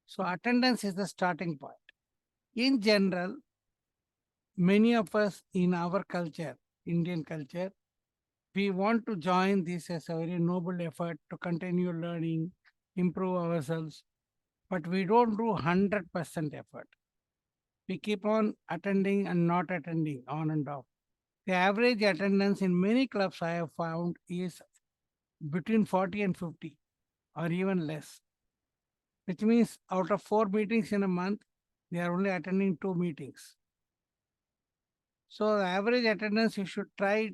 S6: So attendance is the starting point. In general, many of us in our culture, Indian culture, we want to join this as a very noble effort to continue learning, improve ourselves, but we don't do 100% effort. We keep on attending and not attending, on and off. The average attendance in many clubs I have found is between 40 and 50 or even less, which means out of 4 meetings in a month, they are only attending 2 meetings. So the average attendance, you should try,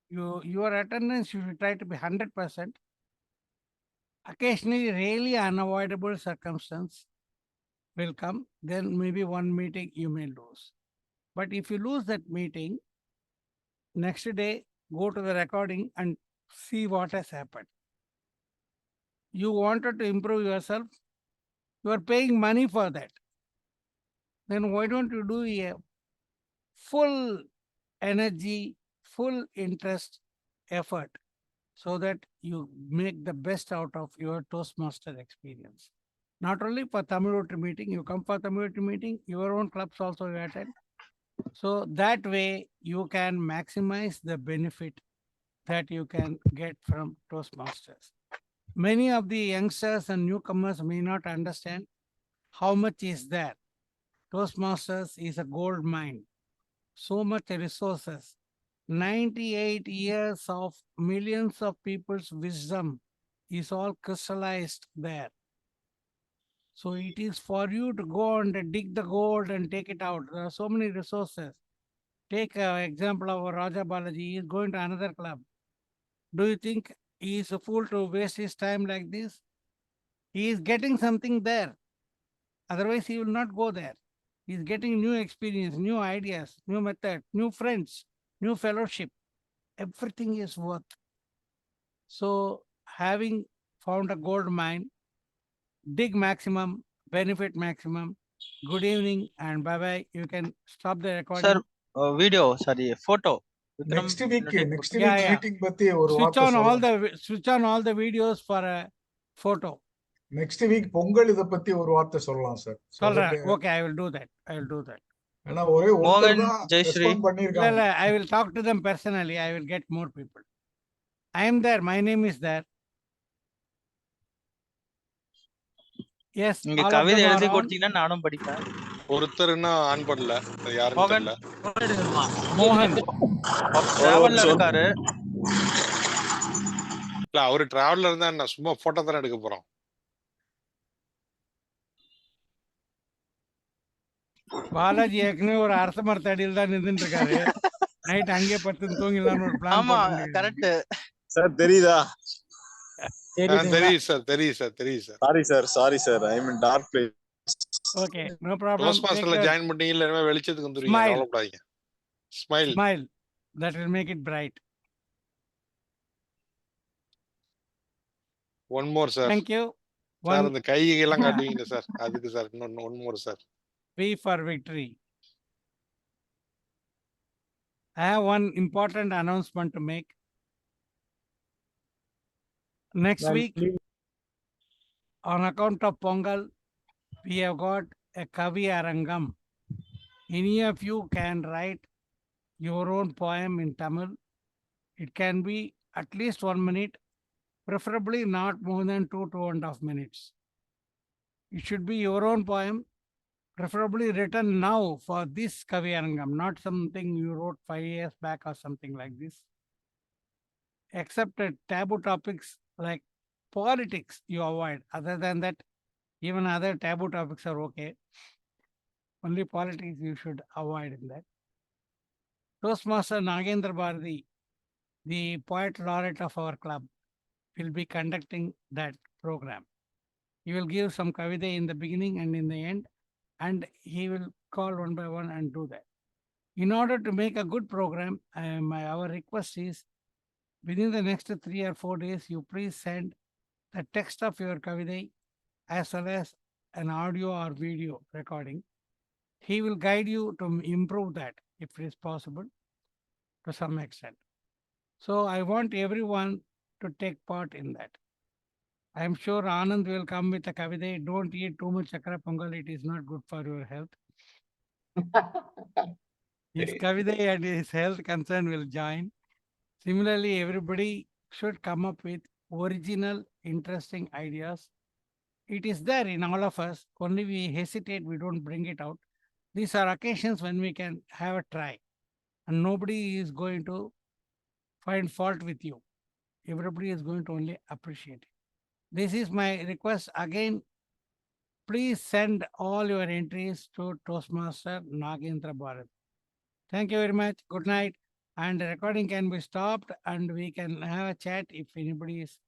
S6: your attendance, you should try to be 100%. Occasionally, really unavoidable circumstance will come, then maybe 1 meeting you may lose. But if you lose that meeting, next day, go to the recording and see what has happened. You wanted to improve yourself, you are paying money for that. Then why don't you do a full energy, full interest effort so that you make the best out of your Toastmaster experience? Not only for Tamizhootru meeting, you come for Tamizhootru meeting, your own clubs also you attend. So that way you can maximize the benefit that you can get from Toastmasters. Many of the youngsters and newcomers may not understand how much is there. Toastmasters is a gold mine. So much resources. 98 years of millions of people's wisdom is all crystallized there. So it is for you to go and dig the gold and take it out. There are so many resources. Take an example of Raja Balaji. He is going to another club. Do you think he is a fool to waste his time like this? He is getting something there. Otherwise, he will not go there. He is getting new experience, new ideas, new method, new friends, new fellowship. Everything is worth. So having found a gold mine, dig maximum, benefit maximum. Good evening and bye-bye. You can stop the recording.
S2: Sir, photo. Vikram,
S10: Next week
S6: Yeah.
S10: meeting பத்தி ஒரு
S6: Switch
S10: வார்த்தை
S6: on
S10: சொல்லலாம்.
S6: all the videos for a photo.
S10: Next week Pongal இத பத்தி ஒரு வார்த்தை சொல்லலாம் sir.
S6: Okay, I will do that.
S10: ஆனா ஒரே ஒருத்தர் தான்
S2: Jayasree.
S10: ரெஸ்பாண்ட் பண்ணிருக்காங்க.
S6: I will talk to them personally. I will get more people. I am there. My name is there. Yes.
S2: நீங்க
S6: all of
S2: கவிதை
S6: them
S2: எழுதி
S6: are on.
S2: கொடுத்தீங்கன்னா நானும் படிப்பேன்.
S7: ஒருத்தர் என்ன ஆன் பண்ணல, யாருன்னு தெரியல.
S6: மோகன்
S2: டிராவல்ல இருக்காரு.
S7: இல்ல அவரு டிராவல்ல இருந்தா என்ன, சும்மா போட்டோ தானே எடுக்க போறோம்.
S6: பாலாஜி ஏற்கனவே ஒரு அரச மரத்து அடியில் தான் நின்றுட்டு இருக்காரு. நைட் அங்கே பத்து தூங்கிடலாம்னு ஒரு பிளான்.
S2: ஆமா கரெக்ட்
S8: சார் தெரியுதா?
S7: தெரியும் sir.
S8: Sorry sir I am in dark place.
S6: Okay, no problem.
S7: டோஸ்ட்மாஸ்டர்ல ஜாயின் பண்ணீங்கல, இனிமே வெளிச்சத்துக்கு வந்துருவீங்க, கவலைப்படாதீங்க. Smile.
S6: That will make it bright.
S7: One more sir.
S6: Thank you.
S7: Sir அந்த கையெல்லாம் காட்டுவீங்க சார், அதுக்கு சார் இன்னொன்னு one more sir.
S6: V for victory. I have one important announcement to make. Next week, on account of Pongal, we have got a Kavi Arangam. Any of you can write your own poem in Tamil. It can be at least 1 minute, preferably not more than 2.5 minutes. It should be your own poem, preferably written now for this Kavi Arangam, not something you wrote 5 years back or something like this. Except taboo topics like politics you avoid. Other than that, even other taboo topics are okay. Only politics you should avoid in that. Toastmaster Nagendra Bharathi, the poet laureate of our club, will be conducting that program. He will give some kavita in the beginning and in the end, and he will call one by one and do that. In order to make a good program, our request is within the next 3 or 4 days, you please send the text of your kavita as well as an audio or video recording. He will guide you to improve that if it is possible to some extent. So I want everyone to take part in that. I am sure Anand will come with a kavita. Don't eat too much chakra pongal. It is not good for your health. His kavita and his health concern will join. Similarly, everybody should come up with original, interesting ideas. It is there in all of us. Only we hesitate, we don't bring it out. These are occasions when we can have a try. And nobody is going to find fault with you. Everybody is going to only appreciate it. This is my request. Again, please send all your entries to Toastmaster Nagendra Bharathi. Thank you very much. Good night. And the recording can be stopped and we can have a chat if anybody is